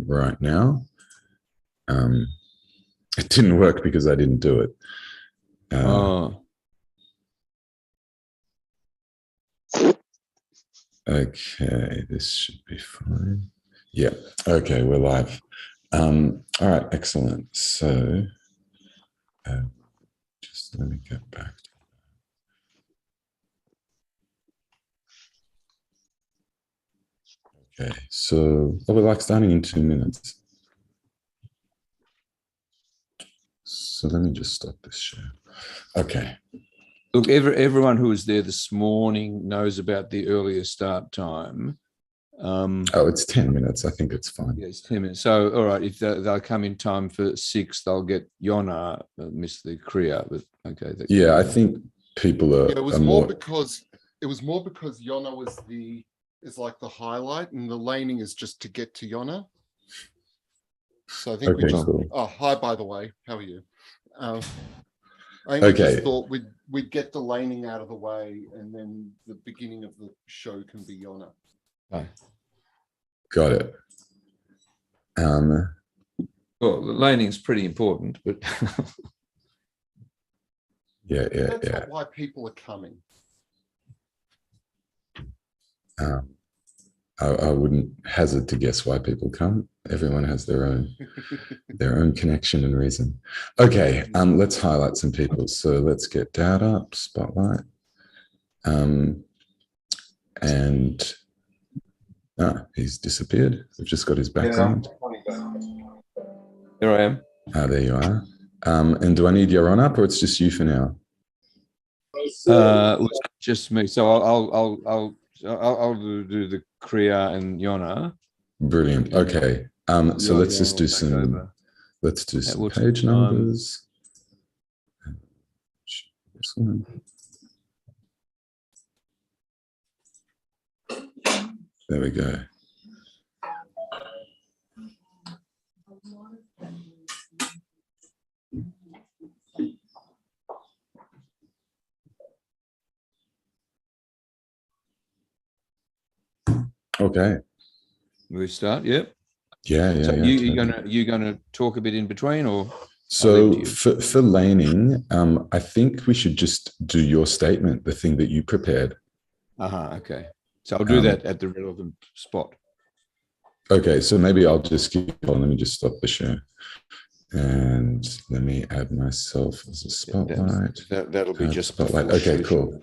right now. It didn't work because I didn't do it. Okay, this should be fine. Yeah, okay, we're live. All right, excellent. So just let me get back to that. Okay, so we're like starting in 2 minutes. So let me just stop this share. Okay. Look, everyone who was there this morning knows about the earlier start time. Oh, it's 10 minutes. I think it's fine. Yeah, it's 10 minutes. So, all right, if they'll come in time for 6, they'll get Yona, miss the Kriya. But okay. Yeah, I think people are. Yeah, it was more because Yona is like the highlight, and the laning is just to get to Yona. So I think we just. Cool. Oh, hi, by the way. How are you? I think we just thought we'd get the laning out of the way, and then the beginning of the show can be Yona. Oh. Got it. Well, the laning's pretty important, but That's not why people are coming. I wouldn't hazard to guess why people come. Everyone has their own connection and reason. Okay, let's highlight some people. So let's get Dad up, spotlight. And he's disappeared. We've just got his background. Here I am. There you are. And do I need your on up, or it's just you for now? It's just me. So I'll do the Kriya and Yona. Brilliant. Okay. So let's just do some. Let's do some page numbers. There we go. Okay. We start. Yep. Yeah. So you gonna talk a bit in between, or? So for laning, I think we should just do your statement, the thing that you prepared. Okay. So I'll do that at the relevant spot. Okay, so maybe I'll just keep on. Let me just stop the share. And let me add myself as a spotlight. That'll be just spotlight. Okay, cool.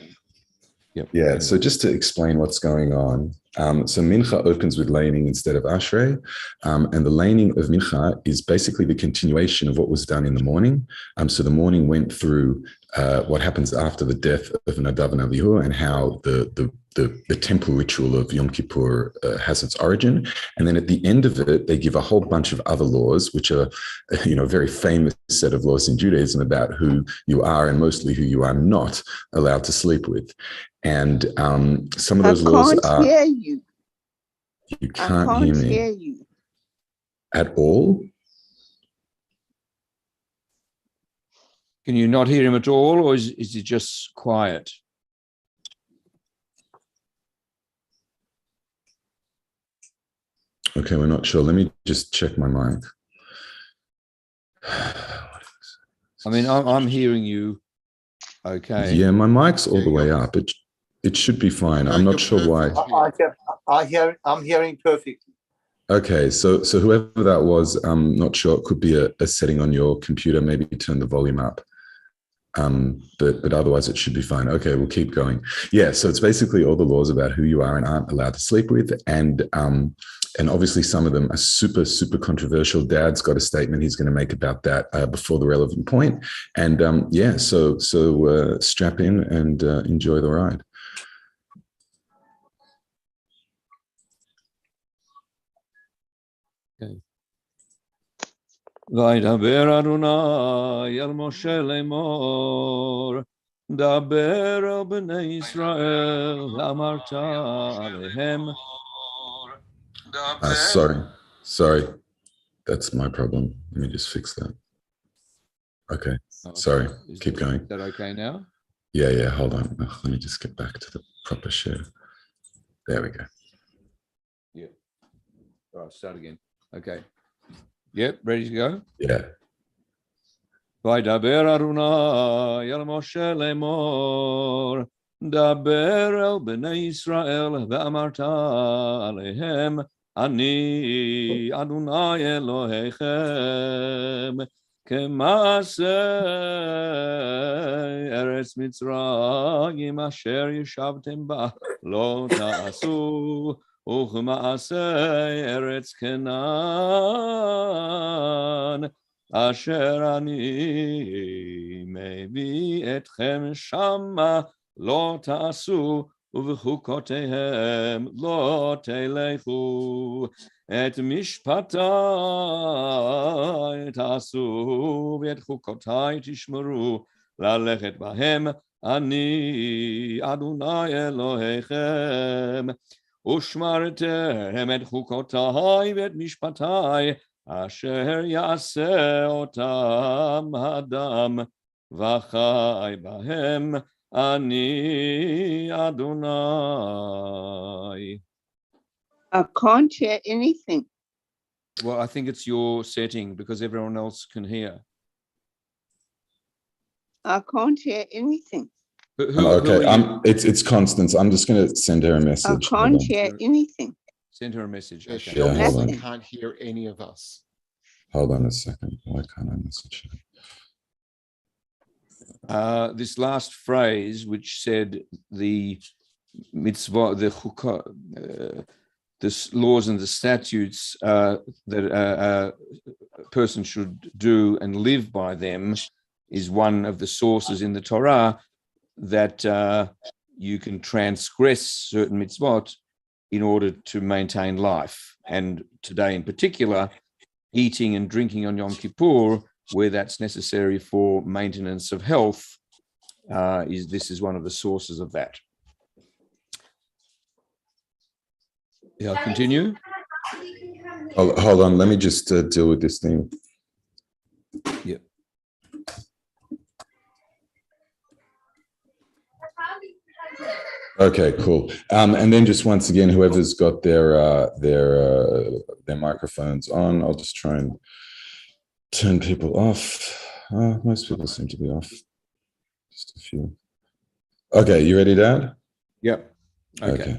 Yep. Yeah, so just to explain what's going on. So Mincha opens with laning instead of Ashrei. And the laning of Mincha is basically the continuation of what was done in the morning. So the morning went through what happens after the death of Nadav and Avihu, and how the temple ritual of Yom Kippur has its origin. And then at the end of it, they give a whole bunch of other laws, which are, a very famous set of laws in Judaism about who you are and mostly who you are not allowed to sleep with. And some of those laws are... hear you. You can't hear me. Hear you. At all? Can you not hear him at all, or is he just quiet? Okay, we're not sure. Let me just check my mic. I mean, I'm hearing you. Okay. Yeah, my mic's all the way up. It should be fine. I'm not sure why. I'm hearing perfectly. Okay, so whoever that was, I'm not sure. It could be a setting on your computer. Maybe turn the volume up. But otherwise it should be fine. Okay, we'll keep going. Yeah, so it's basically all the laws about who you are and aren't allowed to sleep with, and obviously some of them are super, super controversial. Dad's got a statement he's going to make about that before the relevant point. And so strap in and enjoy the ride. Okay. וידבר אדוני אל משה לאמור, דבר אל בני ישראל, אמרת עליהם. Sorry. That's my problem. Let me just fix that. Okay. Sorry. Keep going. Is that okay now? Yeah. Hold on. Let me just get back to the proper share. There we go. Yeah. All right, start again. Okay. Yep, ready to go? Yeah. וידבר אדוני אל משה לאמור, דבר אל בני ישראל ואמרת עליהם, אני אדוני אלוהיכם, כמעשה ארץ מצרים אשר ישבתם בה לא תעשו, וכמעשה ארץ כנען אשר אני מביא אתכם שמה לא תעשו, ובחוקותיהם לא תלכו, את משפטי תעשו ואת חוקותיי תשמרו ללכת בהם, אני אדוני אלוהיכם, ושמרתם את חוקותיי ואת משפטי אשר יעשה אותם אדם וחי בהם, אני אדוני. I can't hear anything. Well, I think it's your setting because everyone else can hear. I can't hear anything. Okay, it's Constance. I'm just going to send her a I message. can't hear anything. Send her a message. Yeah, Okay. she Yeah, hold also on. can't hear any of us. Hold on a second. Why can't I message her? This last phrase, which said the mitzvah, the chukah, the laws and the statutes that a person should do and live by them, is one of the sources in the Torah that you can transgress certain mitzvot in order to maintain life. And today in particular, eating and drinking on Yom Kippur, where that's necessary for maintenance of health, this is one of the sources of that. Yeah, I'll continue. Hold on. Let me just deal with this thing. Yeah. Okay, cool. And then just once again, whoever's got their microphones on, I'll just try and turn people off. Most people seem to be off. Just a few. Okay, you ready, Dad? Yep. Okay.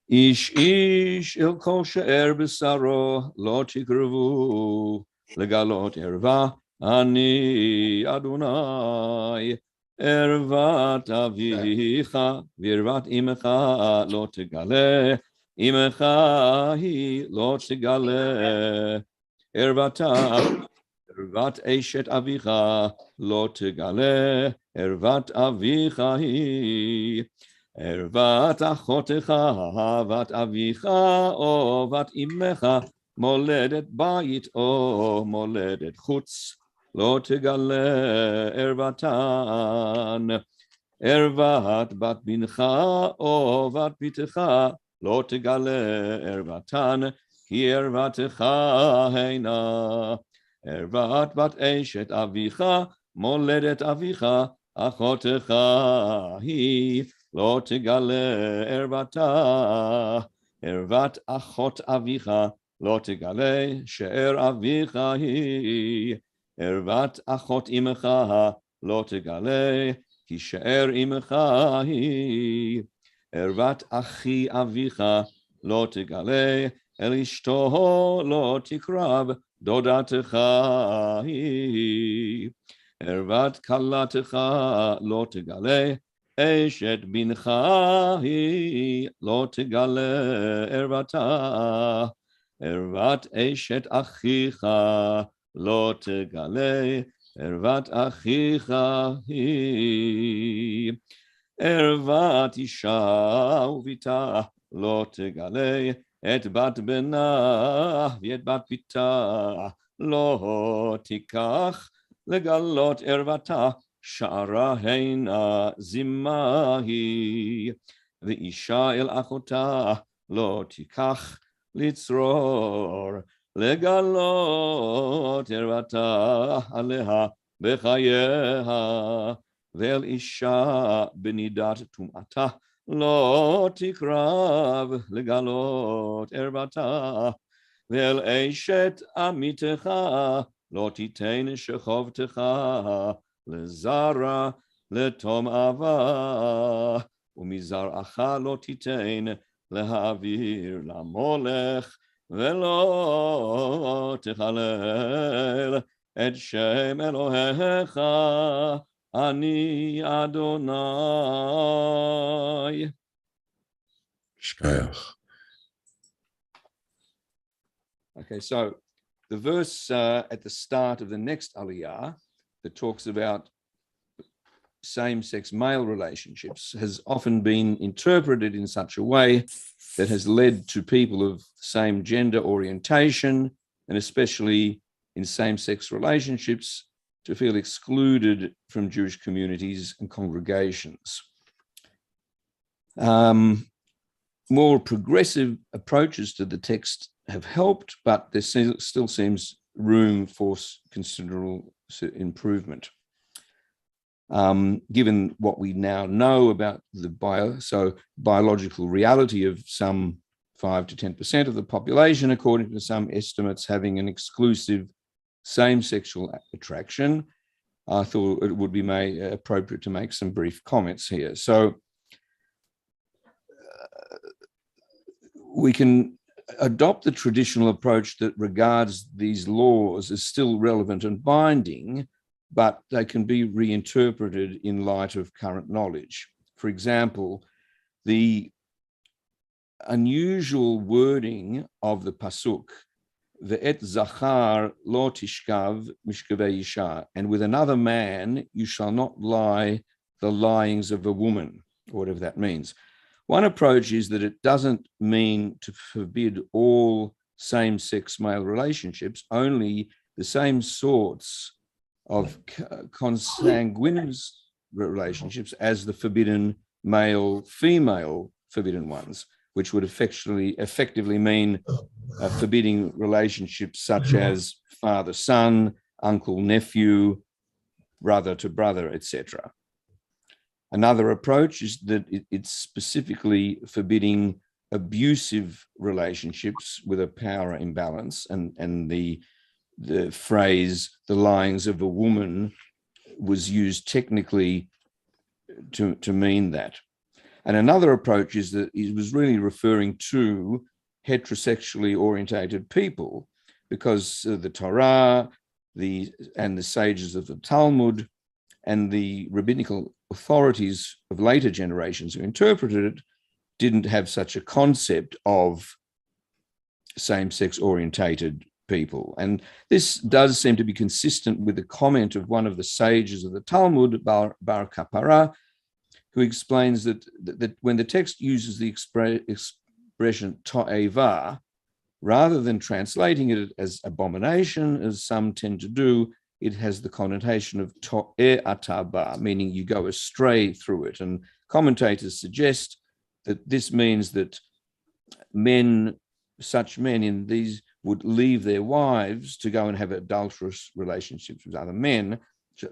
איש אל כל שאר בשרו לא תקרבו לגלות ערווה, אני אדוני. ערוות אביך וערוות אמך לא תגלה, אמך היא לא תגלה. ערוות אשת אביך לא תגלה, ערוות אביך היא. ערוות אחותך, בת אביך או בת אמך, מולדת בית או מולדת חוץ, לא תגלה ערוותן. ערוות בת בנך או בת בתך, לא תגלה ערוותן, כי ערוותך הנה. ערוות בת אשת אביך, מולדת אביך, אחותך היא, לא תגלה ערוותה. ערוות אחות אביך, לא תגלה, שאר אביך היא. ערוות אחות אמך, לא תגלה, כי שאר אמך היא. ערוות אחי אביך, לא תגלה, אל אשתו לא תקרב, דודתך היא. ערוות כלתך, לא תגלה, אשת בנך היא, לא תגלה ערוותה. ערוות אשת אחיך, לא תגלה, ערוות אחיך היא. ערוות אישה וביתה, לא תגלה, את בת בנה ואת בת ביתה, לא תיקח, לגלות ערוותה, שערה הנה זימה היא. ואישה אל אחותה לא תיקח, לצרור, לגלות ערוותה עליה בחייה. ואל אישה בנידת טומאתה לא תקרב, לגלות ערוותה. ואל אשת עמיתך לא תיתן שכבתך לזרע לתום אהבה, ומזרעך לא תיתן להעביר למולך, ולא תחלל את שם אלוהיך, אני אדוני. Shkayach. Okay, so the verse at the start of the next aliyah that talks about same-sex male relationships has often been interpreted in such a way that has led to people of same gender orientation, and especially in same-sex relationships, to feel excluded from Jewish communities and congregations. More progressive approaches to the text have helped, but there still seems room for considerable improvement. Given what we now know about the biological reality of some 5 to 10% of the population, according to some estimates, having an exclusive same-sexual attraction, I thought it would be appropriate to make some brief comments here. So we can adopt the traditional approach that regards these laws as still relevant and binding, but they can be reinterpreted in light of current knowledge. For example, the unusual wording of the pasuk, ve'et zachar lo tishkav mishkavei isha, and with another man you shall not lie the lyings of a woman, or whatever that means. One approach is that it doesn't mean to forbid all same-sex male relationships, only the same sorts of consanguineous relationships as the forbidden male-female forbidden ones, which would effectively mean forbidding relationships such as father-son, uncle-nephew, brother-to-brother, etc. Another approach is that it's specifically forbidding abusive relationships with a power imbalance, and the phrase "the lyings of a woman" was used technically to mean that. And another approach is that it was really referring to heterosexually orientated people, because the Torah, and the sages of the Talmud, and the rabbinical authorities of later generations who interpreted it didn't have such a concept of same-sex orientated people. And this does seem to be consistent with the comment of one of the sages of the Talmud, Bar Kapara, who explains that when the text uses the expression to'eva, rather than translating it as abomination, as some tend to do, it has the connotation of to'e ataba, meaning you go astray through it. And commentators suggest that this means that such men in these would leave their wives to go and have adulterous relationships with other men,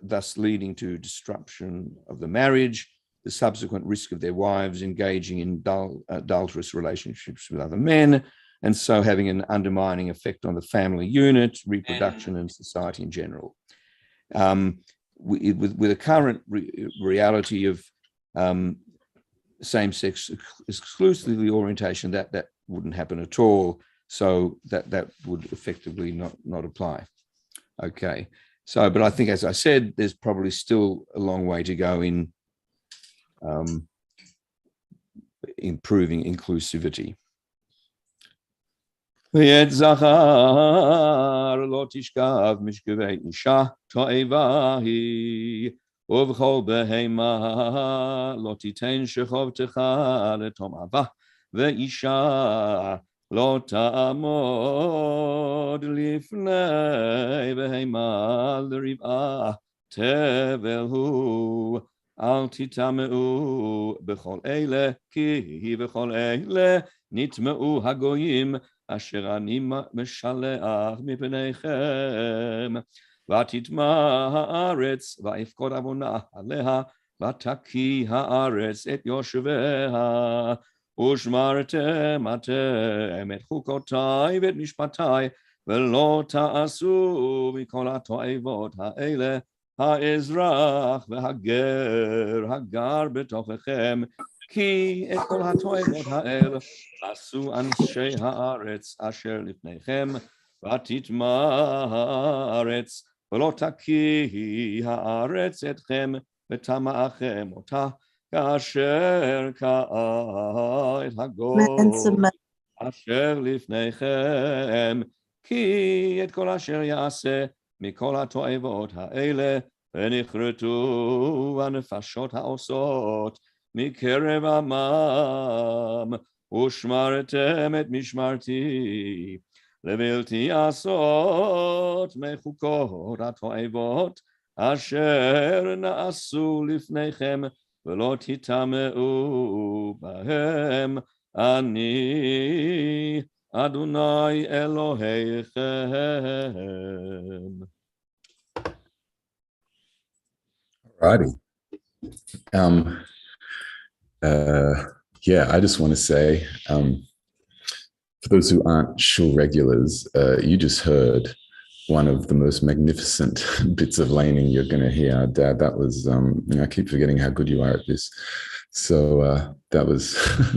thus leading to disruption of the marriage, the subsequent risk of their wives engaging in adulterous relationships with other men, and so having an undermining effect on the family unit, reproduction, and society in general. With a current reality of same-sex exclusively orientation, that wouldn't happen at all. So that would effectively not apply. Okay. So, but I think, as I said, there's probably still a long way to go in improving inclusivity. ואת זכר לא תשכב משכבי אישה תועבה היא, ובכל בהמה לא תיתן שכבתך לתום אהבה, ואישה לא תעמוד לפני בהמה לרבעה, תבל הוא, אל תטמאו בכל אלה, כי בכל אלה נטמאו הגויים, אשר אני משלח מפניכם. ותטמא הארץ, ויפקוד עוונה עליה, ותקיא הארץ את יושביה, ושמרתם אתם את חוקותיי ואת משפטיי, ולא תעשו מכל התועבות האלה, האזרח והגר הגר בתוככם, כי את כל התועבות האלה עשו אנשי הארץ אשר לפניכם, ותטמא הארץ, ולא תקיא הארץ אתכם, וטמאכם אותה, כאשר קאה את הגוי אשר לפניכם, כי את כל אשר יעשה מכל התועבות האלה, ונכרתו הנפשות העושות מקרב עמם, ושמרתם את משמרתי, לבלתי עשות מחוקות התועבות אשר נעשו לפניכם, ולא תטמאו בהם, אני אדוני אלוהיכם. Alrighty. Yeah, I just want to say, for those who aren't shul regulars, you just heard one of the most magnificent bits of laning you're going to hear. Dad, that was, I keep forgetting how good you are at this. So that was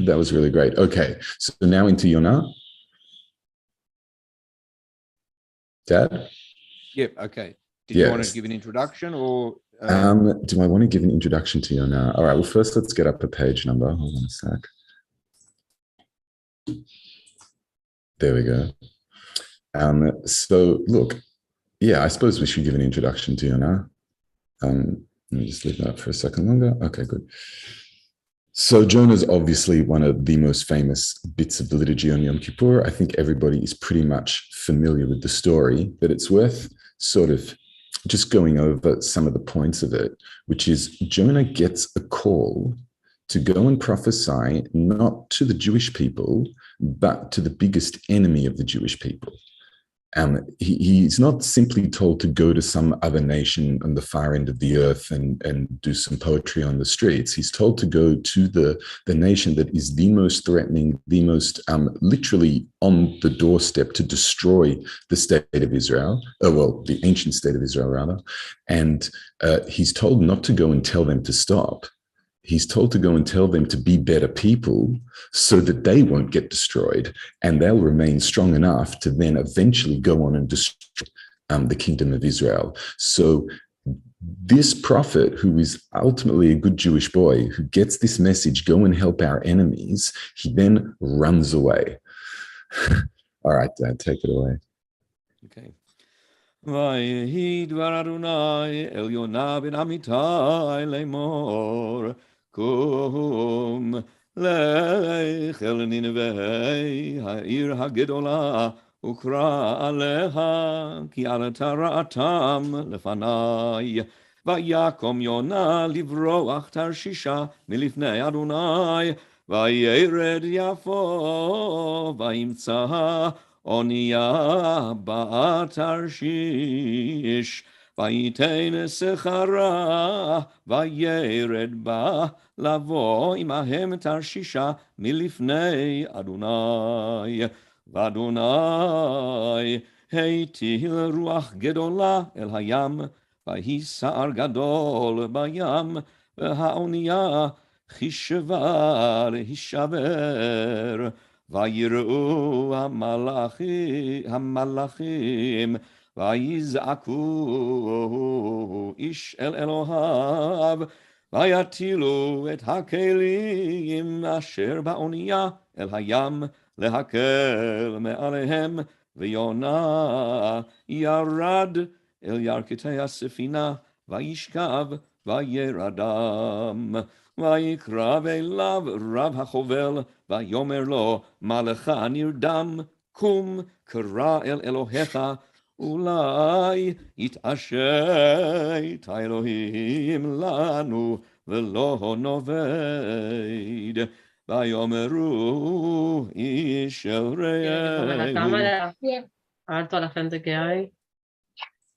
that was really great. Okay, so now into Yonah. Dad? Yep, okay. Did you want to give an introduction or? Do I want to give an introduction to Yonah? All right, well, first let's get up a page number. Hold on a sec. There we go. So look, yeah, I suppose we should give an introduction to Yonah. Let me just leave that for a second longer. Okay, good. So Jonah is obviously one of the most famous bits of the liturgy on Yom Kippur. I think everybody is pretty much familiar with the story, but it's worth sort of just going over some of the points of it, which is Jonah gets a call to go and prophesy not to the Jewish people, but to the biggest enemy of the Jewish people. He's not simply told to go to some other nation on the far end of the earth and do some poetry on the streets. He's told to go to the nation that is the most threatening, the most literally on the doorstep to destroy the state of Israel, the ancient state of Israel, rather. And he's told not to go and tell them to stop. He's told to go and tell them to be better people so that they won't get destroyed and they'll remain strong enough to then eventually go on and destroy the kingdom of Israel. So this prophet, who is ultimately a good Jewish boy, who gets this message, go and help our enemies, he then runs away. All right, Dad, take it away. Okay. ויהי דבר אדוני אל יונה בן אמיתי לאמור, קום לך אל נינווה העיר הגדולה וקרא עליה כי עלתה רעתם לפני. ויקום יונה לברוח תרשישה מלפני אדוני, וירד יפו וימצא אונייה בתרשיש, ויתן שכרה וירד בה לבוא עמהם תרשישה מלפני אדוני. ואדוני הטיל רוח גדולה אל הים, ויהי סער גדול בים, והאונייה חישבה להישבר. ויראו המלאכים ויזעקו איש אל אלוהיו, ויטילו את הכלים אשר באונייה אל הים להקל מעליהם, ויונה ירד אל ירכתי הספינה וישכב וירדם. ויקרב אליו רב החובל, ויאמר לו, מה לך נרדם? קום, קרא אל אלוהיך, אולי יתעשת האלוהים לנו, ולא נאבד. ויאמרו איש אל רעהו, alto a la gente que hay.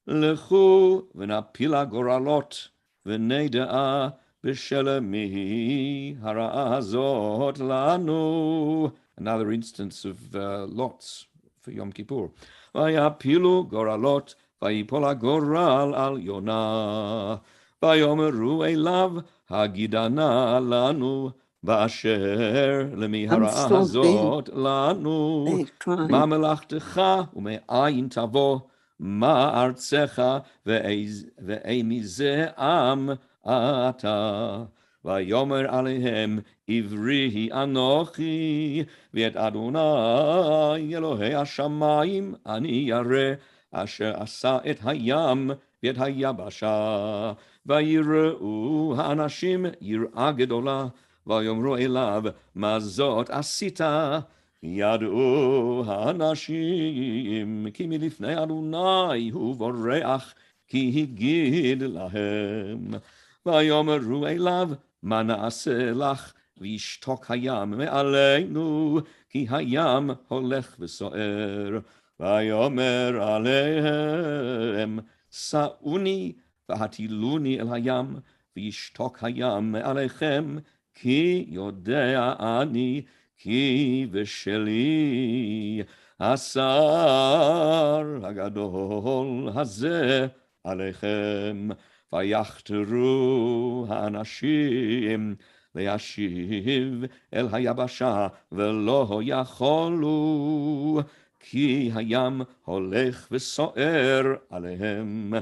לכו ונפיל הגורלות, ונדעה B'shelemi hara'ah zot lanu. Another instance of lots for Yom Kippur. Vayapilu goralot, vayipol hagoral al Yonah. Vayomeru elav, hagidana lanu. Ba'asher lemi I'm hara'ah still there. hazot lanu. They're crying. Ma melachtecha ume'ayin tavo. Ma artzecha ve'ei mizeh am ata. Vayomer alehem ivri anochi. V'et Adonai Elohei hashamayim ani yareh. Asher asa et hayam v'et hayabasha. Vayireu ha'anashim yir'a gedola. Vayomru elav mazot asita. Yadu ha'anashim ki milifnei Adonai hu voreach ki higid lahem. Vayomeru elav ma na'aseh lach v'yishtok hayam me'aleinu ki hayam holech v'so'er. Vayomer alehem sa'uni v'hatiluni el hayam v'yishtok hayam me'alechem ki yodea ani כי בשלי השר הגדול הזה עליכם, ויחתרו האנשים להשיב אל היבשה ולא יכולו, כי הים הולך וסוער עליהם.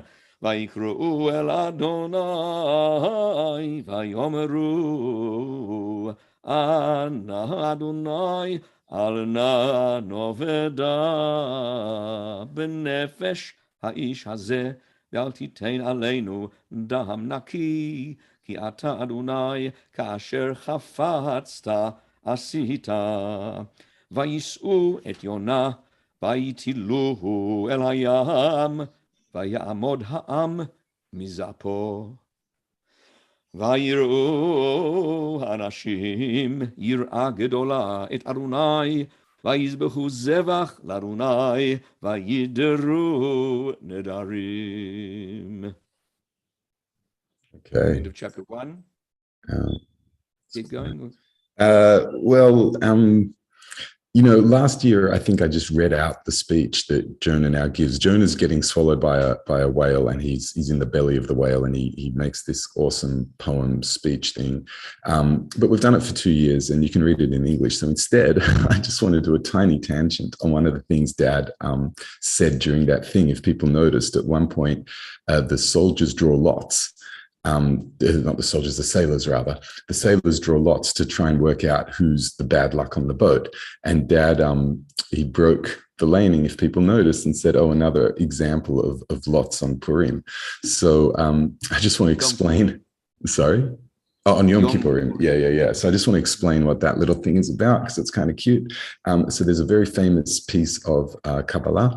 ויקראו אל אדוני ויאמרו אנא אדוני אל נא נאבדה בנפש האיש הזה ואל תיתן עלינו דם נקי, כי אתה אדוני כאשר חפצת עשית. ויישאו את יונה ויטילוהו אל הים, ויעמוד העם מזעפו. ויראו האנשים יראה גדולה את אדוני, ויזבחו זבח לאדוני, וידרו נדרים. Okay. End of chapter 1. Keep going. Last year, I think I just read out the speech that Jonah now gives. Jonah's getting swallowed by a whale, and he's in the belly of the whale, and he makes this awesome poem speech thing. But we've done it for 2 years, and you can read it in English. So instead, I just want to do a tiny tangent on one of the things Dad said during that thing. If people noticed, at one point, the soldiers draw lots. Not the soldiers, the sailors rather. The sailors draw lots to try and work out who's the bad luck on the boat. And Dad, he broke the laning, if people noticed, and said, "Oh, another example of lots on Purim." So I just want to explain. Sorry. Oh, on Yom Kippur. Yeah. So I just want to explain what that little thing is about, because it's kind of cute. So there's a very famous piece of Kabbalah.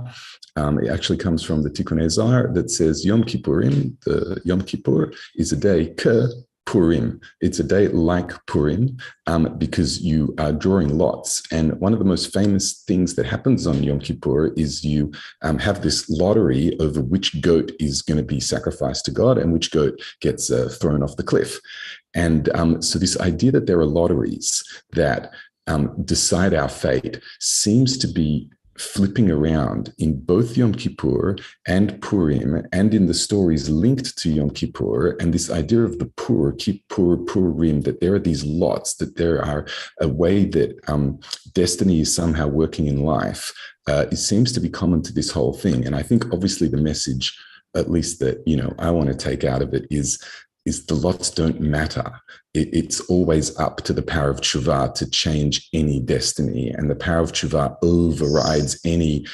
It actually comes from the Tikkunei Zohar that says Yom Kippurim, the Yom Kippur is a day ke Purim. It's a day like Purim because you are drawing lots. And one of the most famous things that happens on Yom Kippur is you have this lottery over which goat is going to be sacrificed to God and which goat gets thrown off the cliff. And so this idea that there are lotteries that decide our fate seems to be flipping around in both Yom Kippur and Purim, and in the stories linked to Yom Kippur, and this idea of the Kippur, Purim, that there are these lots, that there are a way that destiny is somehow working in life. It seems to be common to this whole thing. And I think obviously the message, at least that, I want to take out of it is the lots don't matter. It's always up to the power of tshuva to change any destiny, and the power of tshuva overrides any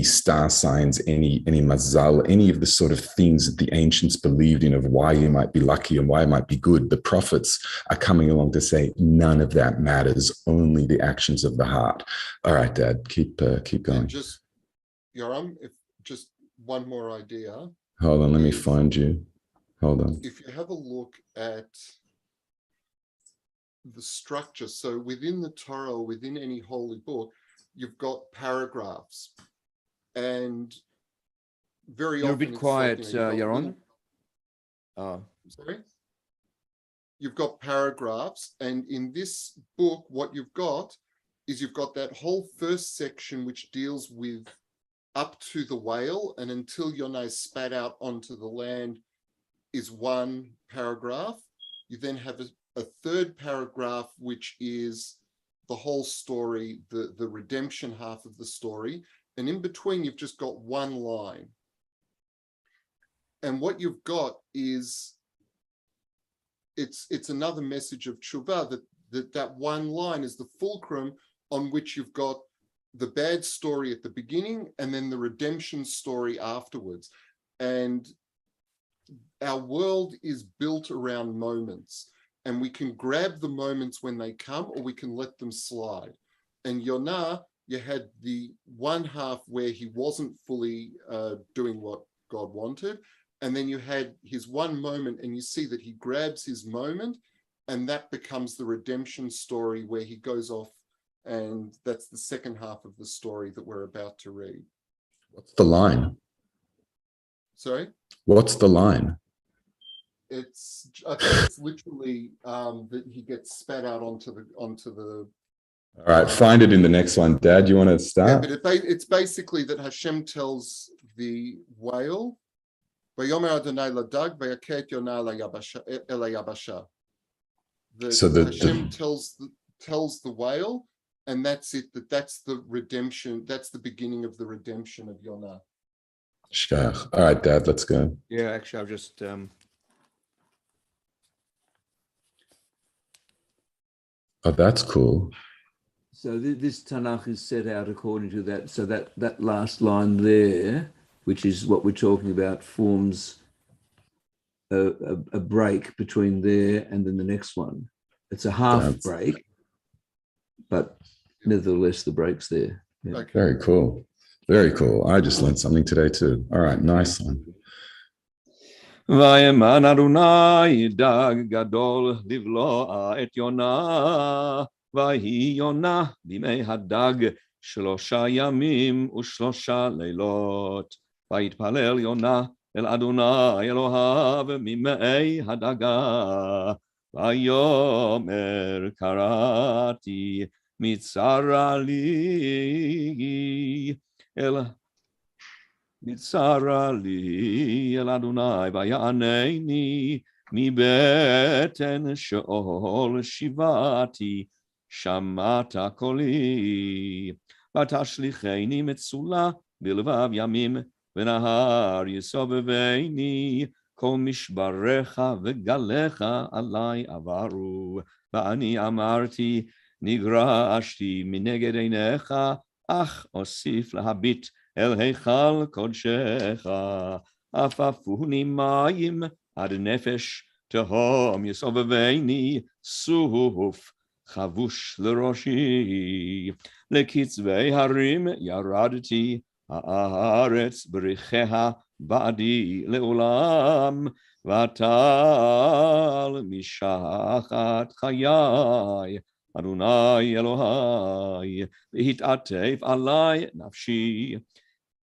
star signs, any mazal, any of the sort of things that the ancients believed in of why you might be lucky and why it might be good. The prophets are coming along to say none of that matters, only the actions of the heart. All right, Dad, keep going. And just, Yoram, if just one more idea. Hold on, let me find you. Hold on. If you have a look at the structure, so within the Torah, or within any holy book, you've got paragraphs, and very often you're a bit quiet, Yaron. Sorry. you've got paragraphs, and in this book, what you've got is you've got that whole first section which deals with up to the whale and until Yonah is spat out onto the land is one paragraph. You then have a third paragraph, which is the whole story, the redemption half of the story. And in between, you've just got one line. And what you've got is, it's another message of tshuva, that one line is the fulcrum on which you've got the bad story at the beginning and then the redemption story afterwards. And our world is built around moments, and we can grab the moments when they come, or we can let them slide. And Yonah, you had the one half where he wasn't fully doing what God wanted. And then you had his one moment, and you see that he grabs his moment, and that becomes the redemption story where he goes off. And that's the second half of the story that we're about to read. What's the line? Sorry? What's the line? I think it's literally that he gets spat out onto the. All right, find it in the next one. Dad, you want to start? Yeah, but it's basically that Hashem tells the whale, "Vayomer Adonai ladag vayaket Yonah el hayabasha." So Hashem tells the whale, and that's it. That's the redemption. That's the beginning of the redemption of Yonah. Shkach. All right, Dad, let's go. Yeah, actually, I've just Oh, that's cool. so this Tanakh is set out according to that. So that last line there, which is what we're talking about, forms a break between there and then the next one. It's a half break, but nevertheless, the break's there. Yeah. Okay. Very cool. Very cool. I just learned something today too. All right, nice one. Vayeman Adonai dag gadol livloa et Yonah, vahi Yonah bimei hadag shlosha yamim ushlosha leilot, vayitpalel Yonah el Adonai Elohav mimei hadaga, vayomer karati mitzara li el Mitzara li el Adonai vaya'aneni mi beten sheol shivati shamata koli vatashlicheni metzula bilvav yamim v'nahar yisoveveni kol mishbarecha v'galecha alai avaru va'ani amarti nigrashti mineged einecha ach osif lahabit El heichal kodshecha, afafuni mayim ad nefesh tehom yisoveveni suf chavush leroshi lekitzvei harim yaradti haaretz bericheha ba'di leolam vatal mishachat chayai Adonai Elohai v'hitatef alai nafshi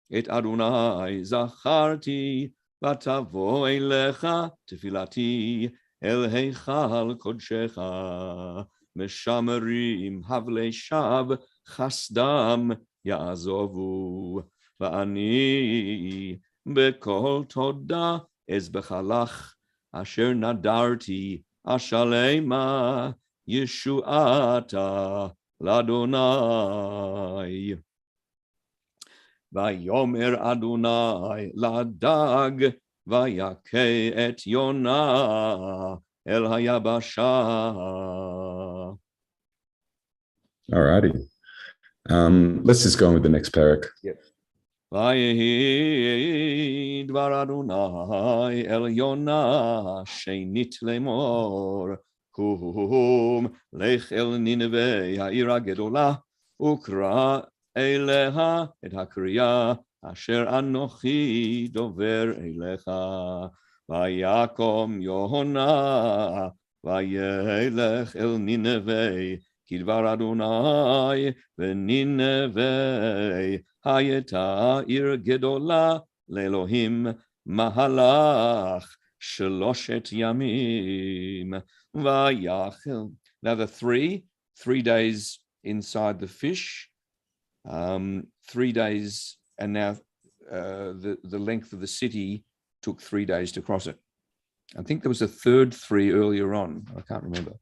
Et Adonai zacharti, vatavo elecha tefilati, el heichal kodshecha, meshamerim havlei shav, chasdam ya'azovu, va'ani bekol toda ezbechalach, asher nadarti, ashalema, yeshuata, ladonai. Vayomer Adonai ladag vayake et Yonah el hayabasha. All righty. Let's just go on with the next parak. Yep. Vayehi dvar Adonai el Yonah shenit lemor kum lech el Nineveh ha'ir ha'gedolah ukra Eleha et hakriya asher anochi dover elecha vayakom Yonah vayelech el Nineveh kidvar Adonai v'Nineveh hayeta ir gedola leElohim mahalach Sheloshet Yamim Vayachel. Now the 3 days inside the fish, 3 days, and now the length of the city took 3 days to cross it. I think there was a third 3 earlier on. I can't remember.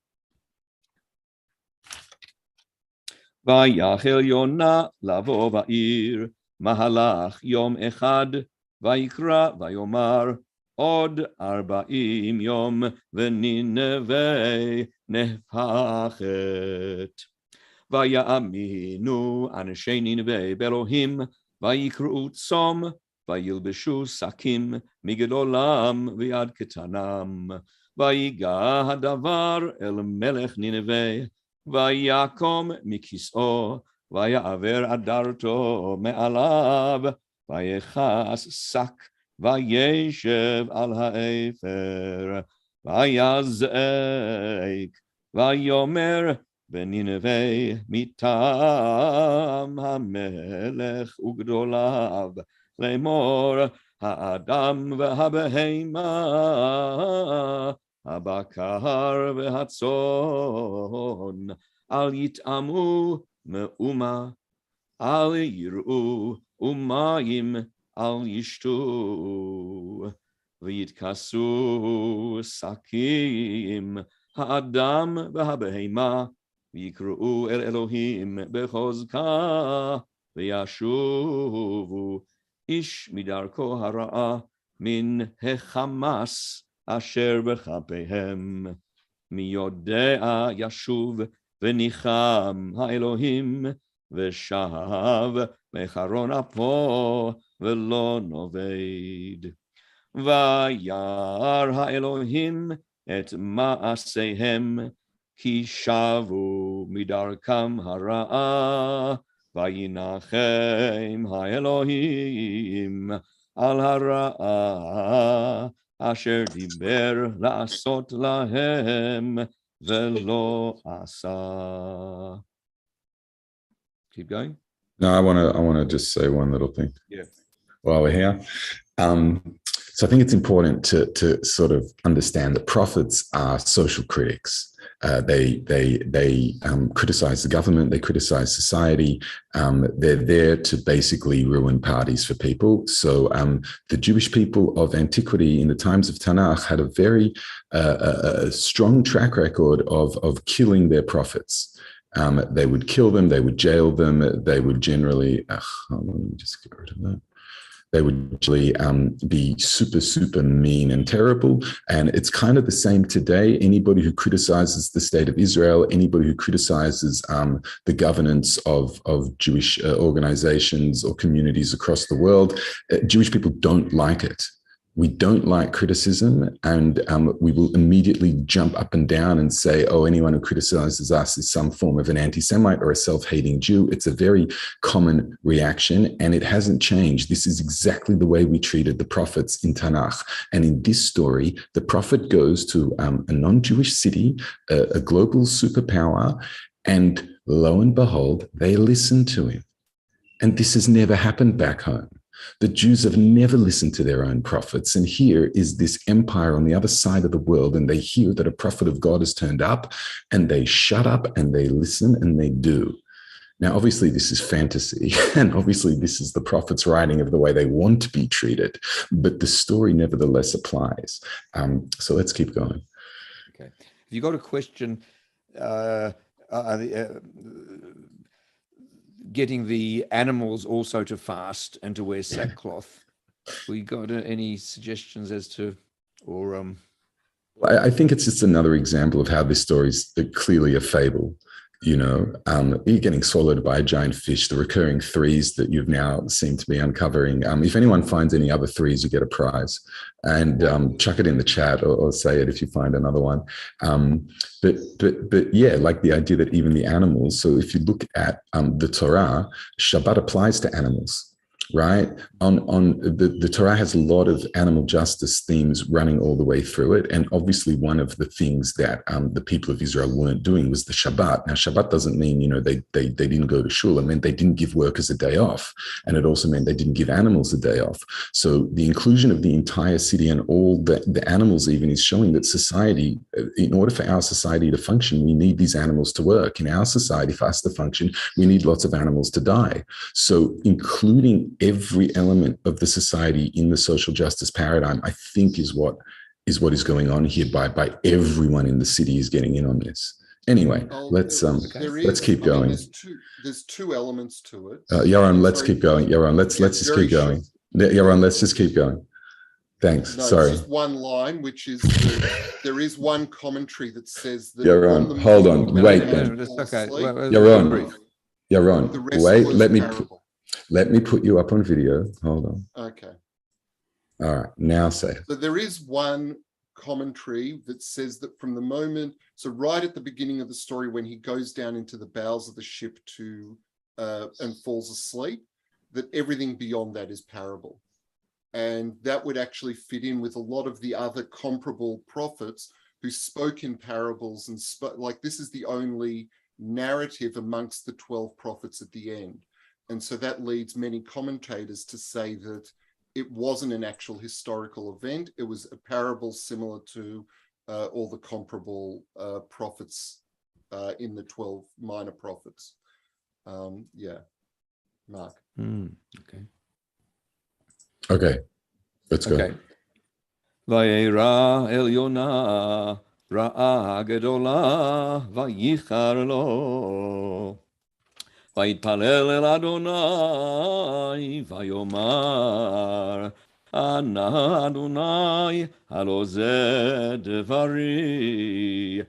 Vayachel Yona lavo ba'ir mahalach yom echad vayikra vayomar od 40 yom v'nineveh nehpachet vayaminu anshei Nineveh belohim vayikru tzom vayilbeshu sakim migedolam v'yad ketanam vayiga hadavar el melech Nineveh vayakom mikis'o vayaver adarto me'alav vayechas sak vayeshev al ha'efer vayazek vayomer b'Nineveh mitam hamelech ugdolav lemor ha'adam v'habehema הבקר והצאן, אל יטעמו מאומה, אל יראו ומים אל ישתו, ויתכסו שקים האדם והבהמה, ויקראו אל אלוהים בחוזקה, וישובו איש מדרכו הרעה מן החמאס, אשר בכפיהם, מי יודע ישוב וניחם האלוהים, ושב מחרון אפו ולא נובד. וירא האלוהים את מעשיהם, כי שבו מדרכם הרעה, וינחם האלוהים על הרעה, אשר דיבר לעשות להם ולא עשה. Keep going. No, I want to just say one little thing. Yeah. While we're here. So I think it's important to sort of understand that prophets are social critics. They criticize the government, they criticize society. They're there to basically ruin parties for people. So the Jewish people of antiquity in the times of Tanakh had a very strong track record of killing their prophets. They would kill them, they would jail them, they would generally, let me just get rid of that. They would actually be super mean and terrible. And it's kind of the same today. Anybody who criticizes the state of Israel, anybody who criticizes the governance of Jewish organizations or communities across the world, Jewish people don't like it. We don't like criticism, and we will immediately jump up and down and say, oh, anyone who criticizes us is some form of an anti-Semite or a self-hating Jew. It's a very common reaction, and it hasn't changed. This is exactly the way we treated the prophets in Tanakh. And in this story, the prophet goes to a non-Jewish city, a global superpower, and lo and behold, they listen to him. And this has never happened back home. The Jews have never listened to their own prophets. And here is this empire on the other side of the world, and they hear that a prophet of God has turned up, and they shut up and they listen and they do. Now, obviously, this is fantasy, and obviously this is the prophet's writing of the way they want to be treated, but the story nevertheless applies. So let's keep going. Okay. If you got a question, getting the animals also to fast and to wear sackcloth. We got any suggestions as to, or I think it's just another example of how this story is clearly a fable. You know, you're getting swallowed by a giant fish, the recurring threes that you've now seemed to be uncovering. If anyone finds any other threes, you get a prize. And chuck it in the chat or say it if you find another one. But yeah, like the idea that even the animals, so if you look at the Torah, Shabbat applies to animals. right? On the Torah has a lot of animal justice themes running all the way through it, and obviously one of the things that the people of Israel weren't doing was the Shabbat. Now, Shabbat doesn't mean they didn't go to shul. It meant they didn't give workers a day off, and it also meant they didn't give animals a day off. So the inclusion of the entire city and all the animals even is showing that society, in order for our society to function, we need these animals to work. In our society, for us to function, we need lots of animals to die. So including every element of the society in the social justice paradigm, I think is what is going on here by everyone in the city is getting in on this. Anyway, let's keep going. There's two elements to it. Yaron, let's keep going. Yaron, let's just keep going. Yaron, let's just keep going. Thanks. No, sorry. It's just one line, which is there is one commentary that says that. Yaron, hold on. Wait. Yaron, wait. Let me put you up on video. Hold on. Okay. All right. Now say. So there is one commentary that says that from the moment, so right at the beginning of the story, when he goes down into the bowels of the ship and falls asleep, that everything beyond that is parable. And that would actually fit in with a lot of the other comparable prophets who spoke in parables and like this is the only narrative amongst the 12 prophets at the end. And so that leads many commentators to say that it wasn't an actual historical event. It was a parable similar to all the comparable prophets in the 12 minor prophets. Yeah, Mark. Okay, let's go. Vayera el Yonah ra'a gedola vayichar lo. ויתפלל אל אדוני, ויאמר, אנא אדוני, הלא זה דברי.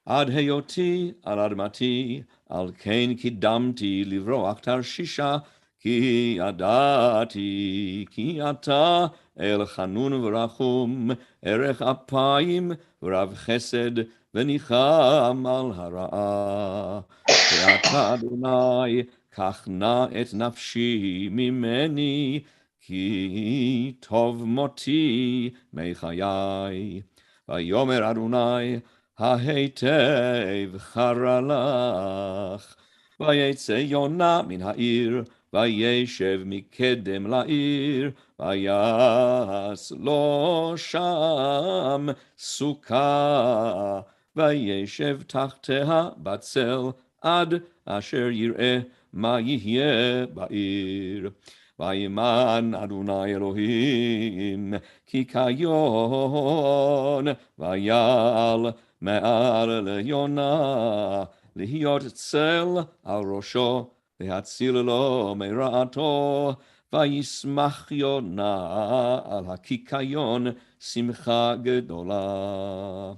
עד היותי על אדמתי, על כן קידמתי לברוח תרשישה, כי ידעתי, כי אתה אל חנון ורחום, ערך אפיים ורב חסד, וניחם על הרעה. ואתה אדוני, קח נא את נפשי ממני, כי טוב מותי מחיי. ויאמר אדוני, ההיטב חרה לך. ויצא יונה מן העיר, וישב מקדם לעיר, ויעש לו שם סוכה, וישב תחתיה בצל, עד אשר יראה מה יהיה בעיר. וימן אדוני אלוהים קיקיון, ויעל מעל ליונה, להיות צל על ראשו, להציל לו מרעתו, וישמח יונה על הקיקיון, שמחה גדולה.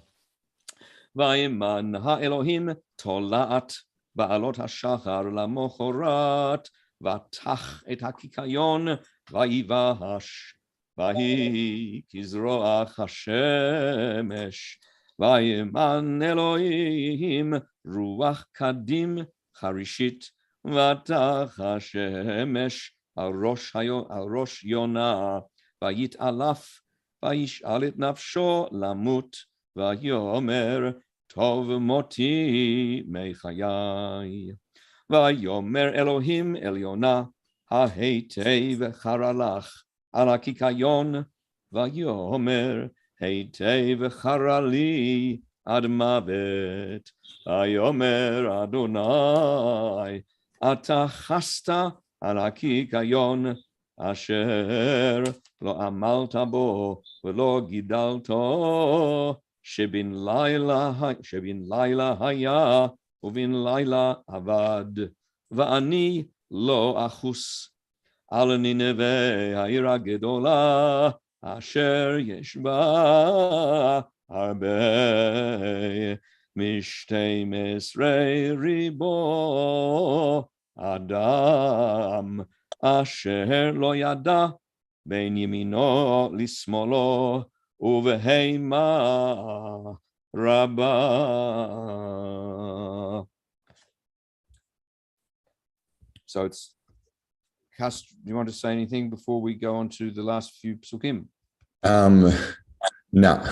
וימן האלוהים תולעת בעלות השחר למחרת, ותח את הקיקיון, ויבש, ויהי כזרוח השמש. וימן אלוהים רוח קדים חרישית, ותח השמש על ראש יונה, ויתעלף, וישאל את נפשו למות, ויאמר טוב מותי מחיי. ויאמר אלוהים אל יונה, ההיטב חרה לך על הקיקיון, ויאמר היטב חרה לי עד מוות. ויאמר אדוני, אתה חסת על הקיקיון, אשר לא עמלת בו ולא גידלתו, שבין לילה היה ובין לילה עבד, ואני לא אחוס על נינווה העיר הגדולה, אשר יש בה הרבה מ12 ריבו אדם, אשר לא ידע בין ימינו לשמאלו, ובהמה רבה. So it's do you want to say anything before we go on to the last few psukim? No,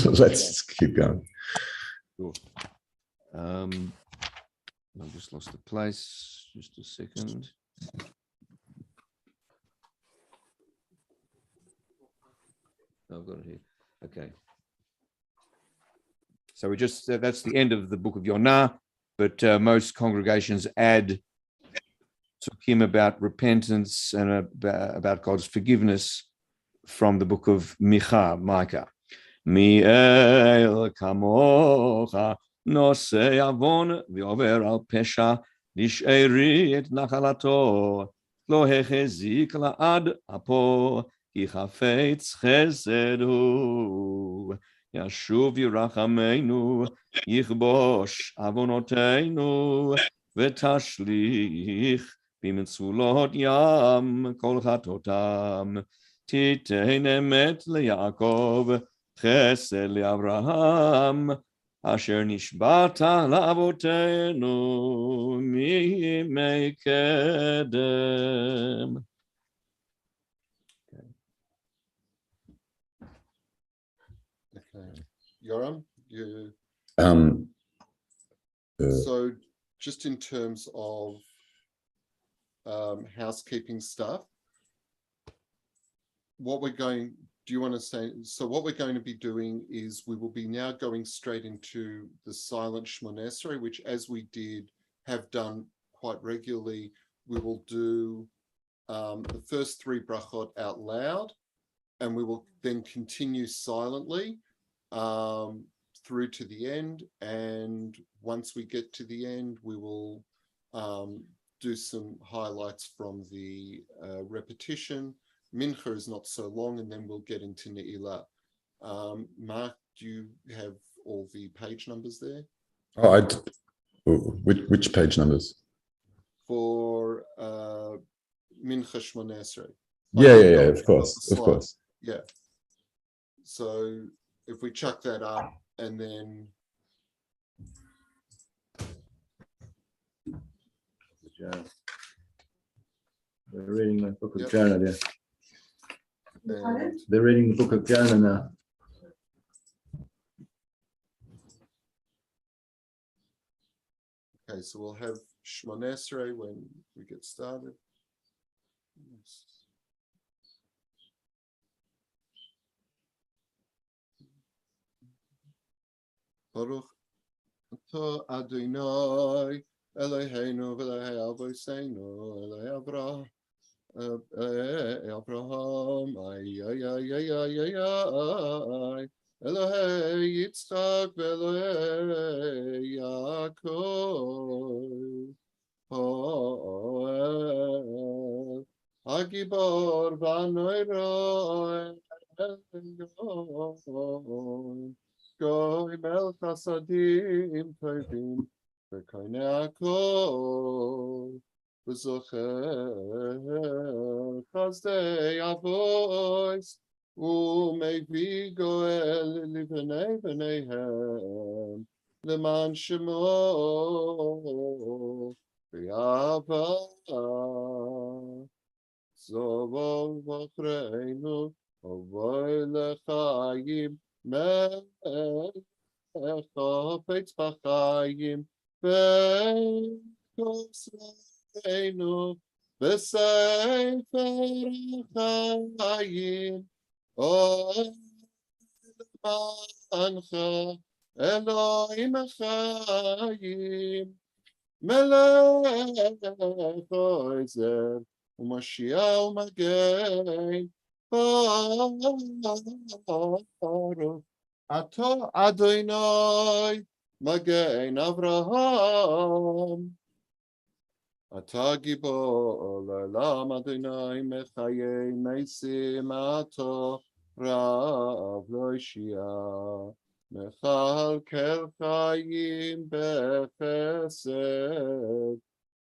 let's keep going. Sure. I just lost the place. Just a second. I've got it here. Okay. So we just that's the end of the book of Yonah, but most congregations add psukim about repentance and about God's forgiveness from the book of Micah. Mi'el kamocha nosei avon v'over al pesha nish'eri et nachalato lo hechezik la'ad apo ki chafetz chesed hu yashuv yirachamenu yichbosh avonoteinu v'tashlich b'mitzulot yam kol chatotam titein emet leYaakov chesed leAvraham asher nishbata la'avotenu mi'yimei kedem. Okay. Yoram, you. So just in terms of housekeeping stuff, do you want to say, so what we're going to be doing is we will be now going straight into the Silent Monastery, which as we have done quite regularly, we will do the first 3 brachot out loud, and we will then continue silently through to the end. And once we get to the end, we will do some highlights from the repetition. Mincha is not so long, and then we'll get into Neilla. Mark, do you have all the page numbers there? Oh, which page numbers? For Mincha Monastery. Yeah, of course. Yeah. So if we chuck that up and then. They're reading my book of Jonah there. And They're reading the book of Jonah now. okay, so we'll have Shmonesrei when we get started. Baruch atah Adonai Eloheinu v'Elokei Avoseinu Elokei Avraham Elohei Yitzchak v'Elokei Yaakov Hagibor v'Anoiro Goy Mel Chasadim Tovim V'Koinei Hakol V'Zocher Chazdei Avois U'Mevi Goel Livnei B'neihem L'man Shemo V'Yava Zovov V'Chreinu Ovoi L'Chayim Chafetz b'chayim v'kosreinu b'sefer chayim Lemancha Elohim chayim melech ozer u'mashiach u'magen Baruch atah Adonai Magen Avraham atah Gibor Olam Adonai Mechayei Meisim atah Rav Lo Yishia Mechalkel Chayim Bechesed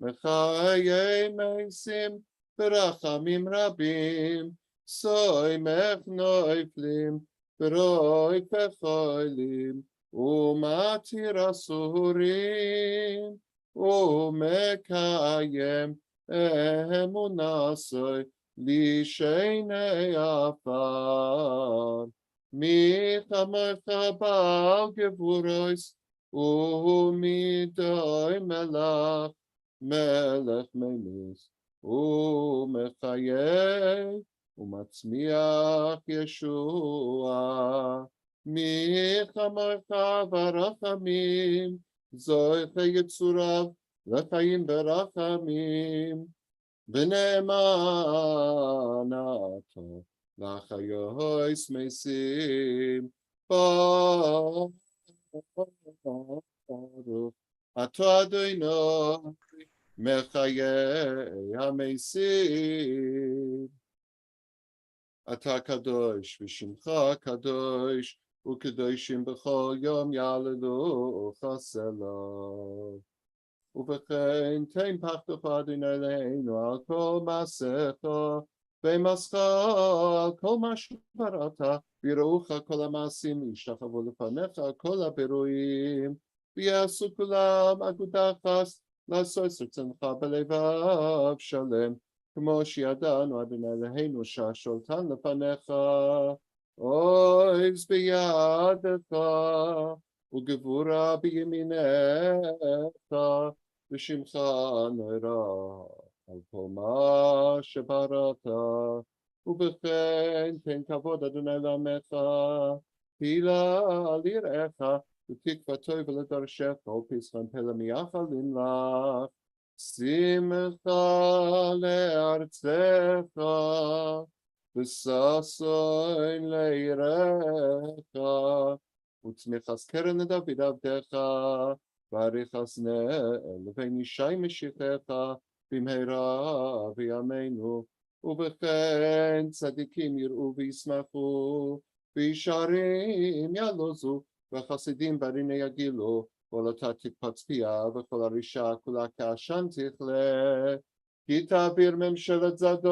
Mechayei Meisim Berachamim Rabim Soy mech noiflim, broi pechoilim, umatir asurim, umekayem אמונasoi לשני עפר. מי כמוך בעל גבורוס ומדי מלך, מלך מלך ומחיה ומצמיח ישועה. מי כמוך ברחמים, זוכה יצוריו לחיים ברחמים, ונאמן אתה לחיות מתים. ברוך אתה אדוני מחיי המתים. אתה קדוש ושמך קדוש, וקדושים בכל יום יעללוך סלע. ובכן תן פחדך אדוני אלוהינו על כל מעשיך ומסך על כל מה שבראת, ויראוך כל המעשים ישתחוו לפניך כל הבירואים, ויעשו כולם אגודה אחת לעשות רצונך בלבב שלם, כמו שידענו אדוני אלוהינו שהשולטן לפניך. עוז בידך וגבורה בימינך, ושמך נורא על כל מה שבראת. ובכן תן כבוד אדוני לעמך, תהילה ליראיך, ותקוותו ולדרשך, ופסחן פלא מייחלים לך. שמחה לארצך וששון ליראיך, וצמיחת קרן לדוד עבדך, ואריכת לבן ישי משיחך, במהרה בימינו. ובכן צדיקים יראו וישמחו, וישרים יעלוזו, וחסידים בריני יגילו, כל אתה תקפץ פיה, וכל הרשעה כולה כעשן תכלה, כי תעביר ממשלת זדון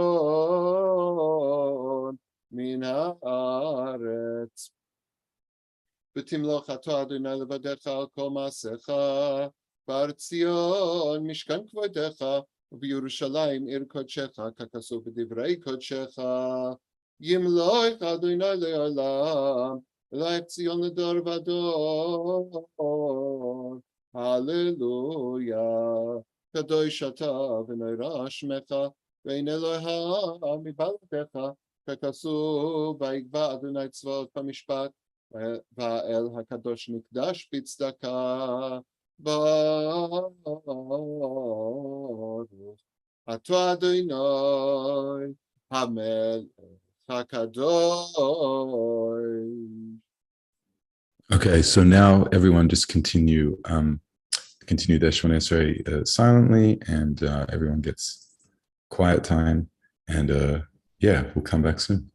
מן הארץ. ותמלוך אתה אדוני לבדך על כל מעשיך, בהר ציון משכן כבודך, ובירושלים עיר קודשך, ככתוב בדברי קודשך. ימלוך אדוני לעולם, אלייך ציון לדור ודור. הללויה. קדוש אתה ונורא שמך, ואין אלוה מבלעדיך, ככתוב ויגבה אדוני צבאות במשפט, והאל הקדוש נקדש בצדקה. ברוך אתה אדוני המלך הקדוש. Okay, so now everyone just continue their Shemona Esrei silently, and everyone gets quiet time, and yeah, we'll come back soon.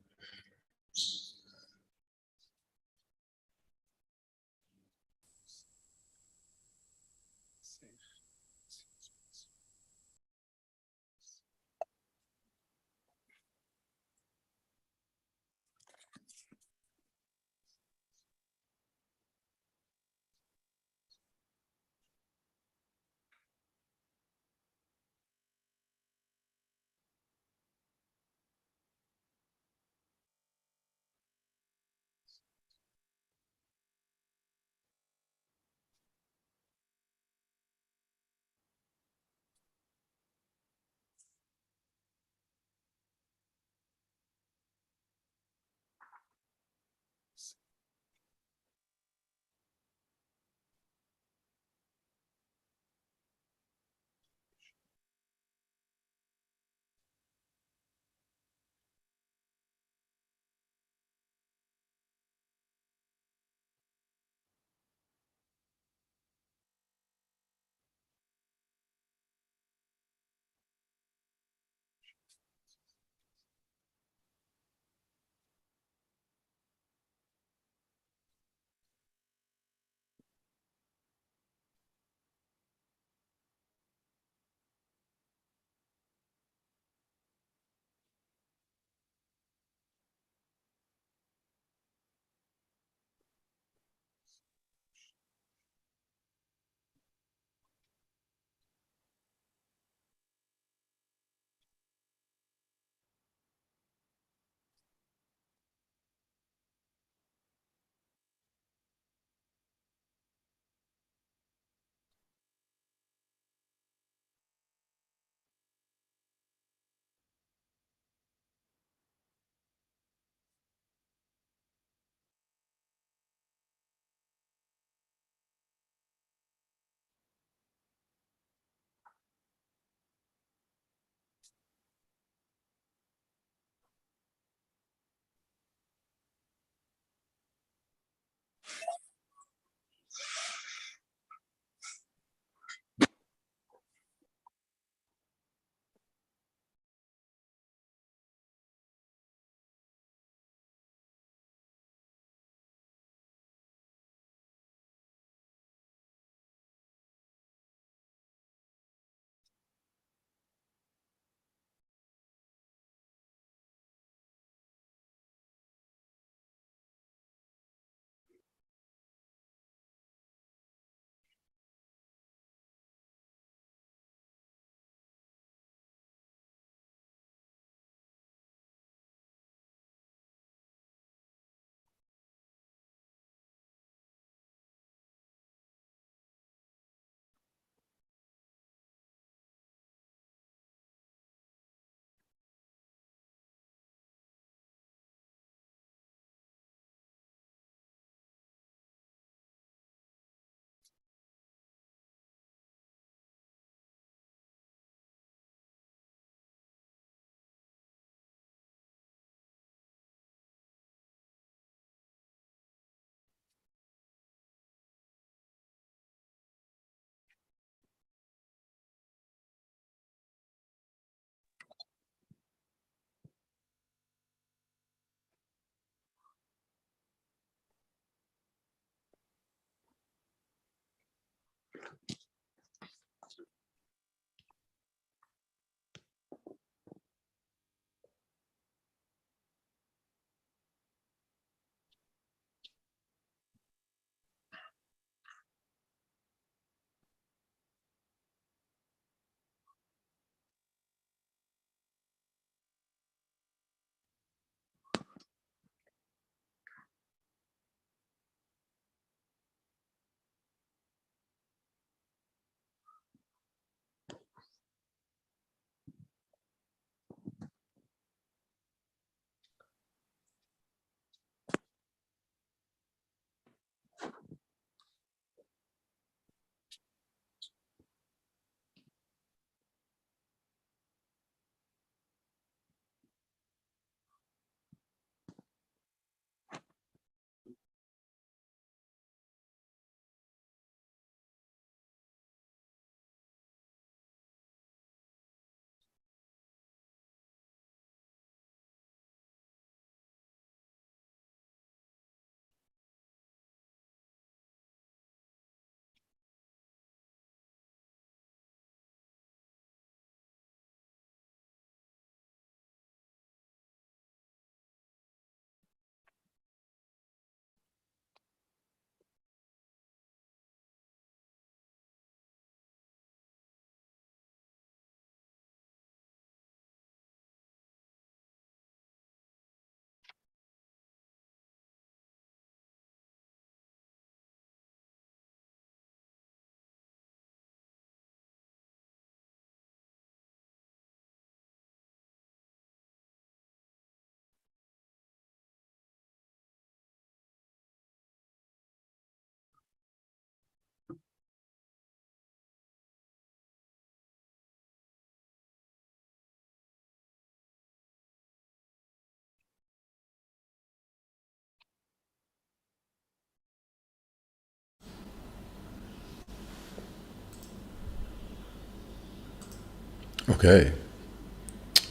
Okay.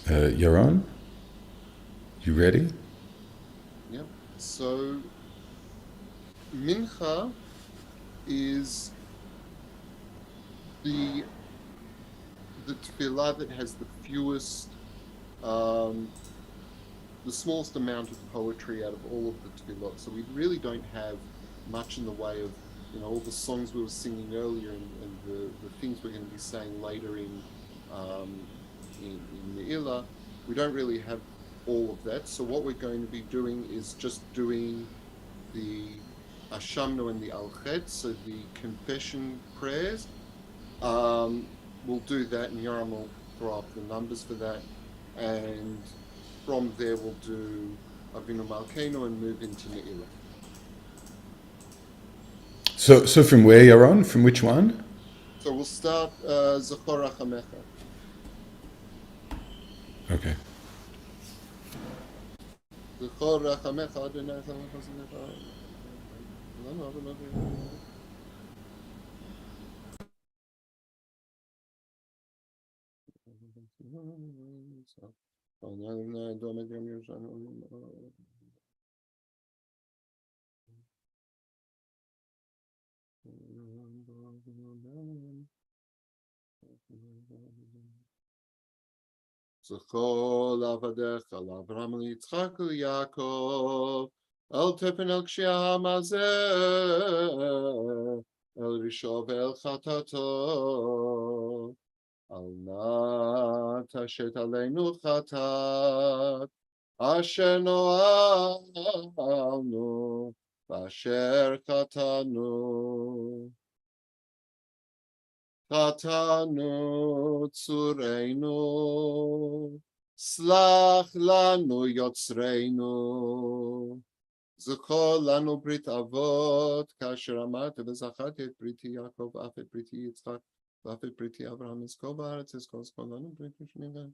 Yaron, you ready? Yep. So Mincha is the tefillah that has the fewest, the smallest amount of poetry out of all of the tefillot. So we really don't have much in the way of, all the songs we were singing earlier and the things we're going to be saying later in Neilla. We don't really have all of that. So what we're going to be doing is just doing the Ashamnu and the Al-Chet, so the confession prayers. We'll do that, and Yoram will throw up the numbers for that. And from there, we'll do Avinu Malkeinu and move into Ne'ilah. So from where, Yaron? From which one? So we'll start Zachor Rachamecha. Okay. Zachor Rachamecha Adonai Chamecha. Zechol avadecha l'Avraham liYitzchak u'Yaakov el tefen el kshia hamazeh el risho ve'el chatato al na tashet aleinu chatat asher no'alnu v'asher chatanu Chatanu tzureinu, slach lanu yotzreinu, zechor lanu brit avot, kasher amart v'zacharti et briti Yaakov, af et briti Yitzchak, v'af et briti Avraham, esko ba'aretz, esko lanu brit mishmega.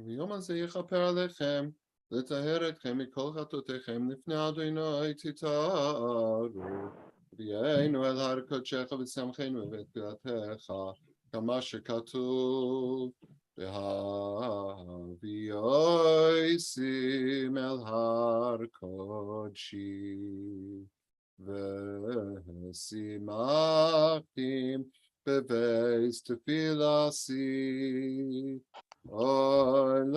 ויום הזה יכפר עליכם, לטהר אתכם מכל חטאותיכם לפני אדוני תטהרו, ויהיינו אל הר קודשך ושמחנו בבית תפילתך, כמה שכתוב, והביאו שים אל הר קודשי, ושימחים בבית תפילתי. All right,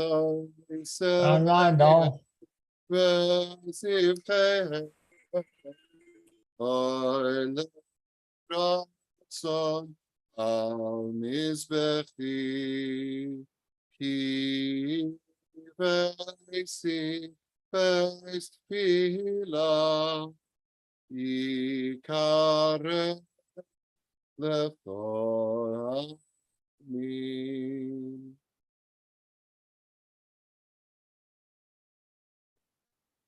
no. Son al mizbechi ki veisi veist fila ikare lechol amin.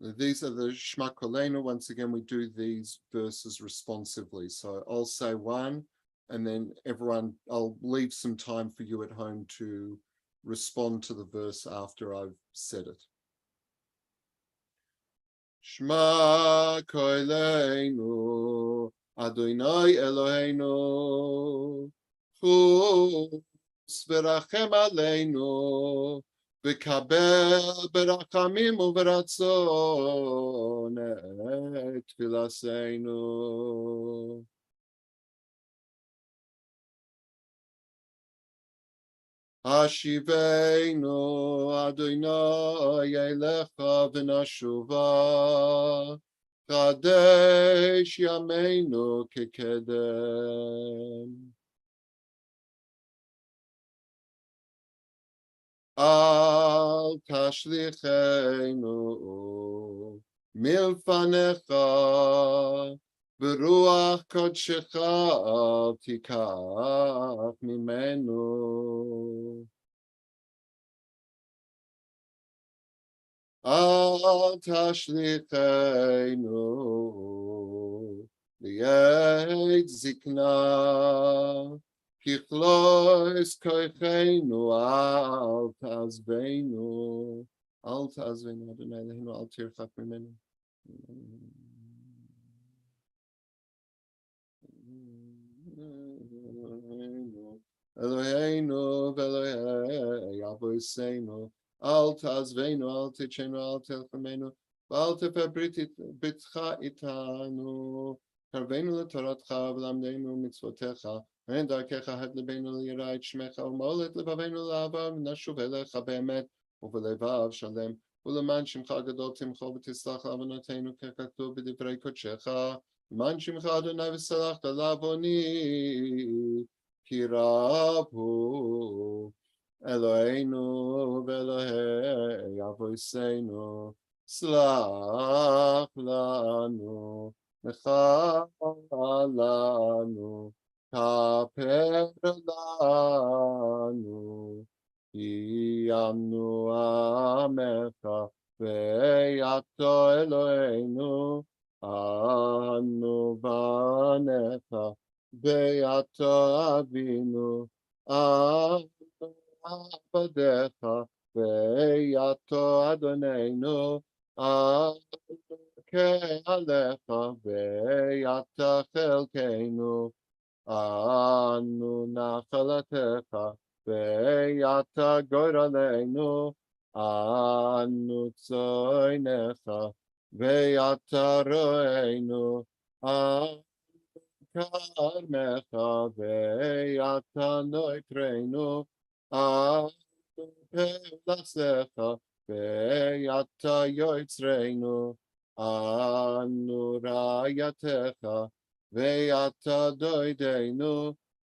These are the Shema Kolenu. Once again, we do these verses responsively. So I'll say one, and then everyone, I'll leave some time for you at home to respond to the verse after I've said it. Shema Kolenu, Adonai Eloheinu, Chus v'rachem aleinu, v'kabel berachamim uv'ratzon et tfilaseinu. Hashivenu Adonai elecha v'nashuva Kadesh yameinu kekedem Al tashlichenu milfanecha Beruach kodshecha al tikach mimenu Al tashlichenu li'ed zikna Kichlois koichenu al tazvenu Adonai Eloheinu al tirchak mimenu Eloheinu v'Elohei Avoseinu Al tazvenu al tichenu al telchemenu Al tefer bitcha itanu Karvenu l'toratcha v'lamdenu mitzvotecha V'en darkecha had lebenu l'yirai et shmecha U'molet levavenu l'ava v'nashuv elecha be'emet U'v'levav shalem U'leman shimcha gadol timcho v'tislach l'avonotenu kekaktu b'divrei kodshecha Man shimcha Adonai v'salach l'avoni Kirabu Eloheinu v'Elohei Avoseinu Slach lanu Mechal lanu Kaper lanu Yamnu amecha Ve'yato Eloheinu Anu banecha Be'yato avinu Anu abadecha Be'yato Adonenu Anu ke'alecha Be'yata chelkeinu Anu nachalatecha Be'yata goraleinu Anu tzoinecha Ve'yata ro'einu Anu karmecha ve'yata noitreinu Anu pelasecha ve'yata yoitzreinu Anu rayatecha ve'yata doideinu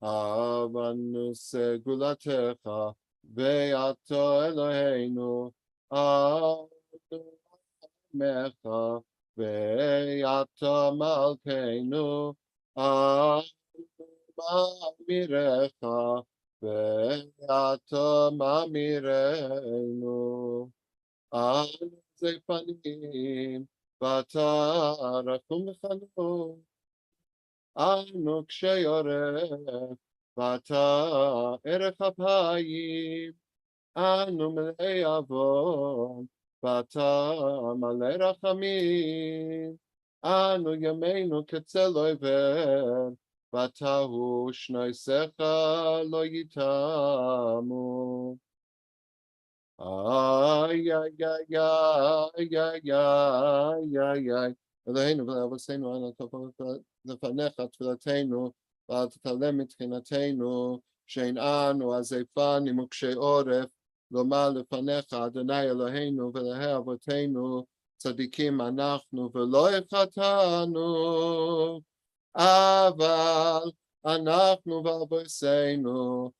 Avanu segulatecha ve'yata Eloheinu Anu mecha ve'yata malkeinu Anu mamirecha ve'yata mamireinu Anu zepanim v'ata rachum echanu Anu ksheyorech v'ata erech apayim Anu melei avon v'ata malei rachamim Anu yameinu ketzel oiver v'ata hu shnoisecha lo yitamu Ay, ay, ay, ay, ay, ay, ay, ay. Eloheinu v'Avoseinu ana topol lefanecha tfilateinu v'al tatalem mitchinatenu shein anu azefani mukshei oref lomar lefanecha Adonai Eloheinu v'Elahei Avoteinu tzadikim anachnu v'lo echatanu aval anachnu v'Avoseinu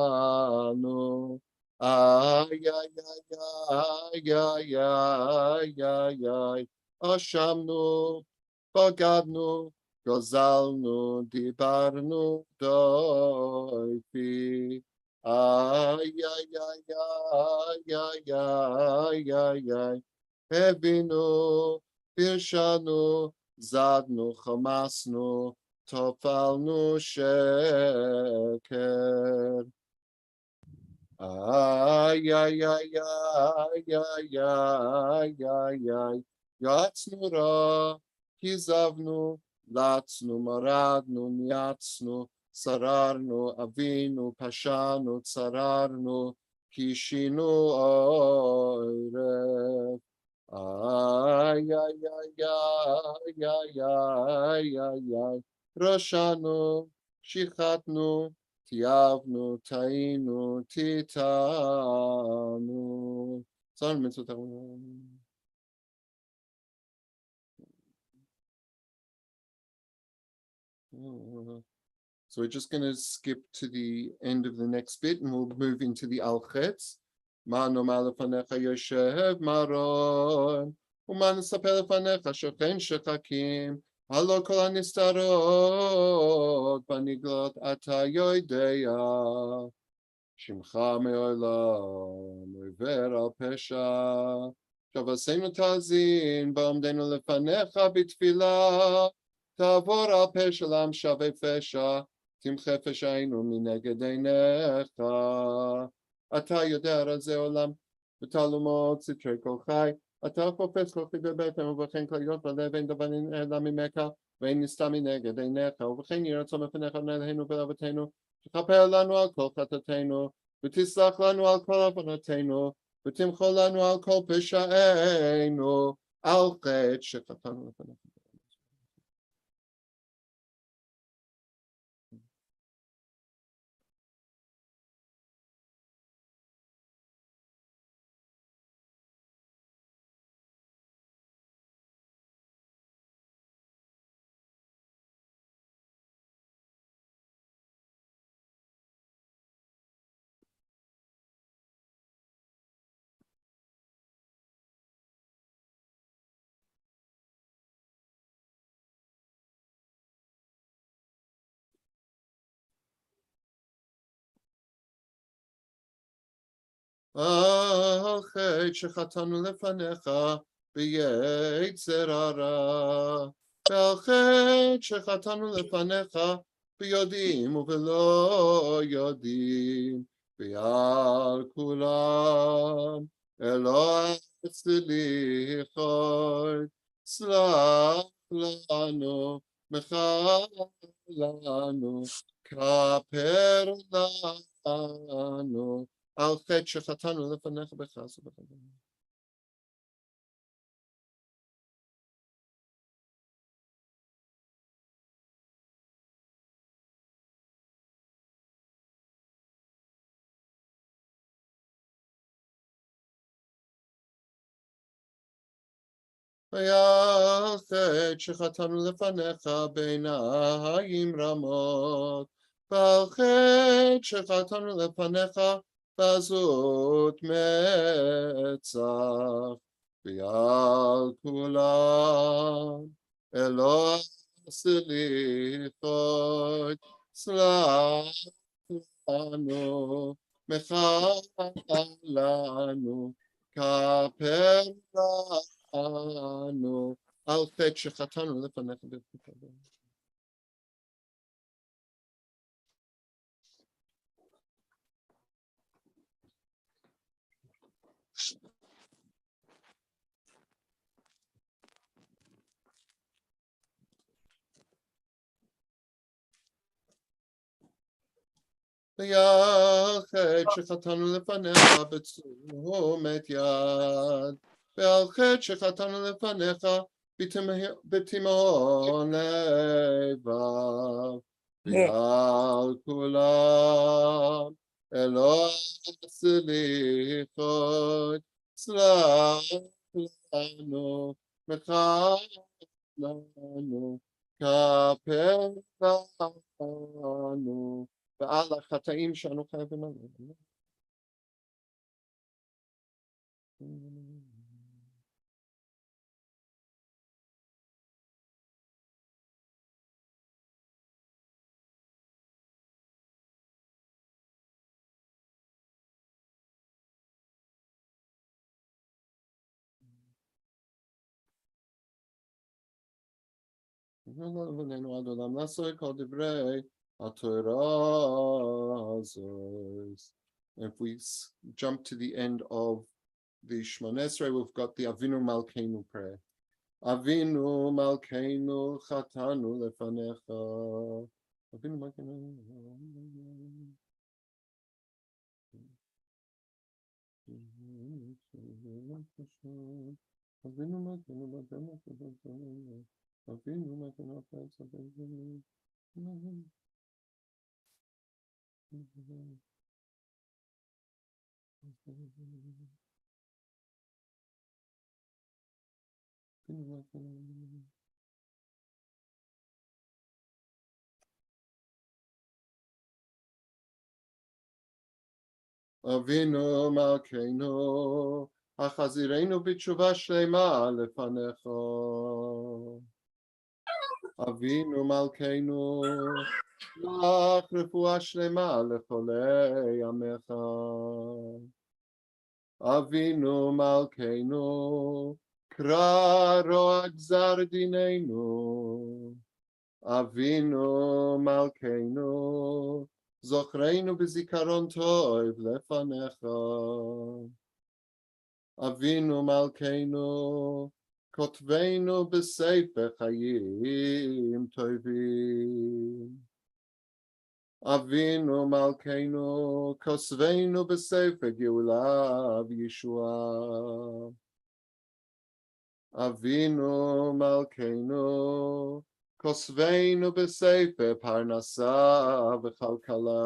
chatanu Ay, ay, ay, ay, ay, ay, ay, Ashamnu, Bagadnu, Gozalnu, Dibarnu, Doifi. Ay, ay, ay, ay, ay, ay, ay, ay, Evinu, Pirshanu, Zadnu, Chamasnu, Tofalnu, Sheker. Ay, ay, ay, ay, ay, ay, ay, ay, Yatznu ra, Kizavnu, Latznu, Maradnu, Niatznu, Sararnu, Avinu, Pashanu, Tsararnu, Kishinu, Oire. Ay, ay, ay, ay, ay, ay, ay, ay, Roshanu, Shichatnu, תייבנו, טעינו, תיתנו. צאן מצוותינו. So we're just going to skip to the end of the next bit and we'll move into the Al-Chetz. Ma nomar lefanecha yoshev maron, u'ma nesaper lefanecha shochen shechakim, halo kol hanistarot, baniglot ata yodeya, shimcha me'olam, u'ver al pesha, shavasenu tazin, ba'omdenu lefanecha b'tfilah, תעבור על פשע לעם שווה פשע, תמחה פשענו מנגד עיניך. אתה יודע רזי עולם, ותעלומות סתרי כל חי, אתה חופש כל חי בבטן, ובכן כליות בלב אין דבר אלא ממך, ואין נסתר מנגד עיניך, ובכן יהי רצון לפניך בני אלוהינו ולאבותינו, שכפר לנו על כל חטאתנו, ותסלח לנו על כל עוונותינו, ותמחל לנו על כל פשענו, על חטא שחטאנו לפניך. על חטא שחטאנו לפניך ביצר הרע, ועל חטא שחטאנו לפניך ביודעים ובלא יודעים, ועל כולם אלוהי סליחות, סלח לנו, מחל לנו, כפר לנו, על חטא שחטאנו לפניך בחסד ובחסד. ועל חטא שחטאנו לפניך בעיניים רמות, ועל חטא שחטאנו לפניך בעזות מצח, ועל כולם אלוהי סליחות, סלח לנו, מחל לנו, כפר לנו, על חטא שחטאנו לפניך בחטאנו. ועל חטא שחטאנו לפניך בתשומת יד, ועל חטא שחטאנו לפניך בתימהון לבב, ועל כולם אלוהי סליחות, סלח לנו, מחל לנו, כפר לנו, ועל החטאים שאנו חייבים עליהם. ולנו עד עולם לעשות כל דברי התורה הזאת. If we jump to the end of the Shmitter Cycle, we've got the Avinu Malkeinu prayer. Avinu Malkeinu chatanu lefanecha. Avinu Malkeinu. Avinu Malkeinu Avinu Malkeinu Avinu Malkeinu, Achazirenu b'tshuva shlema lefanecha. Avinu Malkeinu, Lach refuah shlema lecholei amecha. Avinu Malkeinu, Kra roa gzar dineinu. Avinu Malkeinu, Zochreinu b'zikaron tov lefanecha. Avinu Malkeinu, Kotveinu b'sefer chayim tovim. Avinu Malkeinu, Kosveinu b'sefer geula v'yeshua. Avinu Malkeinu, Kosveinu b'sefer parnasa v'chalkala.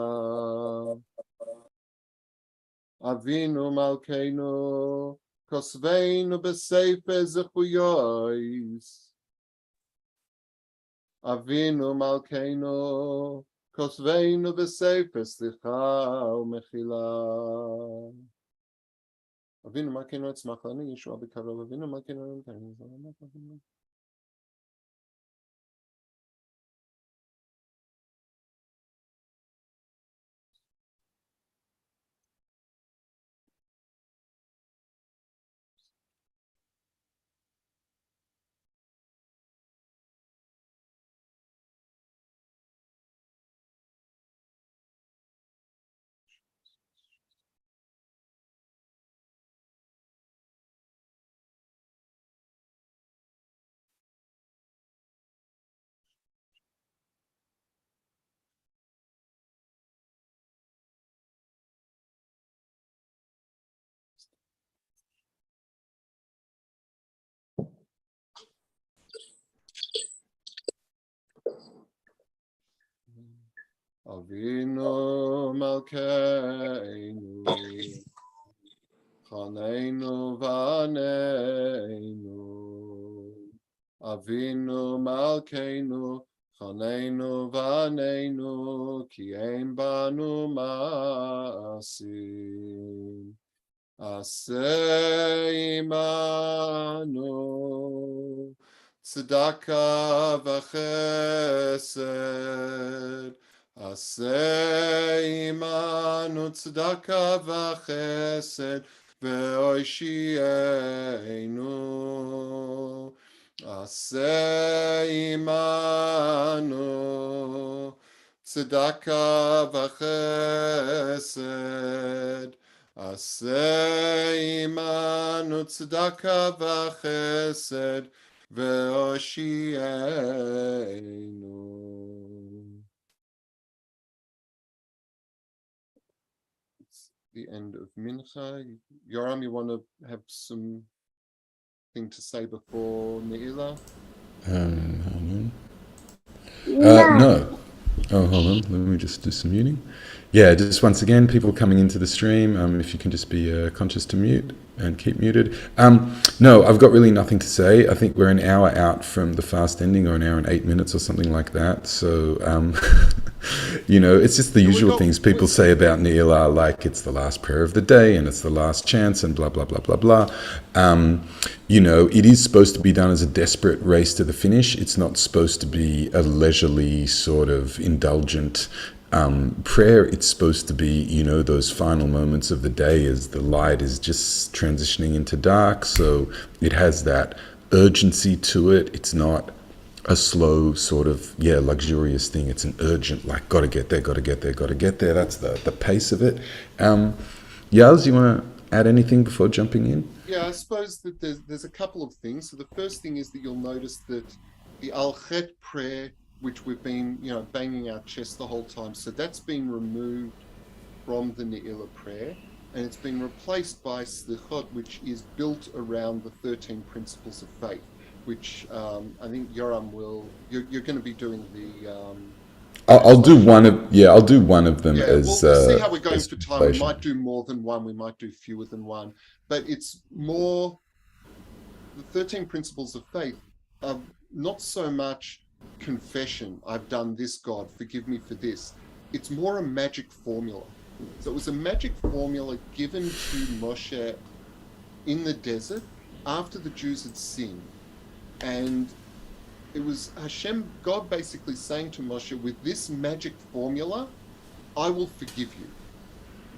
Avinu Malkeinu, Kosveinu b'sefer zechuyois. Avinu Malkeinu, Kosveinu b'sefer slicha u'mechila. Avinu Malkeinu etzmach lanu Yeshua b'karov. Avinu Malkeinu etzmach. Avinu Malkeinu, Chaneinu Vaneinu. Avinu Malkeinu, Chaneinu Vaneinu, Ki ein banu ma'asim. Aseh imanu, Tzedakah v'chesed. Aseh imanu tzedakah v'chesed ve'oshienu. Aseh imanu tzedakah v'chesed. Aseh imanu tzedakah v'chesed ve'oshienu. The end of Mincha. Yoram, you want to have some thing to say before Neilla? Hold on. No. Oh, hold on. Let me just do some muting. Yeah, just once again, people coming into the stream, if you can just be conscious to mute and keep muted. No, I've got really nothing to say. I think we're an hour out from the fast ending, or an hour and 8 minutes or something like that. So, it's just the usual things people say about Neilla, like it's the last prayer of the day and it's the last chance and blah, blah, blah, blah, blah. It is supposed to be done as a desperate race to the finish. It's not supposed to be a leisurely sort of indulgent prayer. It's supposed to be, those final moments of the day as the light is just transitioning into dark. So it has that urgency to it. It's not a slow sort of, luxurious thing. It's an urgent, like, gotta get there. That's the pace of it. Yaz, you want to add anything before jumping in? Yeah, I suppose that there's a couple of things. So the first thing is that you'll notice that the Al-Chet prayer, which we've been, banging our chest the whole time, so that's been removed from the Neilla prayer, and it's been replaced by Slichot, which is built around the 13 principles of faith, which I think Yoram you're going to be doing the I'll do one of them as we'll see how we're going for time. We translation. might do more than one, we might do fewer than one, but it's more the 13 principles of faith are not so much confession, I've done this, God, forgive me for this. It's more a magic formula. So it was a magic formula given to Moshe in the desert after the Jews had sinned. And it was Hashem, God basically saying to Moshe, with this magic formula, I will forgive you.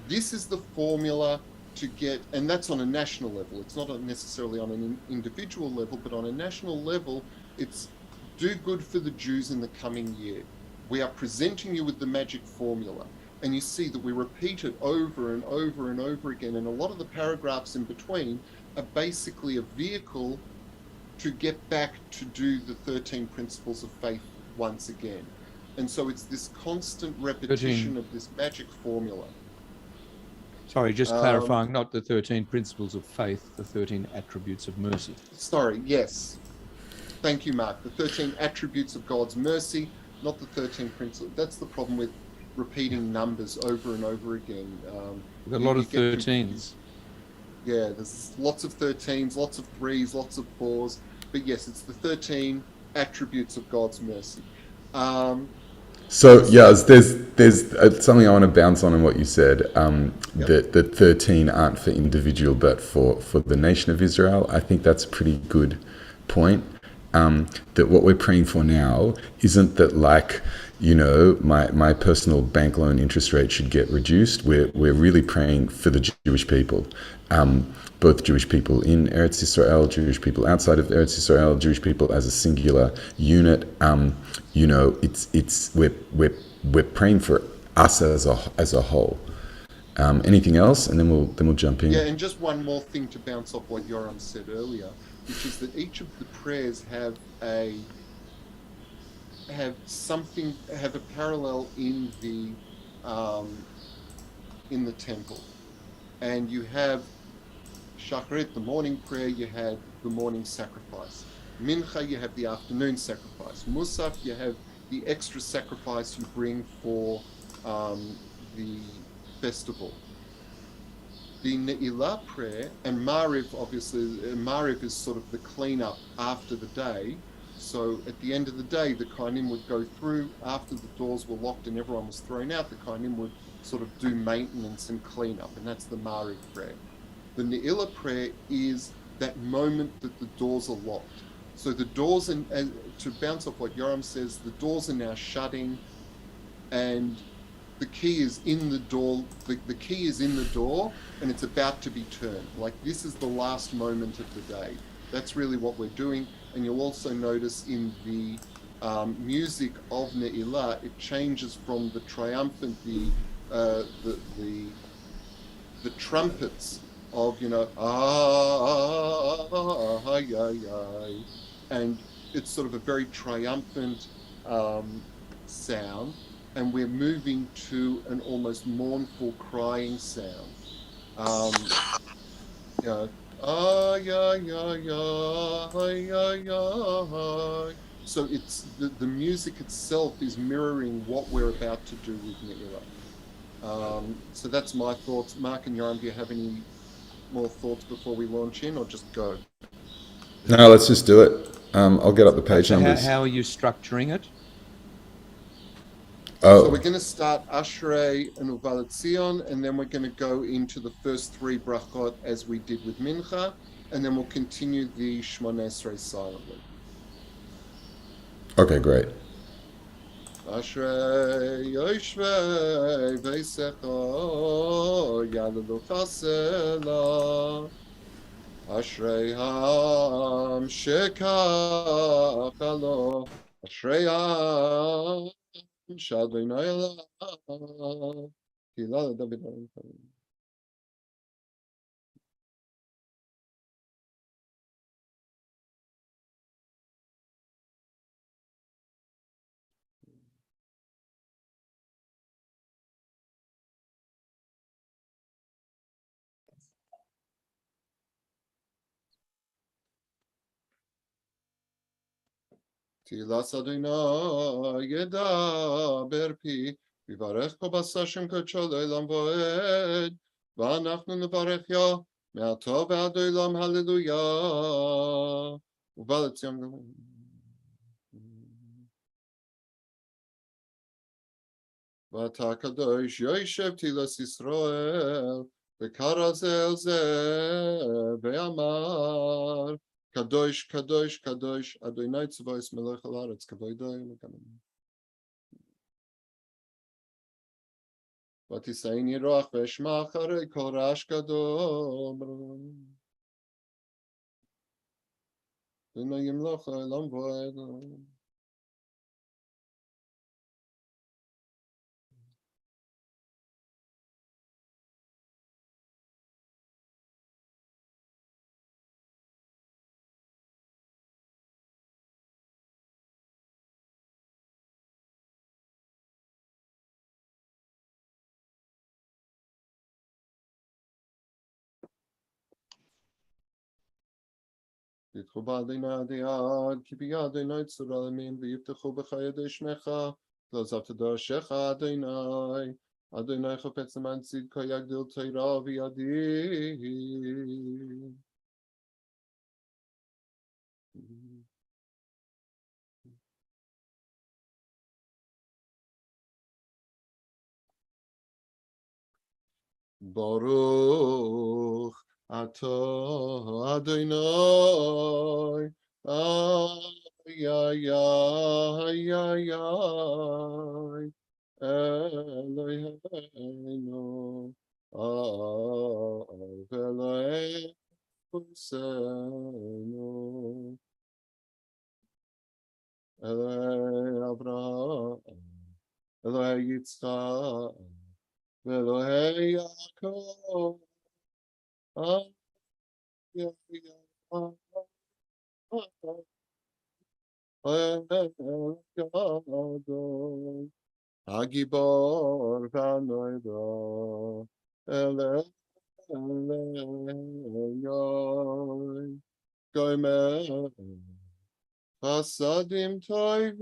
This is the formula to get, and that's on a national level. It's not necessarily on an individual level, but on a national level, it's do good for the Jews in the coming year. We are presenting you with the magic formula. And you see that we repeat it over and over and over again. And a lot of the paragraphs in between are basically a vehicle to get back to do the 13 principles of faith once again. And so it's this constant repetition of this magic formula. Sorry, just clarifying, not the 13 principles of faith, the 13 attributes of mercy. Sorry, yes. Thank you, Mark. The 13 attributes of God's mercy, not the 13 principles. That's the problem with repeating numbers over and over again. We've got a lot of 13s. Yeah, there's lots of 13s, lots of 3s, lots of 4s. But yes, it's the 13 attributes of God's mercy. So yeah, there's something I want to bounce on in what you said. That 13 aren't for individual, but for the nation of Israel. I think that's a pretty good point. That what we're praying for now isn't that, like, you know, my personal bank loan interest rate should get reduced. We're really praying for the Jewish people, both Jewish people in Eretz Yisrael, Jewish people outside of Eretz Yisrael, Jewish people as a singular unit. You know, we're praying for us as a whole. Anything else, and then we'll jump in. Yeah, and just one more thing to bounce off what Yoram said earlier, which is that each of the prayers have a parallel in the temple. And you have Shacharit, the morning prayer, you have the morning sacrifice. Mincha, you have the afternoon sacrifice. Musaf, you have the extra sacrifice you bring for the festival. The Neilla prayer, and Mariv, obviously, Mariv is sort of the cleanup after the day. So at the end of the day, the Kohanim would go through, after the doors were locked and everyone was thrown out, the Kohanim would sort of do maintenance and cleanup, and that's the Mariv prayer. The Neilla prayer is that moment that the doors are locked. So the doors, and to bounce off what Yoram says, the doors are now shutting, and the key is in the door. The key is in the door, and it's about to be turned. Like, this is the last moment of the day. That's really what we're doing. And you'll also notice in the music of Ne'ilah, it changes from the triumphant, the trumpets of, you know, and it's sort of a very triumphant sound, and we're moving to an almost mournful crying sound. You know, so it's the music itself is mirroring what we're about to do with Ne'ilah. So that's my thoughts. Mark and Yoram, do you have any more thoughts before we launch in, or just go? No, let's just do it. I'll get up the page numbers. How are you structuring it? So we're going to start Ashrei and Uvalet Zion, and then we're going to go into the first 3 brachot as we did with Mincha, and then we'll continue the Shmoneh Esrei silently. Okay, great. Ashrei Yoshvei Veisecho Yalalu Chasela Ashrei Ham Shekach Alo Ashrei Ham Shadlei Neilla Hilal David. תהילת אדוני ידבר פי, ויברך כל בשר שם קודשו לעולם ועד, ואנחנו נברך יה, מעתה ועד עולם, הללויה, ובא לציון גואל. ואתה קדוש יושב תהילת ישראל, וקרא זה אל זה, ואמר, קדוש, קדוש, קדוש, אדוני צבאוס מלך על הארץ, כבודו לגמרי. ותישאני רוח ואשמע אחרי כל רעש גדול. אדוני ימלוך לעולם ועד. יתחו באדוני עד יד, כי בידוני צורה למין, ויפתחו בך ידי שמך, לא עזבת דרשך אדוני, אדוני חפץ למען צדקו יגדיל תורה וידיר. ברוך אתה אדוני, איי איי איי איי איי, אלוהינו, ואלוהי חוסנו, אלוהי אברהם, אלוהי יצחק, ואלוהי יעקב, הגיבור והנועדו, אלוהי גומר חסדים טובים,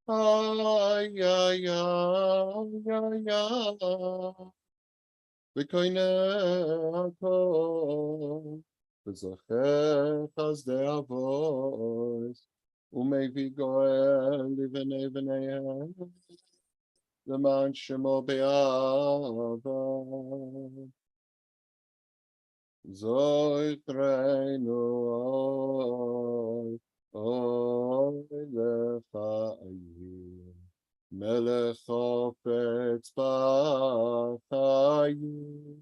איי איי איי איי איי, וקוינה הכל, וזוכר חסדי אבות, ומביא גואל לבני בניהם, למען שמו באהבה. זוכרנו אוי לחיים, מלך חפץ בחיים,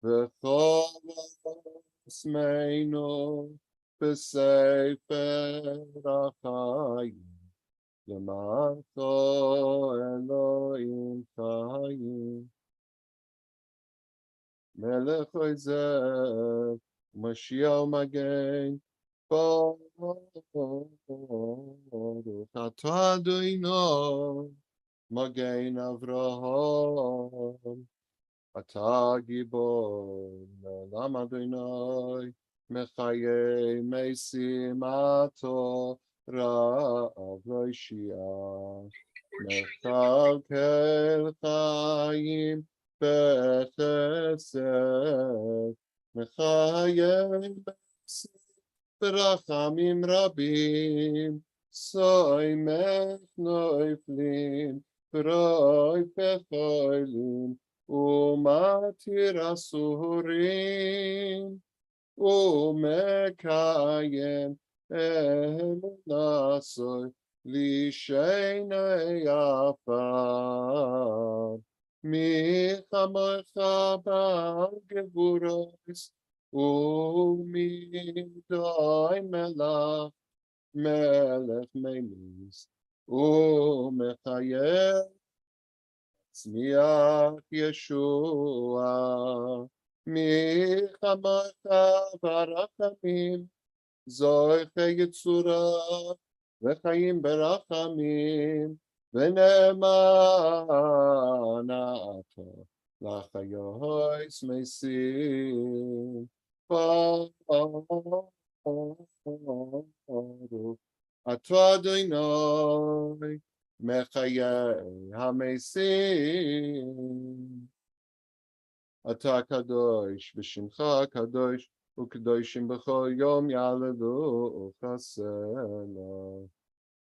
וכל שמנו בספר החיים, למענתו אלוהים חיים. מלך עוזר, משיח ומגן, ברוך אתה אדוני, מגן אברהם. אתה גיבור לעולם אדוני, מחיי משימתו רב לא ישיעה, מכלכל חיים בחסד, מחיי ברחמים רבים, סומך נופלים, ברוי פחולים, ומתיר אסורים, ומקיים אמונתו לשני עפר. מי כמוך בגבורות, ומדי מלך מליס, ומחייב צמיח ישוע. מי כמוך ברחמים, זוכה יצורה, וחיים ברחמים, ונאמן אתה לחיות משים. אתה אדוני מחיי המתים. אתה קדוש ושמך קדוש, וקדושים בכל יום יעללוך סלע.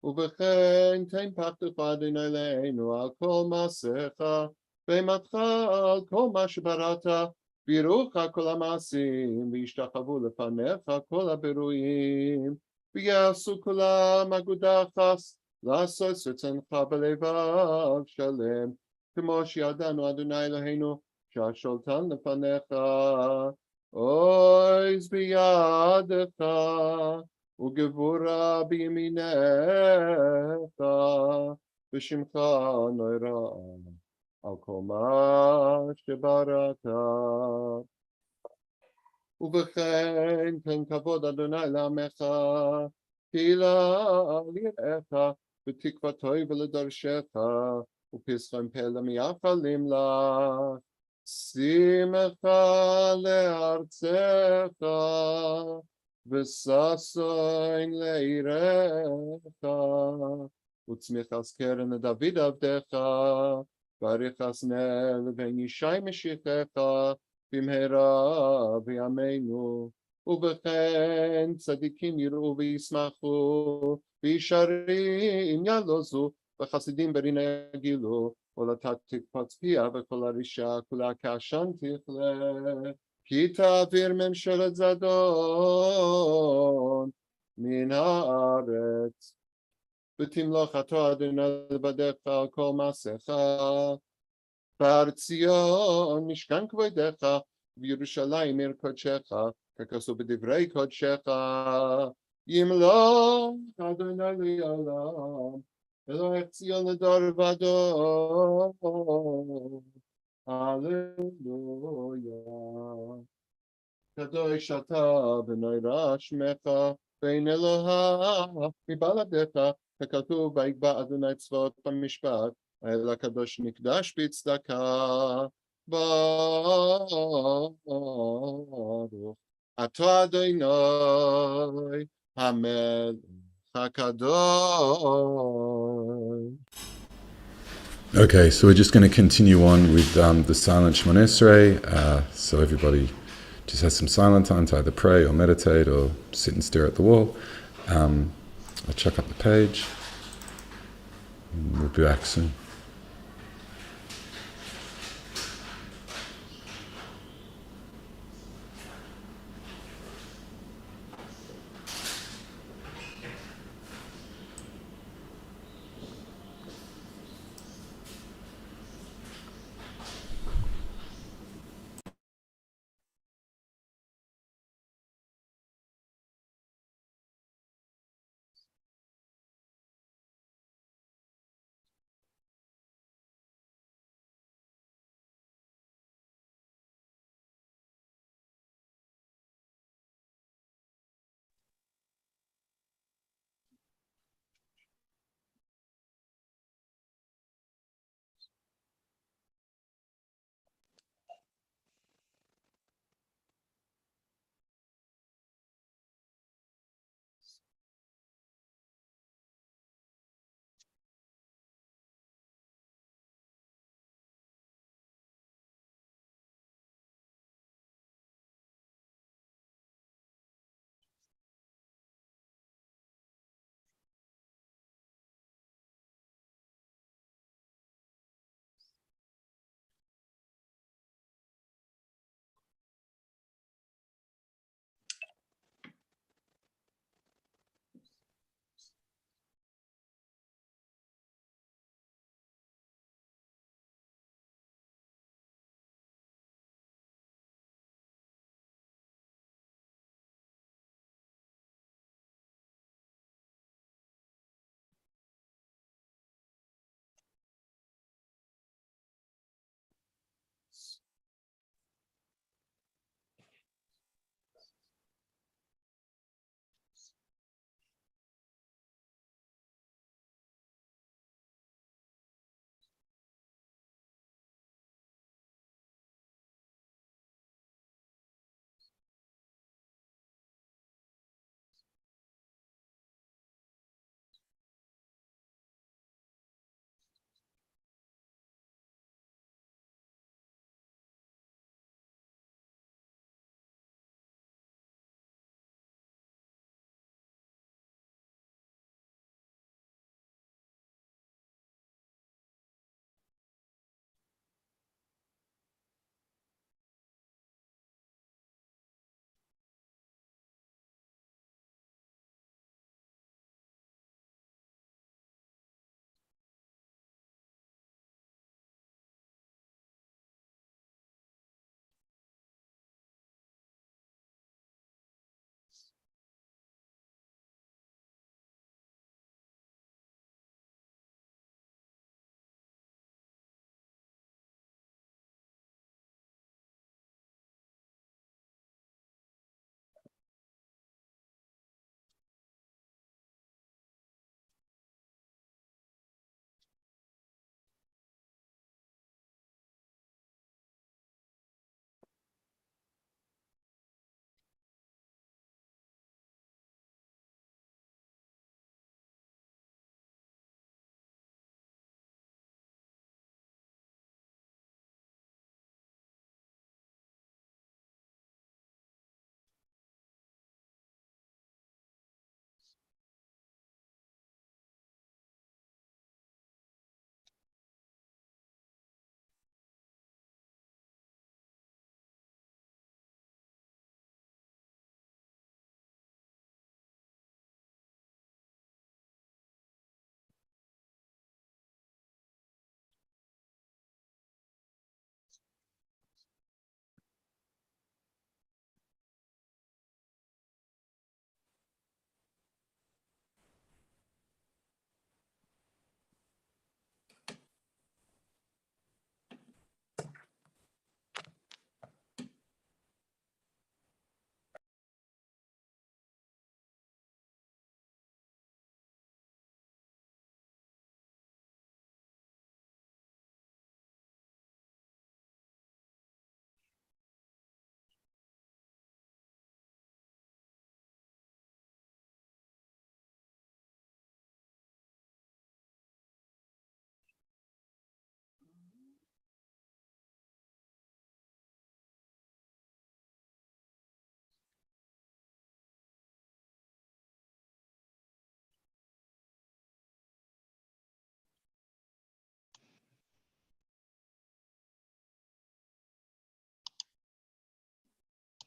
ובכן תן פחדך אדוני אלינו על כל מעשיך, ואימתך על כל מה שבראת, ויראוך כל המעשים, וישתחוו לפניך כל הברואים, ויעשו כולם אגודה אחת, לעשות רצונך בלבב שלם, כמו שידענו אדוני אלוהינו, שהשולטן לפניך, עוז בידך, וגבורה בימינך, ושמך נורא על כל מה שבראת. ובכן תן כבוד אדוני לעמך, תהילה ליראך, ותקוותו ולדרשך, ופסחם פה למייחלים לך. שמחה לארצך, וששון לעירך, וצמיחס קרן לדוד עבדך, בריחס נר לבן ישי משיחך, במהרה בימינו. ובכן צדיקים יראו וישמחו, וישרים יעלוזו, וחסידים ברינה יגילו, עולתה תקפוץ פיה, וכל הרשעה כולה כעשן תכלה. כי תעביר ממשלת זדון מן הארץ, ותמלוך אתה אדוני לבדך על כל מעשיך. בהר ציון משכן כבודך, וירושלים עיר קודשך, ככתוב בדברי קודשך. ימלוך אדוני לעולם, אלוהי ציון לדור ודור. הללויה. קדוש אתה ונורא שמך, בין אלוהיו מבלעדיך, ככתוב ויקבע אדוני צבאות במשפט, האל הקדוש נקדש בצדקה. ברוך אתה אדוני המלך הקדוש. Okay, so we're just going to continue on with the Silent Monastery. So everybody just has some silent time to either pray or meditate or sit and stare at the wall. I'll chuck up the page. We'll be back soon.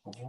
Okay.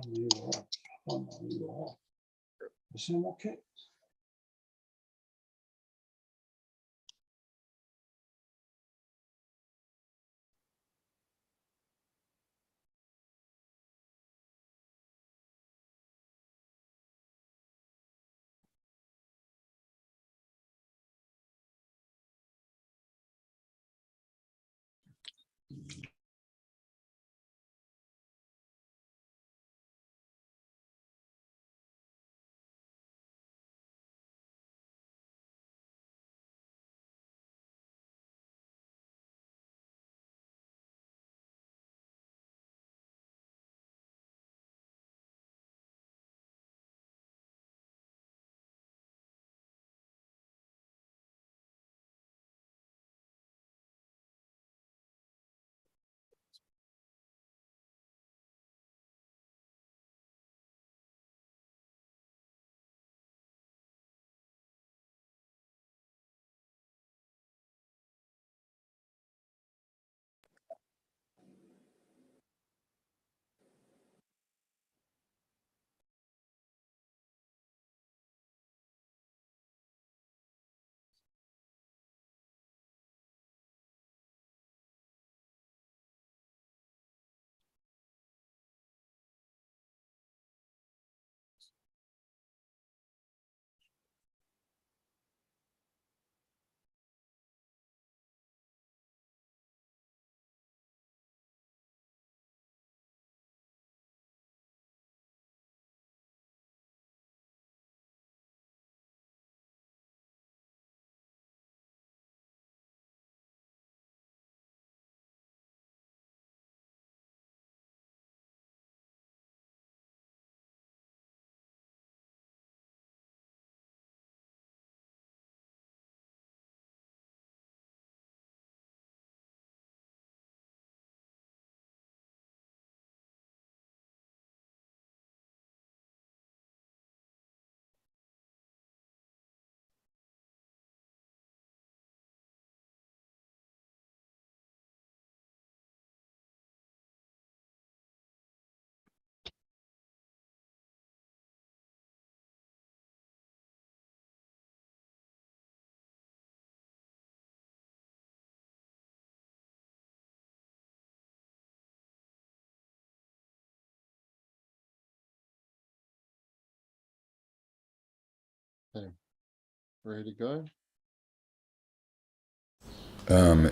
Ready to go?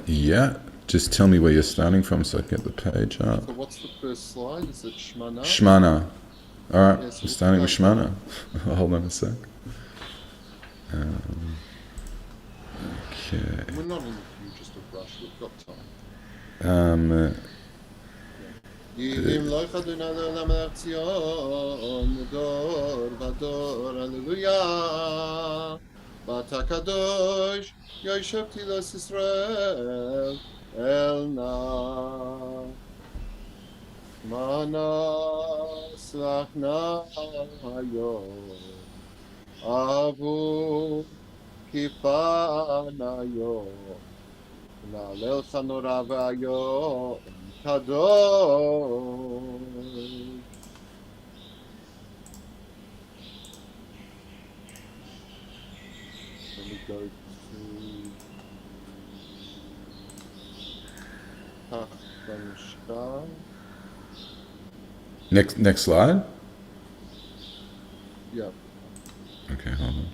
Yeah, just tell me where you're starting from so I can get the page up. So what's the first slide? Is it Shmana? Shmana. All right, Yes, we're starting with okay. Shmana. Hold on a sec. Okay. We're not in the queue, just a rush. We've got time. Yihim lo chaduna l'olam Zion, dor vador, Hallelujah. Bata kadosh, Yoshev Tilos Israel, Elna. Manas lachna hayom, Avu kipana yom. Na'alel chanora v'ayom kadosh. Let me go to Tachtan. Next slide. Yep. Okay, hold on.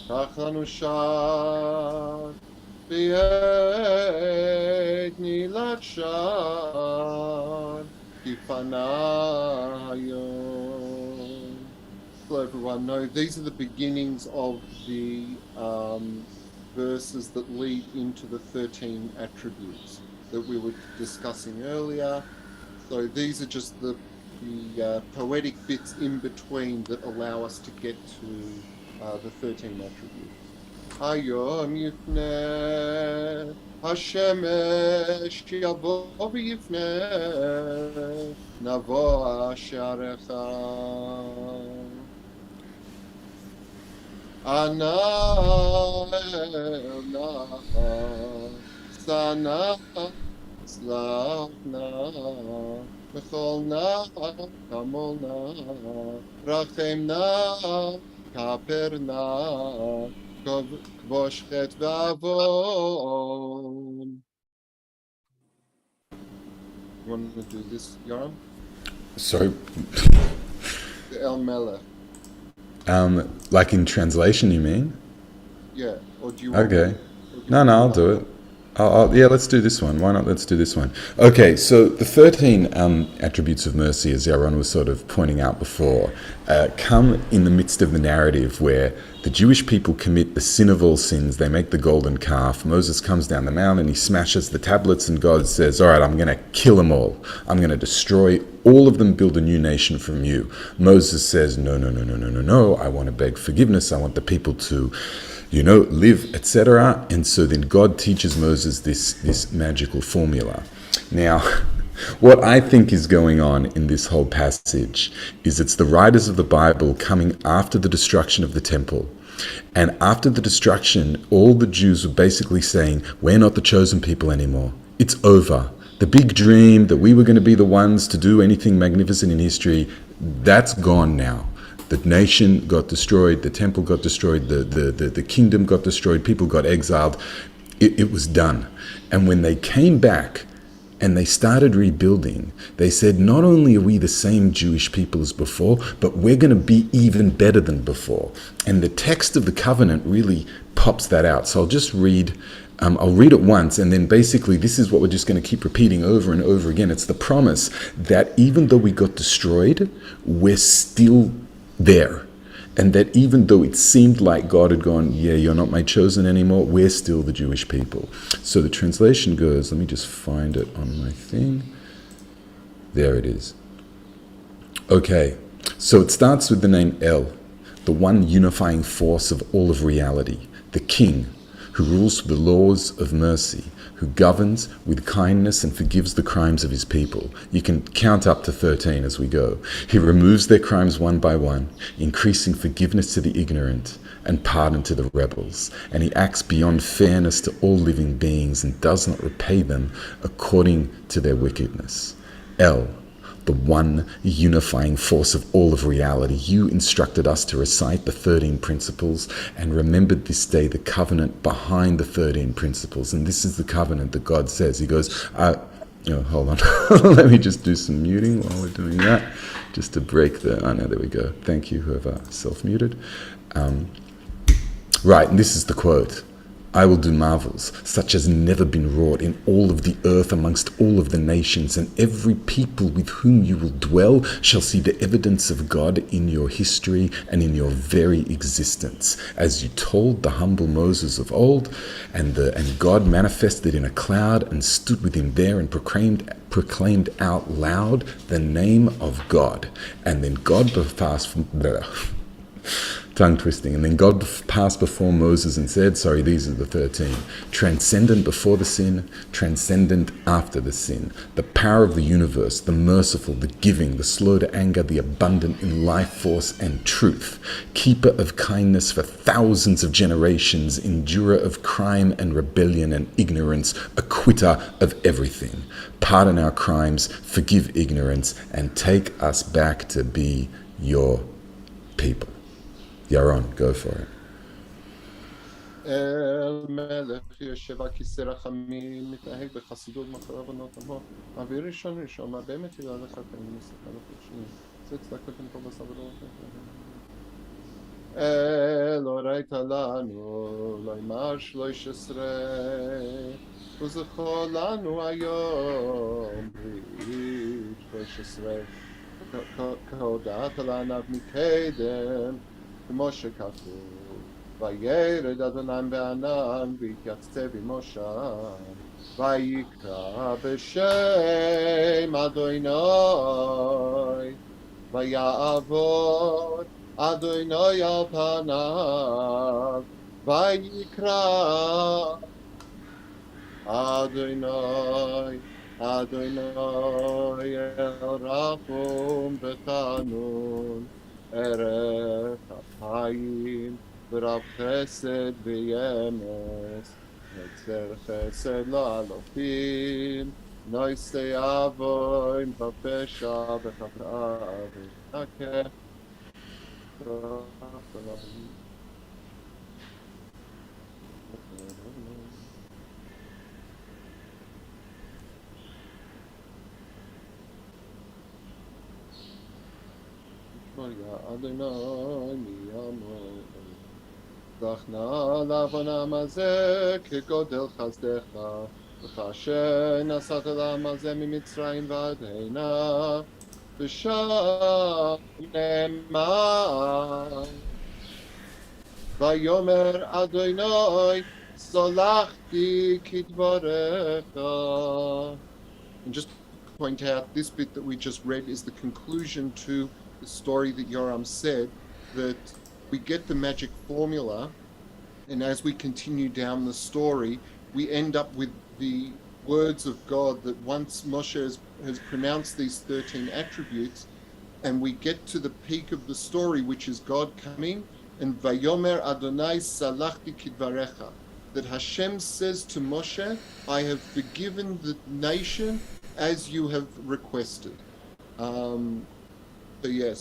Tachanu shan v'yet nilat shan kifanayom. So everyone know these are the beginnings of the verses that lead into the 13 attributes that we were discussing earlier. So these are just the poetic bits in between that allow us to get to the 13 attributes. Hayom yifne Hashemesh yavo v'yifne navo asharecha. Ana elna sana slavna mecholna kamolna rachemna kaperna kvoshchet vavon. You want to do this, Yoram? Sorry. El Melech. Like in translation, you mean? Yeah. Or do you want Okay. No, I'll do it. Yeah, let's do this one. Why not? Let's do this one. Okay, so the 13 attributes of mercy, as Yaron was sort of pointing out before, come in the midst of the narrative where the Jewish people commit the sin of all sins. They make the golden calf. Moses comes down the mountain, he smashes the tablets, and God says, all right, I'm going to kill them all. I'm going to destroy all of them, build a new nation from you. Moses says, no. I want to beg forgiveness. I want the people to live, etc. And so then God teaches Moses this magical formula. Now, what I think is going on in this whole passage is it's the writers of the Bible coming after the destruction of the temple. And after the destruction, all the Jews were basically saying, we're not the chosen people anymore. It's over. The big dream that we were going to be the ones to do anything magnificent in history, that's gone now. The nation got destroyed, the temple got destroyed, the kingdom got destroyed, people got exiled. It was done. And when they came back and they started rebuilding, they said, not only are we the same Jewish people as before, but we're going to be even better than before. And the text of the covenant really pops that out. So I'll just read, I'll read it once, and then basically this is what we're just going to keep repeating over and over again. It's the promise that even though we got destroyed, we're still there, and that even though it seemed like God had gone, yeah, you're not my chosen anymore, we're still the Jewish people. So the translation goes, let me just find it on my thing. There it is. Okay, so it starts with the name El, the one unifying force of all of reality, the King, who rules with the laws of mercy, who governs with kindness and forgives the crimes of his people. You can count up to 13 as we go. He removes their crimes one by one, increasing forgiveness to the ignorant and pardon to the rebels. And he acts beyond fairness to all living beings and does not repay them according to their wickedness. El, the one unifying force of all of reality, you instructed us to recite the 13 principles and remembered this day the covenant behind the 13 principles. And this is the covenant that God says. He goes, hold on. Let me just do some muting while we're doing that, just to break the, no, there we go. Thank you, whoever self-muted. Right, and this is the quote. I will do marvels, such as never been wrought in all of the earth amongst all of the nations, and every people with whom you will dwell shall see the evidence of God in your history and in your very existence. As you told the humble Moses of old, and God manifested in a cloud and stood with him there and proclaimed out loud the name of God. And then God tongue twisting. And then God passed before Moses and said, these are the 13. Transcendent before the sin, transcendent after the sin. The power of the universe, the merciful, the giving, the slow to anger, the abundant in life force and truth. Keeper of kindness for thousands of generations, endurer of crime and rebellion and ignorance, acquitter of everything. Pardon our crimes, forgive ignorance, and take us back to be your people. Yaron, go for it. El melech יושב על כיסא רחמים, מתנהג בחסידות מאחורי עוונות עמו, מעביר ראשון, מה באמת יראה לך כאן מסתכל לחודשים, זה צדקות עם כל בשר ולא אלוהית לנו, לא ימר 13, וזכור לנו היום ברית 13, כהודעת לענב מקדם, כמו שכתוב, וירד אדוני בענן, והתייצב עמו שם, ויקרא בשם אדוני, ויעבוד אדוני על פניו, ויקרא אדוני, אדוני אל רחום וחנון, ערך אפיים ורב חסד וימס, נצר חסד לאלופים, נויסי אבוין בפשע וחטאה ונקה. אדוני מימו זכנה לעוונם הזה כגודל חסדך וכאשר נסעת לעם הזה ממצרים ועד הנה ושם נאמר ויאמר אדוני סלחתי כדבריך. And just to point out, this bit that we just read is the conclusion to the story that Yoram said, that we get the magic formula, and as we continue down the story, we end up with the words of God that once Moshe has pronounced these 13 attributes, and we get to the peak of the story, which is God coming, and Vayomer Adonai Salachti Kidvarecha, that Hashem says to Moshe, I have forgiven the nation as you have requested.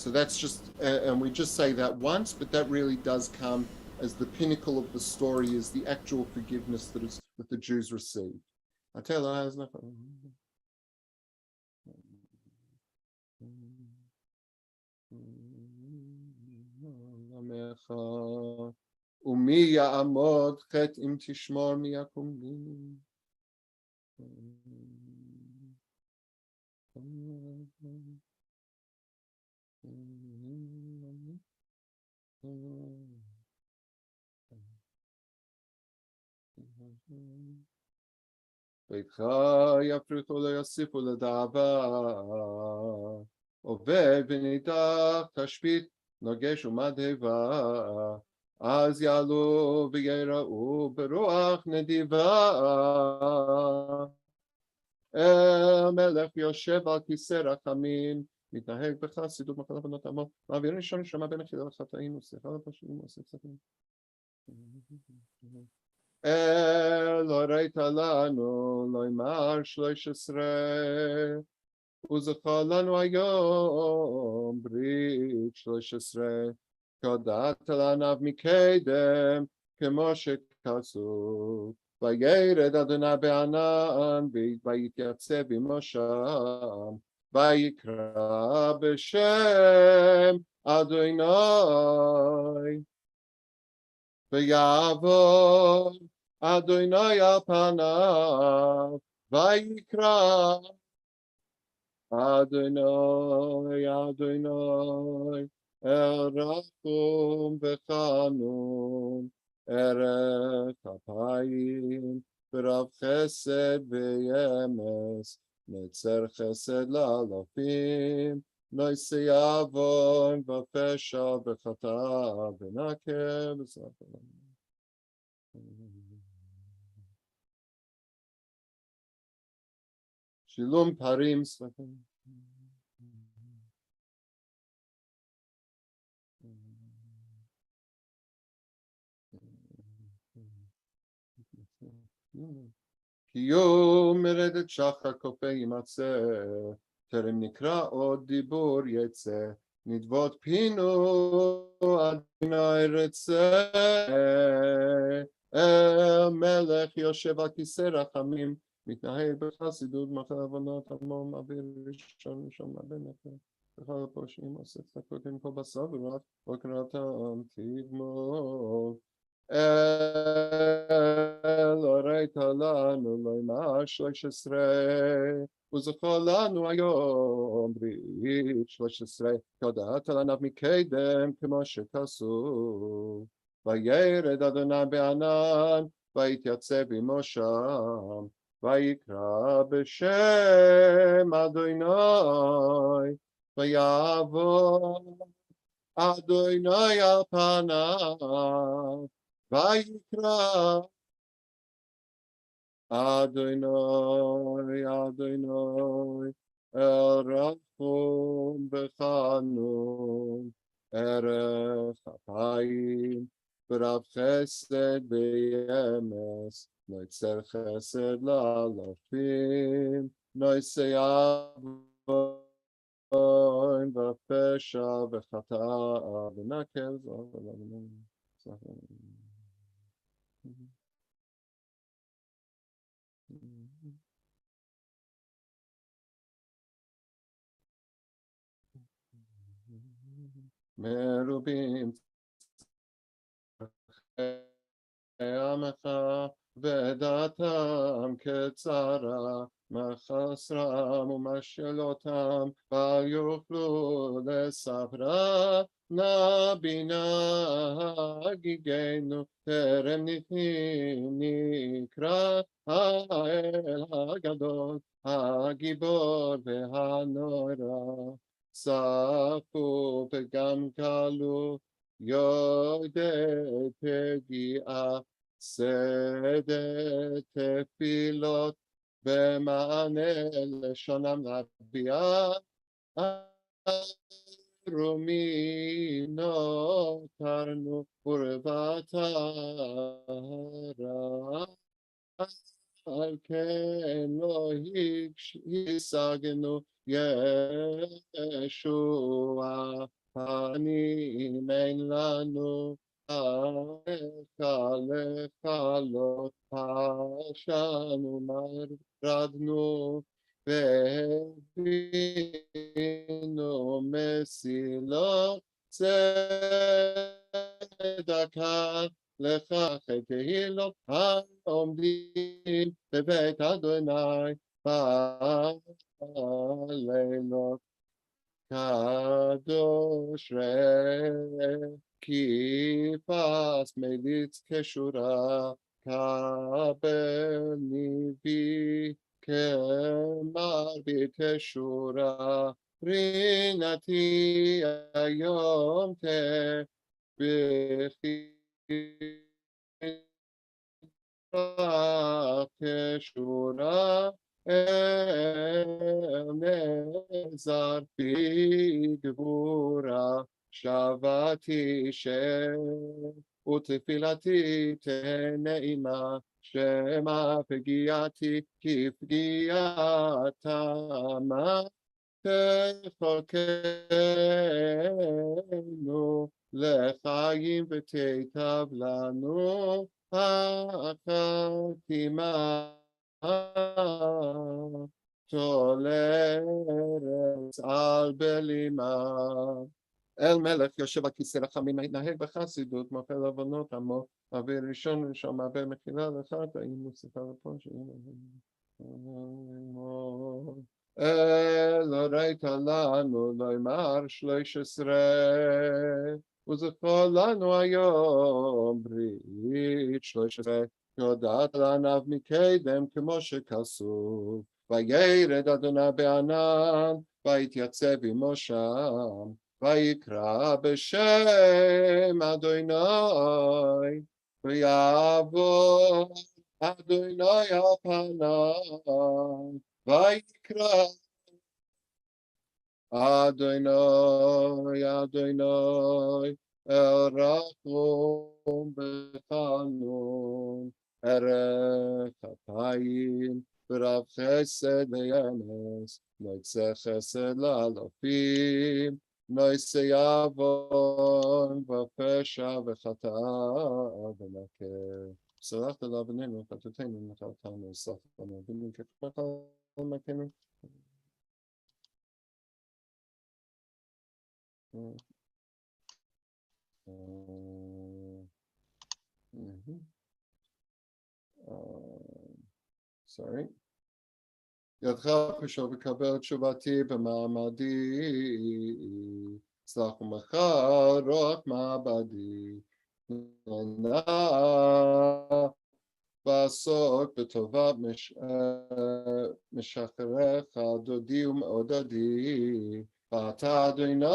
So that's just, and we just say that once, but that really does come as the pinnacle of the story, is the actual forgiveness that the Jews received. I tell you, ומי יעמוד חטא אם תשמור מי יקום לי. ביתך יפריחו לא יוסיפו לדאבה, עובד ונידח תשבית נוגש ומדהבה, אז יעלו ויראו ברוח נדיבה. אל מלך יושב על כיסא רחמים, מתנהג בחסידות מחלה בנות עמו, מעביר ראשון נשמה בין החילה לחטאים וסליחה לפשעים ועושה כספים. לא ראית לנו, לא אמר 13, וזכה לנו היום ברית 13, כהודעת לעניו מקדם, כמו שכתוב, וירד אדוני בענן, ויתייצב עמו שם, ויקרא בשם אדוני, ויעבור אדוני על פניו, ויקרא אדוני אדוני אל רחום וחנון, ערך אפיים ורב חסד וימס, נצר חסד לאלפים, נויסי עוון ופשע וחטאה ונקה וזכר. שילום פרים ספקים. כי יום מרדת שחר כופה יימצא, טרם נקרא עוד דיבור יצא, נדבות פינו אדוני רצה. אל מלך יושב על כיסא רחמים, מתנהג בחסידות מחל עוונות עמו, מעביר ראשון ראשון מהבן אחר, וכל הפושעים עושה צדקות עם כל בשר ורוח, וקראתם תגמול. לא ראית לנו, לא אמר 13, וזכה לנו היום ברית 13, כהודעת לעניו מקדם, כמו שכתוב, וירד אדוני בענן, ויתייצב עמו שם, ויקרא בשם אדוני, ויעבור אדוני על פניו, ויקרא אדוני אדוני אל רחום וחנון, ערך אפיים ברב חסד וימס, נוצר חסד לאלפים, נושא עוון ופשע וחטאה ונקל מרובים עמך ודעתם כצרה מחסרם ומשלותם בל יוכלו לספרה נא בינה הגיגנו טרם נקרא האל הגדול הגיבור והנורא ספו וגם קלו יודעת פגיעה שדה תפילות במענה לשונם להביעה רומי נותרנו ורבטרה על כן לא השגנו ישועה פנים אין לנו לכלות פשענו מרדנו והבינו מסילות צדקה לך תהילות העומדים בבית אדוני בלילות קדוש כי פס מליץ כשורה קבל ניבי כמרבית כשורה רינתי היום בכי כשורה נזר בגבורה שבתי ותפילתי תנעימה שמא פגיעתי כפגיעתמה תפקנו לחיים ותיטב לנו החתימה תולרס על בלימה אל מלך יושב הכיסא רחמים מתנהג בחסידות מופל עוונות עמו מעביר ראשון ראשון מעביר מחילה לחטאים מוסיפה לפושעים אלו ראית לנו לא אמר 13 וזכור לנו היום ברית 13 יודעת לענב מקדם כמו שכסוף וירד אדוני בענן ויתייצב עמו שם ויקרא בשם אדוני ויעבור אדוני על פניו ויקרא אדוני אדוני אל רחום וחנון ערך אפיים ורב חסד וימס נוצר חסד לאלפים נושא עוון ופשע וחטאה ונקל סלחת לבנינו חטאתנו וחטאתנו סלחת לנו ונקפח על מכנו sorry. ידך פשוט וקבל תשובתי במעמדי, סלח ומחר רוח מעבדי, נא ועסוק בטובה משחררך דודי ומעודדי, ואתה אדוני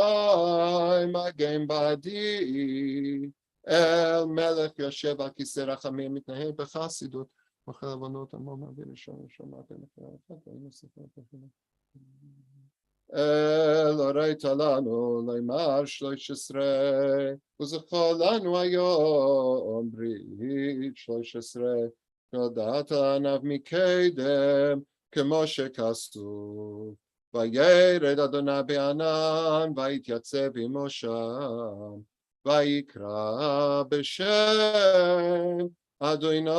מגן בעדי, אל מלך יושב על כיסא רחמים מתנהל בחסידות, מוחל עוונות עמו מעביר ראשון מעביר מחילה לחטאים מוסיפה לפושעים הורית לנו לאמר 13 וזכור לנו היום ברית 13 שהודעת עליו מקדם כמו שכתוב וירד אדוני בענן ויתייצב עמו שם ויקרא בשם אדוני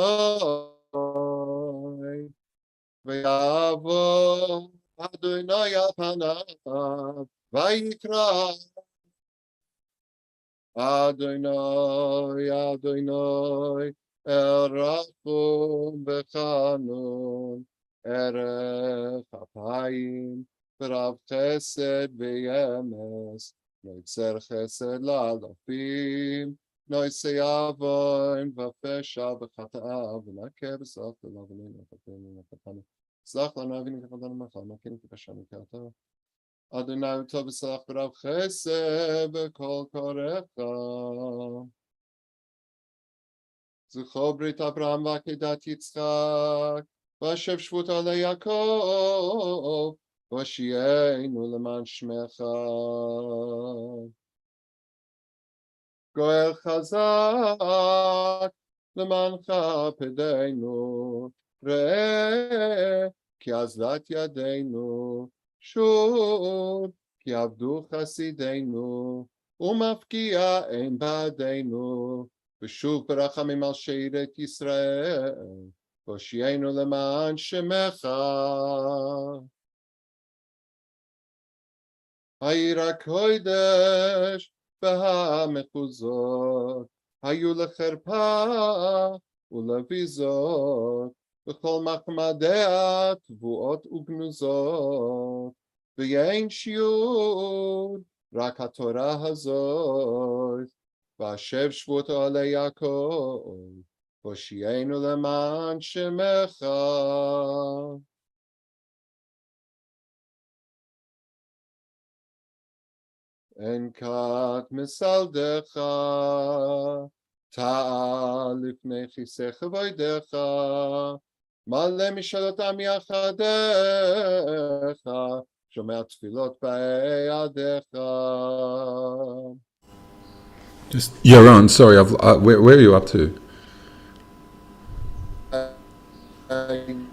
ויעבור אדוני על פניו ויקרא אדוני אדוני אל רחום וחנון ערך אפיים ורב חסד וימס לא יצר חסד לאלפים לא יעשה עוון ופשע וחטאה ונקה בסוף ולבנים וחטאנו סלח לנו אבינו כחטאנו מחל מכינו כפשענו כעתה אדוני הוא טוב וסלח ורב חסד בכל קוראיך זכור ברית אברהם ועקדת יצחק והשב שבותו ליעקב והושיענו למען שמך גואל חזק למענך פדנו ראה כי אזלת ידינו שוב כי עבדו חסידינו ומפקיע אין בעדינו ושוב ברחמים על שארית ישראל והושיענו למען שמך העיר הקודש והמחוזות היו לחרפה ולביזות בכל מחמדיה תבואות וגנוזות ואין שיעור רק התורה הזאת והשב שבותו על יעקב והושיענו למען שמך אין כת מסלדך תעל לפני כיסא כבודך מלא משאלותם יחדיך שומע תפילות בידיך. Just Yaron, sorry, where are you up to? Can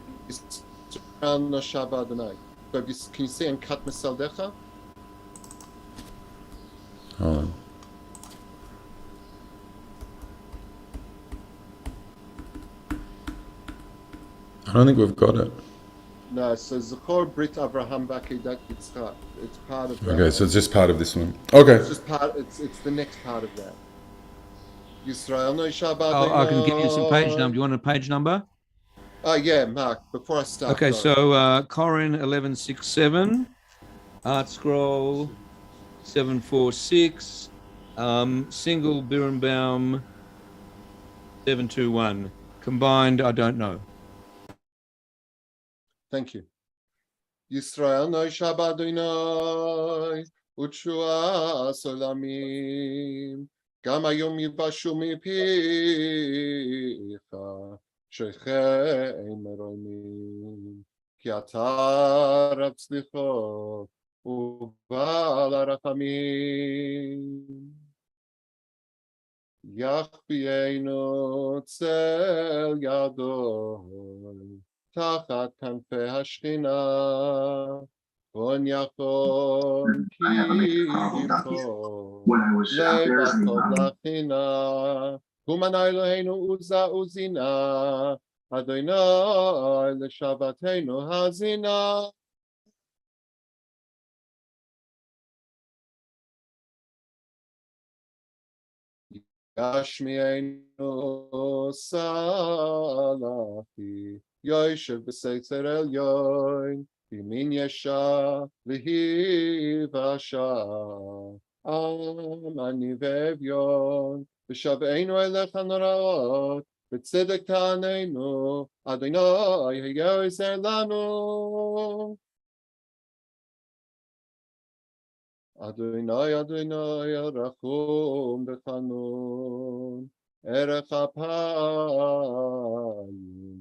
you say in kat mesaldecha? Hold on. I don't think we've got it. No, so Zachor Brit Avraham Vakedat Yitzchak. It's part of that. Okay, so it's just part of this one. Okay. It's just part. It's the next part of that. Yisrael no Shabbat. I can give you some page number. Do you want a page number? Yeah, Mark. Before I start. Okay, so Korin 1167, Art Scroll 746, single Birnbaum 721. Combined, I don't know. Thank you. Yisrael no Shabbat Adonai Utshua Solamim Gam hayom yivashu mipicha Shechei meronim Ki ata rab tzlichot Ubal harachamim Yachbienu tzel yadoi תחת כנפי השכינה, בון יכון כי יבחור, לב הטוב לכינה, קומנה אלוהינו עוזה וזינה, אדוני לשבתנו הזינה. ישמיענו סלחי, יושב בסתר עליון, בימין ישר להיוושע. עם עני ואביון, ושבענו אליך נוראות, בצדק תעננו, אדוני היה עזר לנו. אדוני אדוני רחום וחנון, ערך אפיים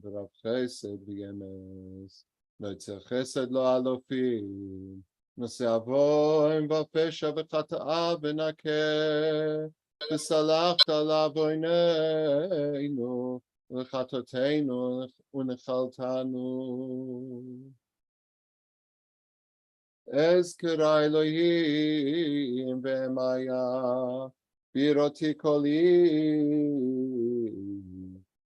ורב חסד וימס, לא יצר חסד לא אלופים, נושא עוון ופשע וחטאה ונקה, וסלחת לעווננו ולחטאותינו ונחלתנו. אזכרה אלוהים בהמיה, בירותי קולי,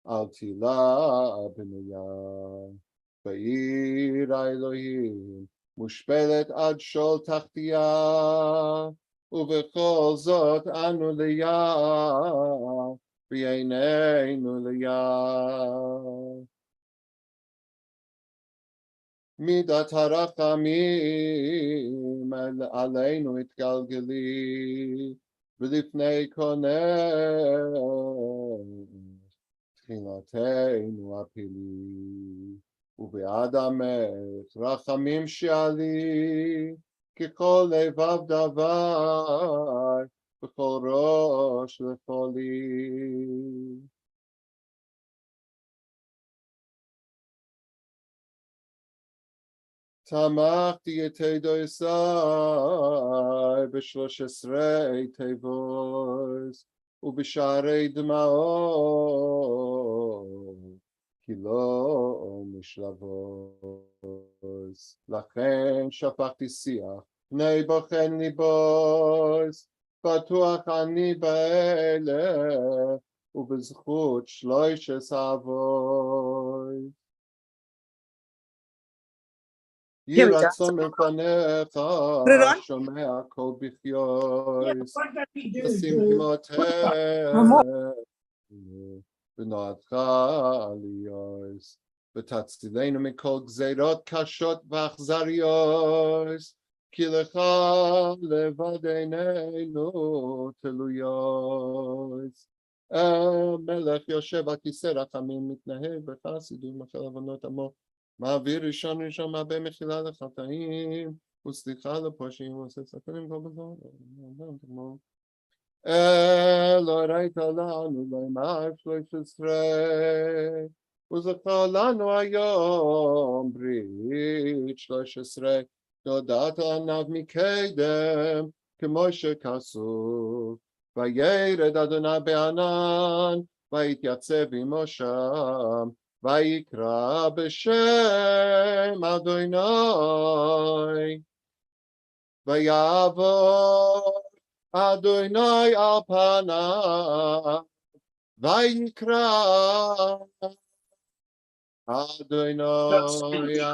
אל תילה בנויה. בעיר האלוהים מושפלת עד שול תחתיה, ובכל זאת אנו ליה, בעינינו ליה. מידת הרחמים עלינו התגלגלי, ולפני קונך תחינתנו הפילי. ובעד עמך רחמים שעלי, ככל לבב דבר, בכל ראש לחולי. תמכתי את עדויסי ב13 תיבוס, ובשערי דמעות, כי לא משלבוס. לכן שפכתי שיח, פני בוחן ליבוס, בטוח אני באלה, ובזכות 13 אבוי. יהי רצון מלפניך, שומע כל בכיוס, תשים דמעותיך, ונועדך עליוס, ותצילנו מכל גזירות קשות ואכזריות, כי לך לבד עינינו תלויות. המלך יושב על כיסא רחמים, מתנהג בחסידות מכל עוונות עמו, מעביר ראשון מעבה מחילה לחטאים, וסליחה לפושעים, ועושה סכנים כל בזמן. לא ראית לנו, לא אמר 13, וזכר לנו היום ברית 13, תודעת עניו מקדם, כמו שכסוף, וירד אדוני בענן, ויתייצב עמו שם, ויקרא בשם אדוני, ויעבור אדוני על פניו, ויקרא אדוני,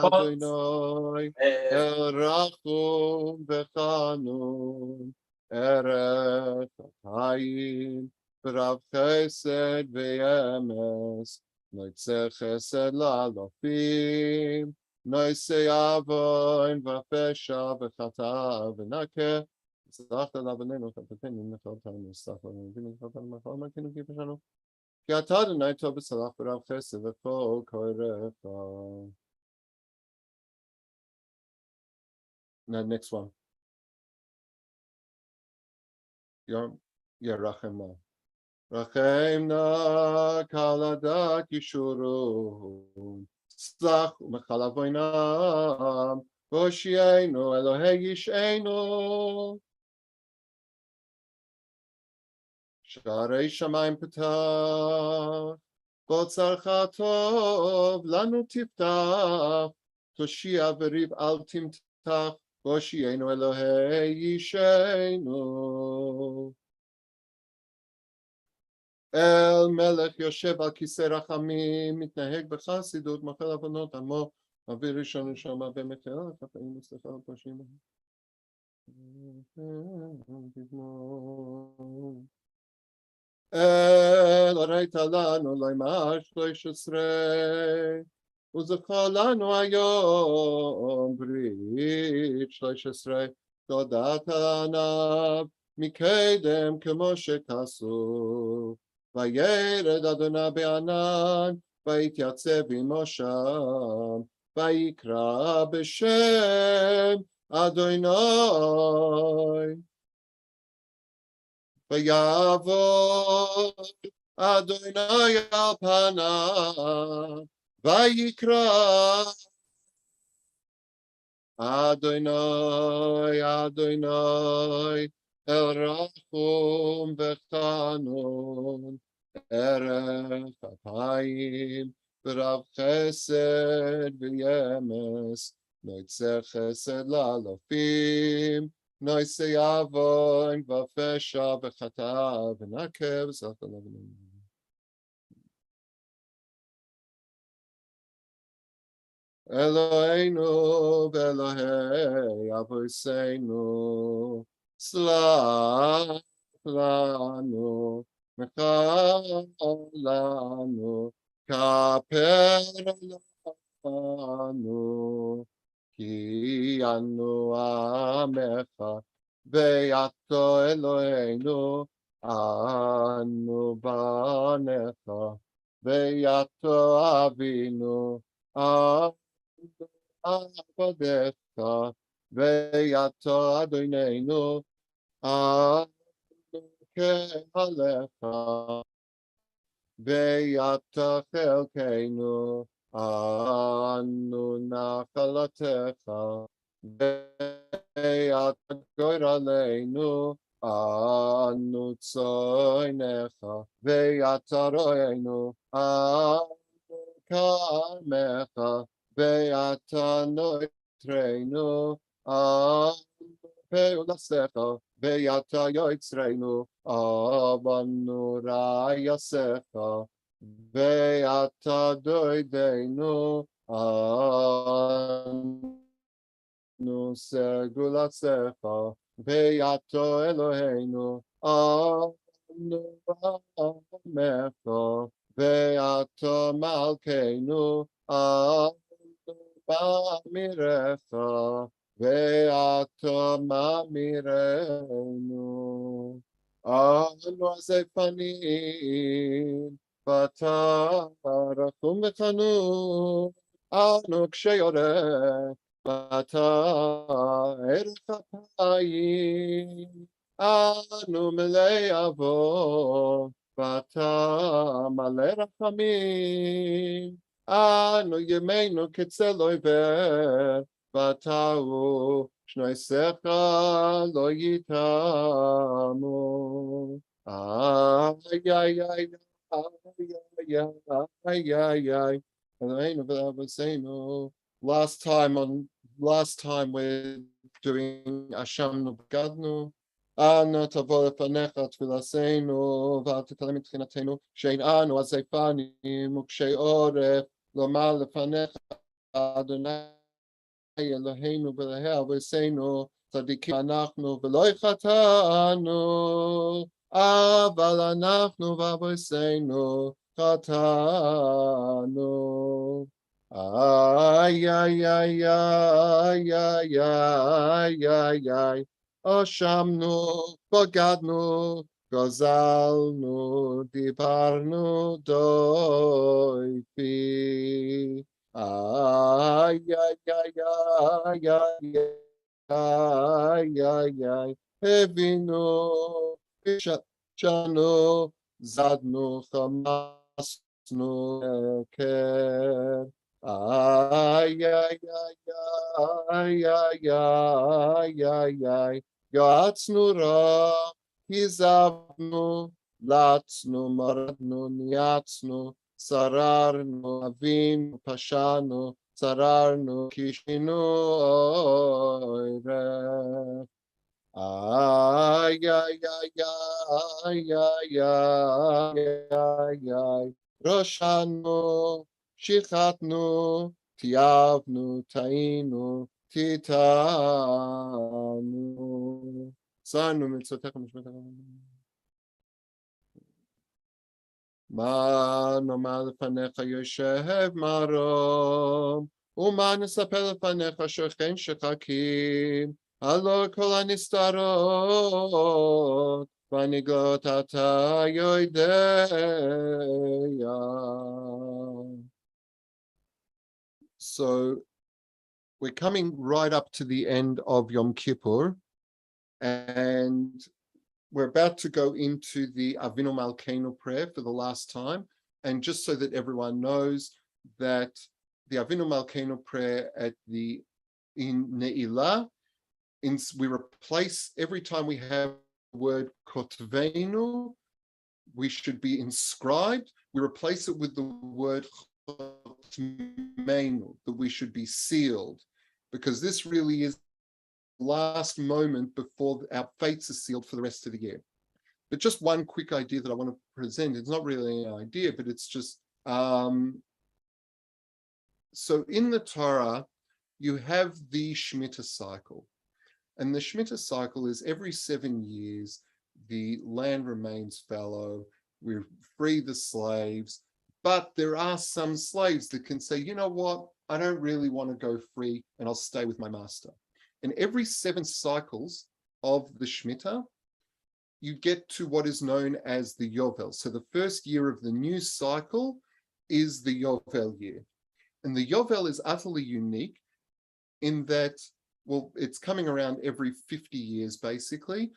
אדוני, אל רחום וחנון, ערך חיים, ורב חסד ואמס, נעשה חסד לאלפים, נעשה עוון ופשע וחטא ונקה, סלחת לעווננו וחטאתנו נחלתנו, סלח לנו ונחלתנו מחל מלכנו כי פשענו, כי אתה אדוני טוב וסלח ורב חסד וכל קוראך. Now next one. ירחם נא. רחם נא קל הדעת ישורון, סלח ומחל עוונם, והושיענו אלוהי ישענו. שערי שמיים פתח, בוצרך טוב לנו תפתח, תושיע וריב אל תמתח, והושיענו אלוהי ישענו. אל מלך יושב על כיסא רחמים, מתנהג בחסידות, מחל עוונות עמו, מעביר ראשון מעבה מחילה לחטאים וסליחה לפושעים. אל הראית לנו לא אמר 13, וזכר לנו היום ברית 13, תודעת עניו מקדם כמו שכסוף, וירד אדוני בענן, ויתייצב עמו שם, ויקרא בשם אדוני, ויעבור אדוני על פניו, ויקרא Adonai, Adonai, El Rachum V'Chanon, Erech Apayim, V'Rav Chesed V'Yemes, Noitzer Chesed L'Alofim, Noisei Avon V'Fesha V'Chata V'Nakev Z'Chalavim. Eloheinu v'Elohei Avoseinu, Slach lanu, Mechal lanu, Kaper lanu, Ki anu amecha, Ve'ato Eloheinu, Anu banecha, Ve'ato avinu, Avadecha, Ve'ato Adonenu, Anu kehalecha, Ve'ata chelkeinu, Anu nachalatecha, Ve'ata goyraleinu, Anu tzoynecha, Ve'ata roenu, Anu kamecha, Ve'ata noitreinu, Anu peulasecha, Ve'ata yoitzreinu, Avanu rayasecha, Ve'ata doideinu, Anu segulasecha, Ve'ato Eloheinu, Anu amecha, Ve'ato malkeinu, Anu ba'mirecha, Ve'ato ma'mireinu, Anu azepanim, V'ata rachum v'chanun, Anu ksheyoreh, V'ata erech apayim, Anu melei avot, V'ata malei rachamim, Anu yemeinu ketzel oiver, V'ata hu shnoisecha lo yitamu. Ay, ay, ay, ay, ay, ay. Last time we're doing Ashamnu B'Gadnu. Ana tavo lefanecha tfilaseinu v'al tekalim mitchinatenu shein anu azeifanim ukshei oref lomar lefanecha Adonai Eloheinu v'lehei avoseinu tzadikim anachnu v'lo chatanu aval anachnu v'avoseinu chatanu. Ay, ay, ay, ay, ay, ay, ay, ay. Oshamnu, Bogadnu, Gozalnu, Dibarnu, Doifi. Ay, ay, ay, ay, ay, ay, ay, ay. Evinu, Shanu, Zadnu, Chamasnu, Eker. Ay, ay, ay, ay, ay, ay, ay, ay. Yoatznu ra, hizavnu, latznu, maradnu, niatznu, sararnu, avinu, pashanu, sararnu, kishinu, oire. Ay, ay, ay, ay, ay, ay, ay, Roshanu, Shichatnu, Tiavnu, Tainu, Titanu. Sanu mitzvotecha mishmetecha. Ma nomar lefanecha yoshev marom, u'ma nesaper lefanecha shochen shechakim, halo kol hanistarot, v'anigot ata yodeya. So we're coming right up to the end of Yom Kippur, and we're about to go into the Avinu Malkeinu prayer for the last time. And just so that everyone knows that the Avinu Malkeinu prayer at the in Neilla, we replace, every time we have the word kotvenu, we should be inscribed. We replace it with the word chotmenu, that we should be sealed, because this really is the last moment before our fates are sealed for the rest of the year. But just one quick idea that I want to present. It's not really an idea, but it's just, so in the Torah, you have the Schmitter Cycle. And the Schmitter Cycle is every 7 years, the land remains fallow, we free the slaves, but there are some slaves that can say, you know what, I don't really want to go free and I'll stay with my master. And every 7 cycles of the Schmitter, you get to what is known as the Yovel. So the first year of the new cycle is the Yovel year. And the Yovel is utterly unique in that, well, it's coming around every 50 years, basically,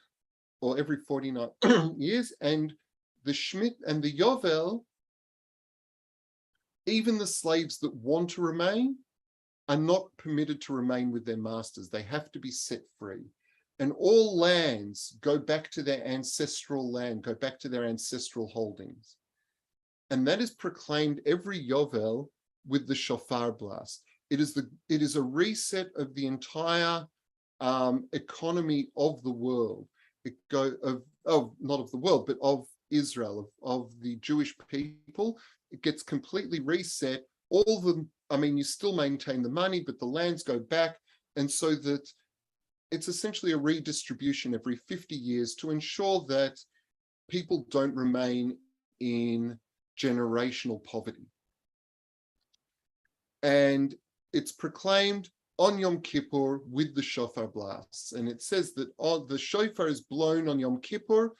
or every 49 years. And the Schmitt and the Yovel, even the slaves that want to remain are not permitted to remain with their masters. They have to be set free. And all lands go back to their ancestral land, go back to their ancestral holdings. And that is proclaimed every Yovel with the shofar blast. It is a reset of the entire economy of the world. Not of the world, but of Israel, of the Jewish people. It gets completely reset. All the, I mean, you still maintain the money, but the lands go back. And so that it's essentially a redistribution every 50 years to ensure that people don't remain in generational poverty. And it's proclaimed on Yom Kippur with the shofar blasts. And it says that the shofar is blown on Yom Kippur,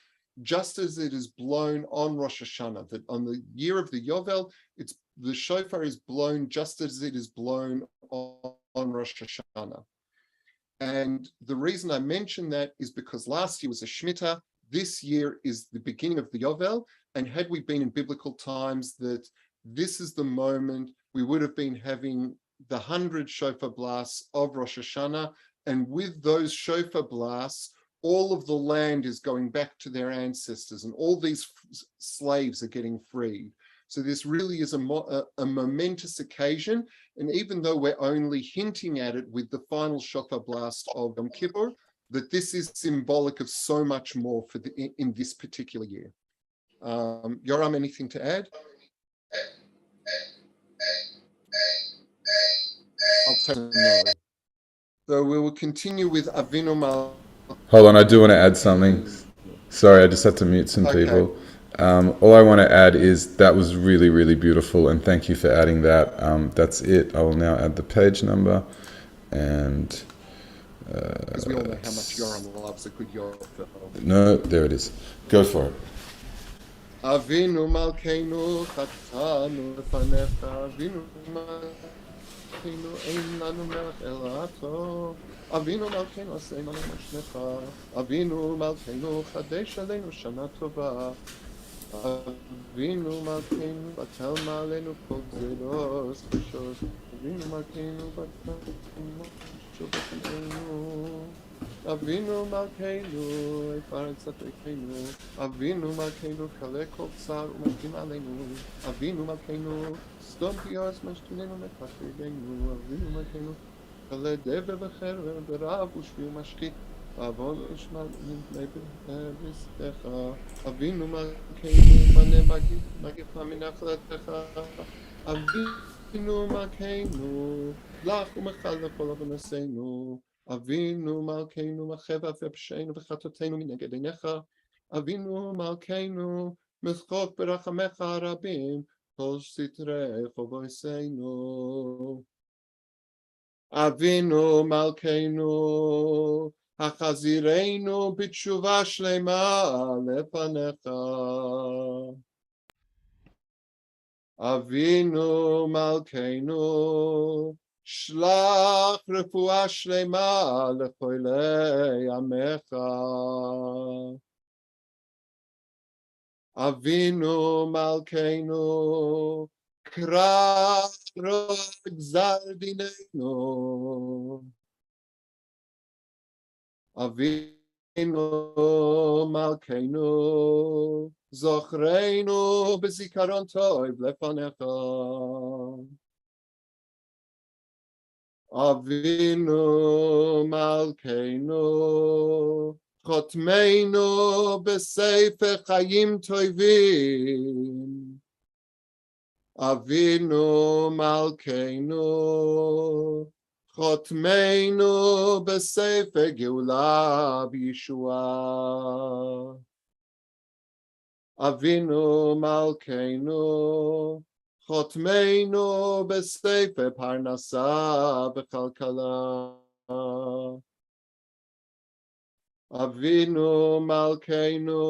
just as it is blown on Rosh Hashanah, that on the year of the Yovel, the shofar is blown just as it is blown on Rosh Hashanah. And the reason I mention that is because last year was a Shemitah, this year is the beginning of the Yovel, and had we been in biblical times, that this is the moment we would have been having the 100 shofar blasts of Rosh Hashanah, and with those shofar blasts, all of the land is going back to their ancestors, and all these slaves are getting freed. So this really is a momentous occasion, and even though we're only hinting at it with the final shofar blast of Yom Kippur, that this is symbolic of so much more for in this particular year. Yoram, anything to add? I'll tell you no. So we will continue with Avinu Mal. Hold on, I do want to add something. Sorry, I just had to mute some people. All I want to add is that was really, really beautiful, and thank you for adding that. That's it. I will now add the page number, and because we all know how much Yoram loves a good Yoram. No, there it is. Go for it. Avinu Malkeinu Chatanu Lefanecha Avinu Malkeinu Ein Lanu Melech Ela Ato Avinu Malkeinu Aseinu L'Moshnecha Avinu Malkeinu Chadesh Aleinu Shana Tova Avinu Malkeinu Batel Ma'aleinu Kol Gzeros Chashos Avinu Malkeinu Batel Ma'aleinu Avinu Malkeinu Efaret Tzadkeinu Avinu Malkeinu Kale Kol Tzar U'Mashkim Aleinu Avinu Malkeinu Stom Piyos Mashkinenu Mekachigenu Avinu Malkeinu Kale Deve V'Cherer V'Rav U'Shvi U'Mashkit Avon Ishmal B'Riztecha Avinu Malkeinu Mane Magifa Minachletecha Avinu Malkeinu Lach U'Mechal V'Kol Avonasenu Avinu Malkeinu Macheva V'Psheinu V'Chatotenu Mineged Einecha Avinu Malkeinu Mechok B'Rachamecha Rabim Kol Sitrei Chovoseinu Avinu Malkeinu Hachazireinu B'Tshuva Shlema Lefanecha Avinu Malkeinu Shlach refuah shlema lechoilei amecha. Avinu Malkeinu Kra gzar dinenu. Avinu Malkeinu, Zochreinu B'zikaron Tov Lefanecha. Avinu Malkeinu, Chotmeinu B'Sefer Chayim Tovim. Avinu Malkeinu, Chotmeinu B'Sefer Geula B'Yeshua. Avinu Malkeinu, Chotmeinu B'Sefer Parnasa B'Chalkala. Avinu Malkeinu,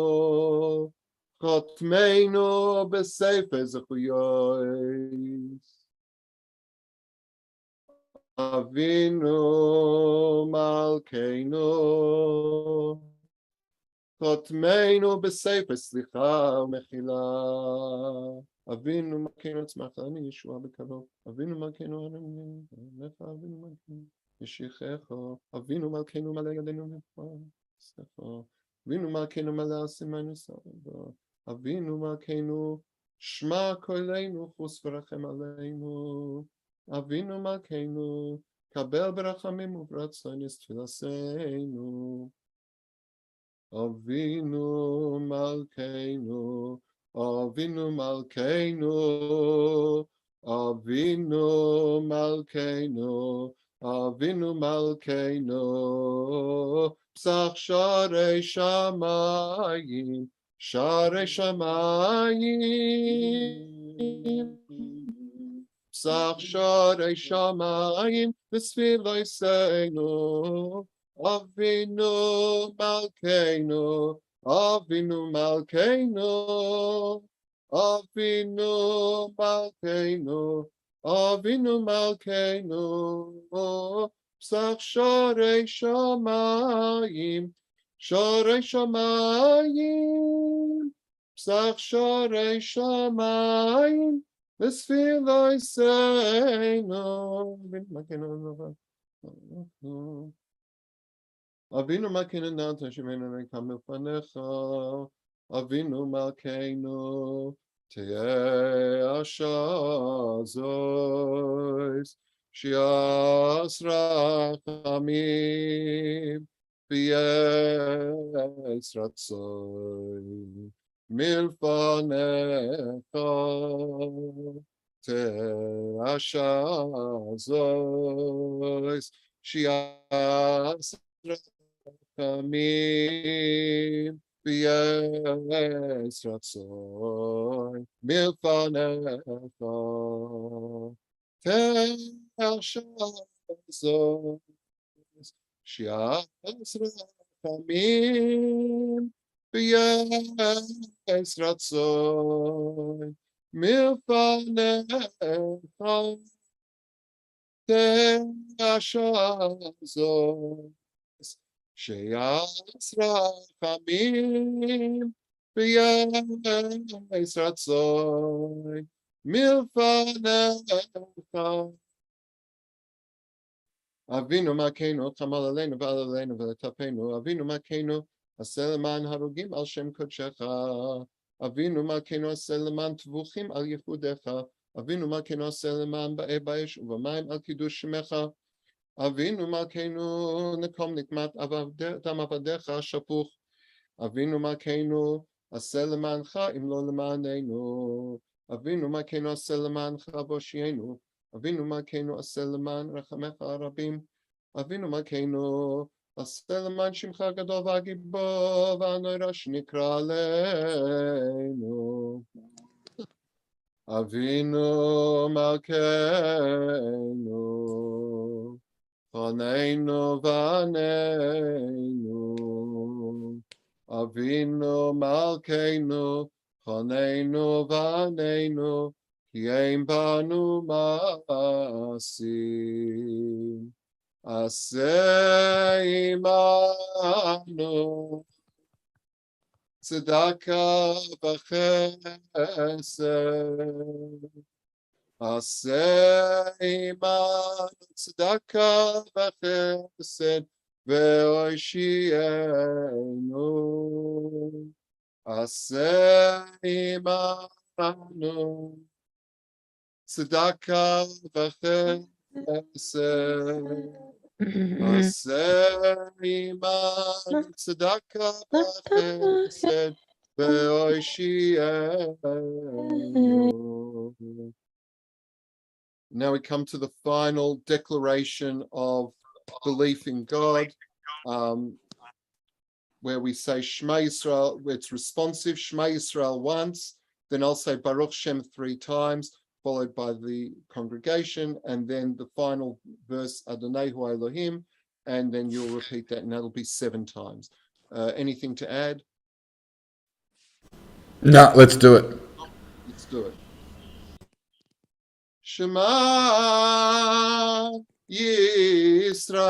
Chotmeinu B'Sefer Zechuyos. Avinu Malkeinu, Chotmeinu B'Sefer Slicha Mechila. Avinu Malkeinu Tzmachani Yeshua B'Karov. Avinu Malkeinu Lecha. Avinu Malkeinu Yeshichecho. Avinu Malkeinu Malei Yadenu Secho. Avinu Malkeinu Malei Simanu Savo. Avinu Malkeinu Shma Koleinu Chus V'Rachem Aleinu. Avinu Malkeinu Kabel B'Rachamim U'B'Ratzonis Tfilaseinu. Avinu Malkeinu, Avinu Malkeinu, Avinu Malkeinu, Avinu Malkeinu, Psach Sharei Shamayim, Sharei Shamayim, Psach Sharei Shamayim, V'Sfiloseinu. Avinu Malkeinu, Avinu Malkeinu, Avinu Malkeinu, Avinu Malkeinu, Psach Sharei Shamayim, Sharei Shamayim, Psach Sharei Shamayim, V'Sfiloseinu. Avinu Malkeinu Natan Shemenu Rekam Lefanecha. Avinu Malkeinu Te'eh Ashazos Shias Rachamim V'Yetz Ratzoy Milfanecha. Te'eh Ashazos Shias Kamim V'Yetz Ratzoy Milfanecha. Te'eh Ashazos Shias Rachamim V'Yetz Ratzoy Milfanecha. Te'eh Ashazos Shias Rachamim V'Yetz Ratzoy Milfanecha. Avinu Malkeinu Chamal Aleinu V'al Aleinu V'letapenu. Avinu Malkeinu Aseh Leman Harugim Al Shem Kodshecha. Avinu Malkeinu Aseh Leman Tvuchim Al Yehudecha. Avinu Malkeinu Aseh Leman Ba'e Ba'esh U'Bamayim Al Kiddush Shemecha. Avinu Malkeinu Nekom Nikmat Dam Avadecha Shapuch. Avinu Malkeinu Aseh Lemancha Im Lo Lemanenu. Avinu Malkeinu Aseh Lemancha Boshienu. Avinu Malkeinu Aseh Leman Rachamecha Rabim. Avinu Malkeinu Aseh Leman Shimcha Gadol V'Gibor V'Anoira Shnikra Aleinu. Avinu Malkeinu Chaneinu V'Aneinu. Avinu Malkeinu Chaneinu V'Aneinu. Ki ein banu ma'asim. Aseh imanu tzedakah v'chesed. Aseh imanu tzedakah v'chesed והושיענו, עשה עמנו צדקה וחסד, עשה עמנו צדקה וחסד, והושיענו. Now we come to the final declaration of belief in God, where we say Shema Yisrael, where it's responsive, Shema Yisrael once, then I'll say Baruch Shem 3 times, followed by the congregation, and then the final verse, Adonai Hu Elohim, and then you'll repeat that, and that'll be 7 times. Anything to add? No, let's do it. Let's do it. Shema Yisrael,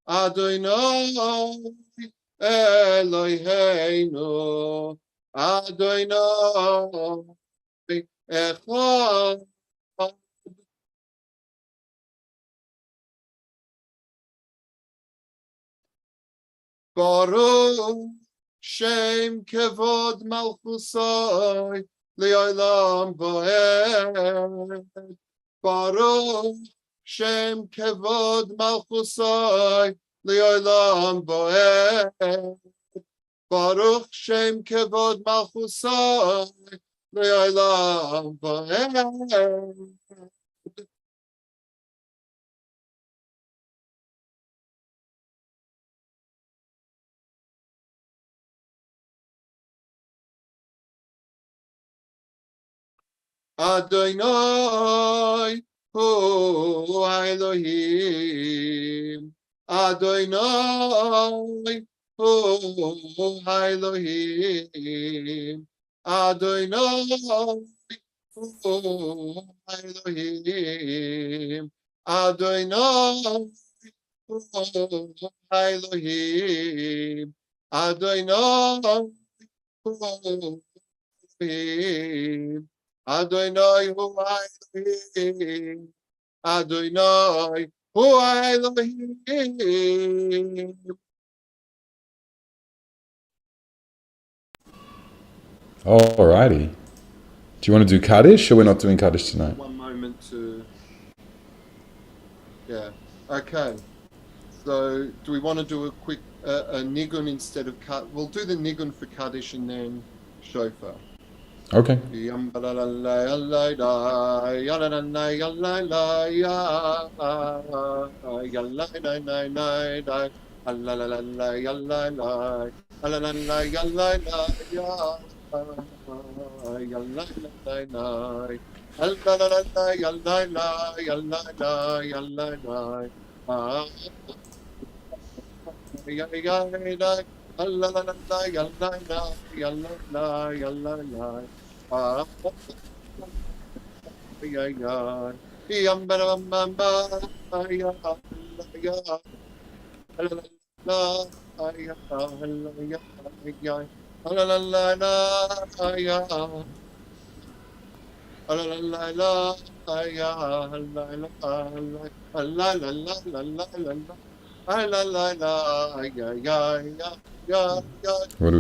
Adonai Eloheinu, Adonai Echad. Baruch Shem Kevod Malchusai Le'olam Va'ed. Baruch Shem Kevod Malchusai Le'olam Va'ed. Baruch Shem Kevod Malchusai Le'olam Va'ed. Adonai Hu Elohim, Adonai Hu Elohim, Adonai Hu Elohim, Adonai Hu Elohim, Adonai Hu Elohim. Adonai Hu Elohim, Adonai Hu Elohim. All righty. Do you want to do Kaddish, or we're not doing Kaddish tonight? One moment to... Yeah, okay. So, do we want to do a quick a nigun instead of Kaddish? We'll do the nigun for Kaddish and then shofar. Okay. What are we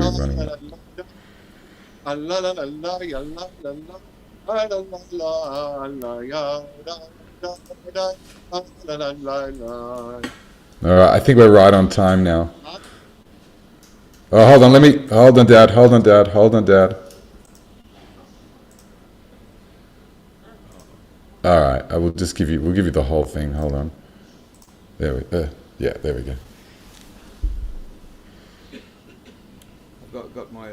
running at? All right, I think we're right on time now. Oh, hold on, hold on, Dad. All right, we'll give you the whole thing. Hold on. There we go. I've got my...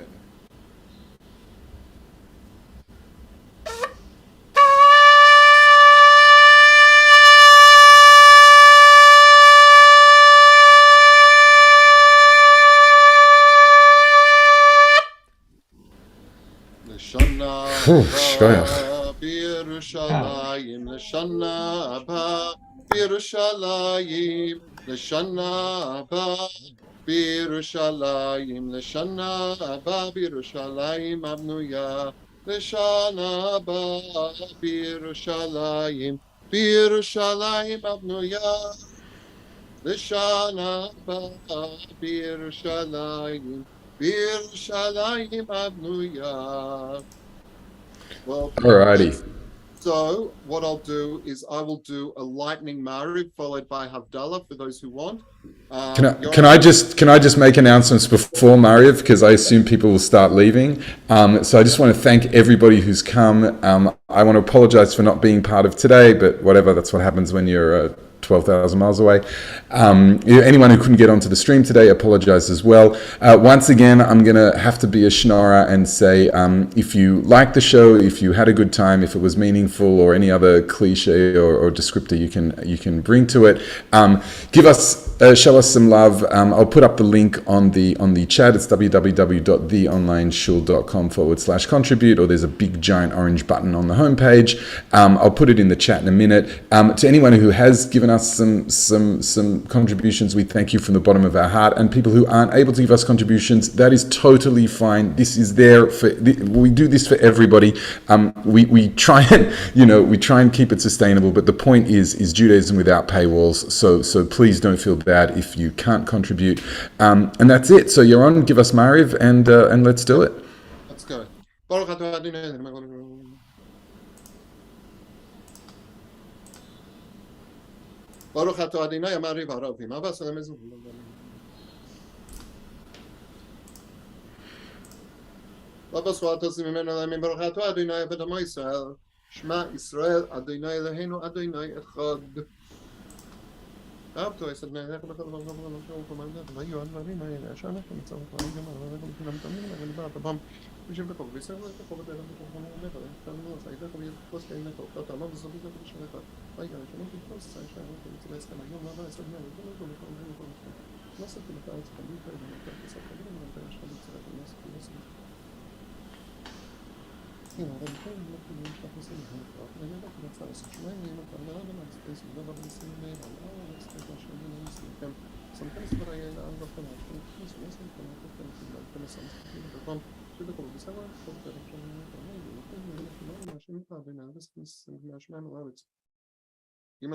Birushalayim, Lashana Abba, Birushalayim, Lashana Abba, Birushalayim, Lashana Abba, Birushalayim, Abnuya, Lashana Abba, Birushalayim, Abnuya, לשנה הבאה בירושלים, בירושלים הבנויה. Well, Alrighty. so what I'll do is I will do a lightning Ma'ariv followed by Havdalah for those who want. Can I just make announcements before Mariv, because I assume people will start leaving. So I just want to thank everybody who's come. I want to apologize for not being part of today, but whatever, that's what happens when you're 12,000 miles away. Anyone who couldn't get onto the stream today, apologize as well. Once again, I'm going to have to be a schnorrer and say, if you like the show, if you had a good time, if it was meaningful, or any other cliche or descriptor you can bring to it, show us some love. I'll put up the link on the chat. It's www.theonlineshul.com/contribute, or there's a big giant orange button on the homepage. I'll put it in the chat in a minute. To anyone who has given us some contributions, we thank you from the bottom of our heart. And people who aren't able to give us contributions, that is totally fine. This is there we do this for everybody. We try and keep it sustainable, but the point is Judaism without paywalls. So please don't feel bad if you can't contribute. And that's it. So Yaron, give us Mariv and let's do it. Let's go. Baruch atah Adonai Amariv Haravim. Abba Salam Ezra. Abba Swata Simimena Lamim Baruch atah Adonai Aved Israel. Shema Israel Adonai Eloheinu Adonai Echad. Abto Esad Neilach Bechad Bechad Bechad Bechad Vayu Advarim Ha'ele Ashana Mitzvah Vayu Gemar Vayu Kulam Tamim Vayu Bar Tabam Vishim Bechad V'Israel Bechad Bechad Bechad Bechad Bechad Tamim Sa'idah Vayu Kos Keina Kol Tamam Zobit Bechad Vayu Shemot Kos Sa'idah Vayu Tzvei Yom Lava Esad Neilach Bechad Bechad Bechad Nasat Bechad Tzvei Bechad Bechad Bechad Bechad Jemand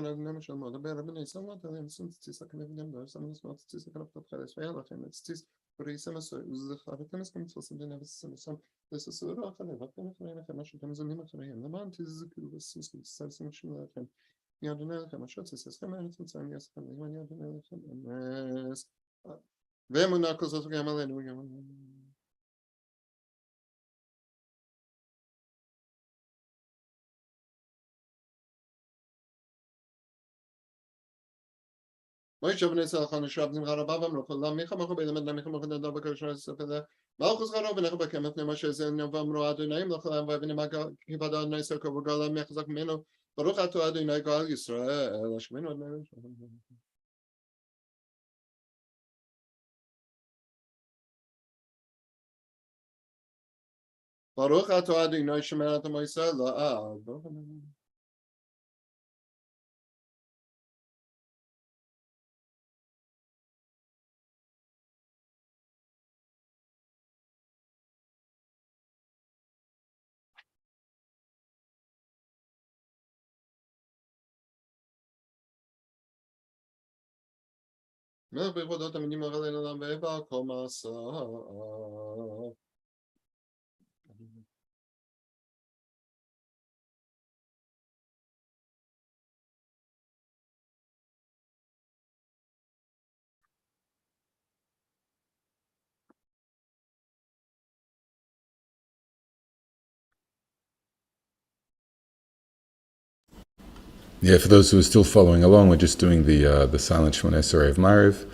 hat nämlich schon mal dabei, aber nicht so mal, dann sind sie sagen, wir nehmen das, aber das macht sie sagen, ob das alles wäre, dann ist es für die Semester so, aber dann ist es was in den Semester, das ist so auch eine, was kann ich schon dann so nicht mehr rein. Aber man diese das ist das schon mal kann. Ja, dann kann man schon das kann man nicht sagen, jetzt kann man ja dann es wer man nach so mal Moish Avnei Salchan Shrab Nim Harabavam Rochalam Micha Machu Beilam Edna Micha Machu Dada Bakar Sefela Malchus Harav Necha Bekemet Nemashe Zen Yavam Ro Adonaim Lochalam Vavin Maga Kibada Adonai Soko V'Galam Mechazak Meno Baruch Ato Adonai Gal Yisrael Ashmenu Adonai Baruch Ato Adonai Shemer Ato Moisel La'ad Mel Bevodot Aminim Agalin Alam Ve'eva Komasa Yeah, for those who are still following along, we're just doing the Silent Monastery of Mariv.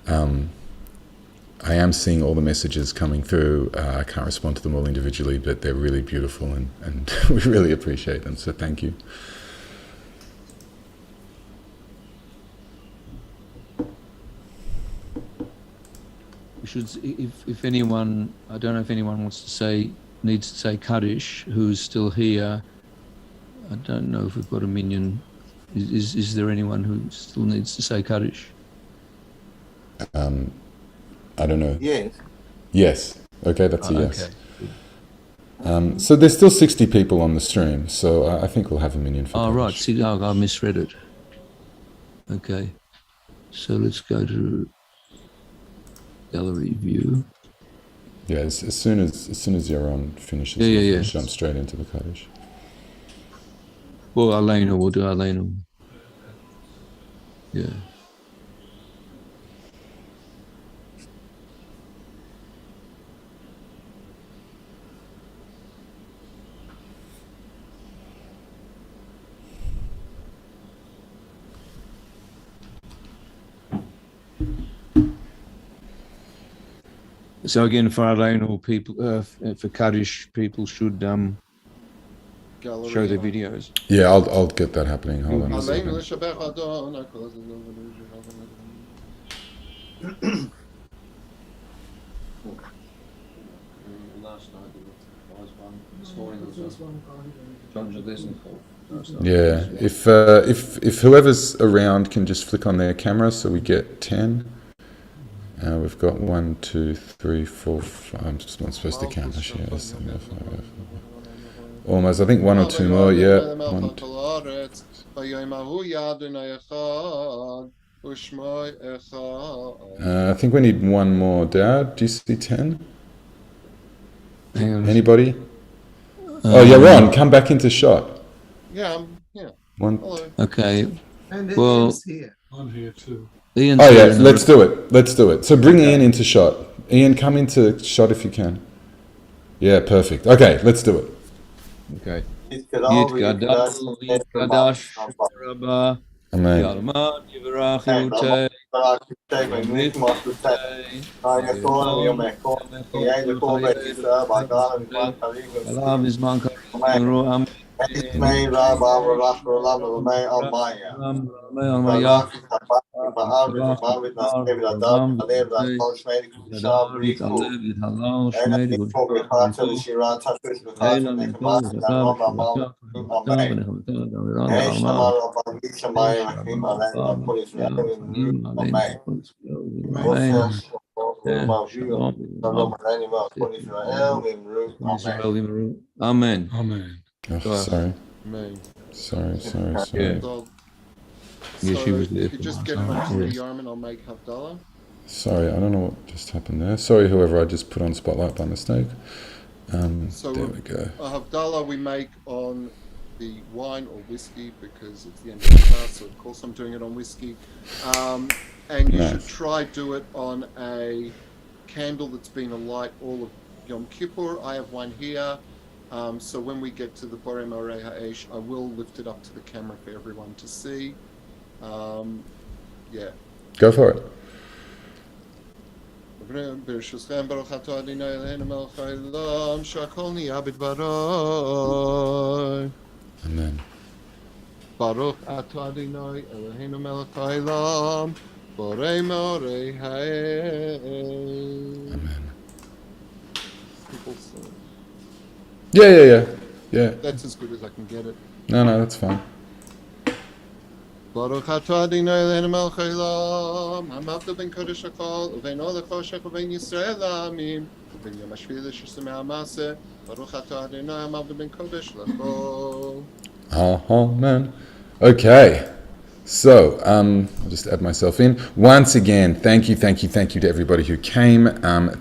I am seeing all the messages coming through. I can't respond to them all individually, but they're really beautiful and we really appreciate them. So thank you. We should, if anyone, I don't know if anyone needs to say Kaddish, who's still here. I don't know if we've got a minion. Is there anyone who still needs to say Kaddish? I don't know. Yes. Yes. Okay, that's a yes. Okay. So there's still 60 people on the stream, so I think we'll have a minion for Kaddish. Right. See, I misread it. Okay. So let's go to gallery view. Yeah, as soon as Yaron finishes, we'll jump straight into the Kaddish. Well, Aleinu, we'll do Aleinu. Yeah. So again, for Aleinu people, for Kaddish, people should show their videos. Yeah, I'll get that happening. Hold on a second. Yeah, if whoever's around can just flick on their camera, so we get 10. We've got 1, 2, 3, 4, 5. I'm just not supposed to count this year. Almost. I think 1 or 2 more. Yeah. I think we need 1 more. Dad, do you see 10? Anybody? Oh, yeah, Ron, come back into shot. Yeah. 1. Hello. Okay. And Well, Ian's here. I'm here too. Ian's Oh, yeah, here. let's do it. So bring Ian into shot. Ian, come into shot if you can. Yeah, perfect. Okay, let's do it. Okay. Yitgadal, Yitgadash, Rabba, Amen. Yarman, Yivarach, Yirutei, Alam is Manka, Amen. Amen. Oh, sorry. Amen. Sorry. Yeah. So she was there if you for just my get time. back to the Yes. Yarman, I'll make Havdalah. Sorry, I don't know what just happened there. Sorry, whoever I just put on spotlight by mistake. So there we go. A Havdalah we make on the wine or whiskey because it's the end of the class, so of course I'm doing it on whiskey. And you should try do it on a candle that's been alight all of Yom Kippur. I have one here. So when we get to the Borei Morei Ha'esh, I will lift it up to the camera for everyone to see. Yeah. Go for it. ברשותכם ברוך אתה אדינו אלוהינו מלך העולם שהכל נהיה בדברו. Amen. ברוך אתה אדינו אלוהינו מלך העולם בורא מורי האש. Amen. People say, Yeah. that's as good as I can get it. No, that's fine. ברוך אתה אדינו אלוהינו מלך העולם המבדיל בין קודש לחול ובין אור לחושך ובין ישראל לעמים ובין יום השביעי לשמי המעשה ברוך אתה אדינו המבדיל בין קודש לחול. Amen. Okay. So, I'll just add myself in. Once again, thank you to everybody who came.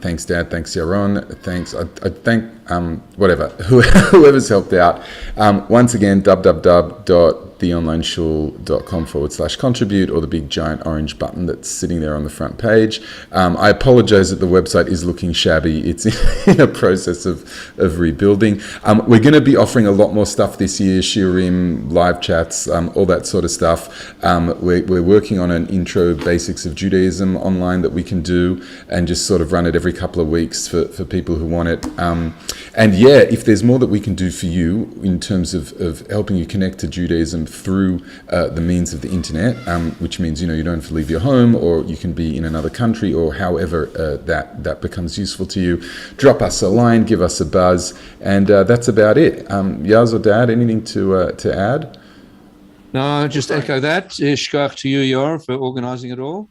Thanks, Dad. Thanks, Yaron. Thanks. I thank whatever whoever's helped out. Once again, www.theonlineshul.com/contribute or the big giant orange button that's sitting there on the front page. I apologize that the website is looking shabby. It's in a process of rebuilding. We're going to be offering a lot more stuff this year, shiurim, live chats, all that sort of stuff. We're working on an intro basics of Judaism online that we can do and just sort of run it every couple of weeks for people who want it. And yeah, if there's more that we can do for you in terms of helping you connect to Judaism through the means of the internet, which means, you don't have to leave your home, or you can be in another country, or however that becomes useful to you, drop us a line, give us a buzz, and that's about it. Yaz or Dad, anything to add? No, just echo that. Shkach to you, Yor, for organising it all.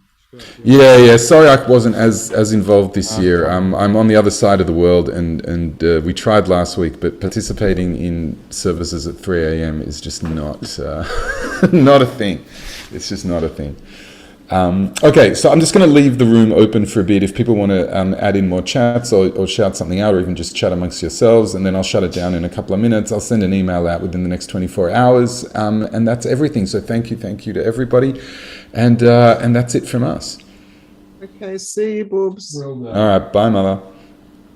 Yeah. Sorry, I wasn't as involved this year. I'm on the other side of the world, and we tried last week, but participating in services at 3 a.m. is just not not a thing. It's just not a thing. Okay, so I'm just going to leave the room open for a bit if people want to add in more chats or shout something out or even just chat amongst yourselves, and then I'll shut it down in a couple of minutes. I'll send an email out within the next 24 hours, and that's everything. So thank you to everybody, and that's it from us. Okay, see you, Boobs. All right, bye, Mother.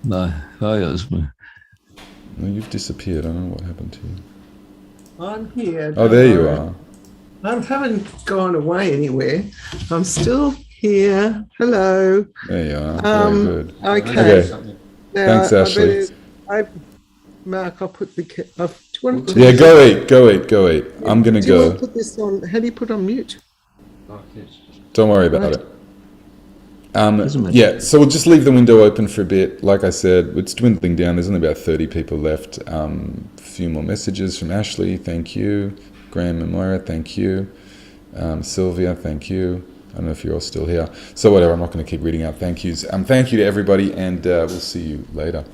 Bye, Osman. No, you've disappeared. I don't know what happened to you. I'm here. Oh, there you are. I haven't gone away anywhere. I'm still here. Hello. There you are. Very good. Okay. Now, Thanks, Ashley. Mark, I'll put the. Do you want to Yeah, go eat. I'm going to go. Do you want to put this on? How do you put on mute? Don't worry about it. Yeah, so we'll just leave the window open for a bit. Like I said, it's dwindling down. There's only about 30 people left. A few more messages from Ashley. Thank you. Graham and Moira, thank you. Sylvia, thank you. I don't know if you're all still here. So whatever, I'm not going to keep reading out thank yous. Thank you to everybody, and we'll see you later.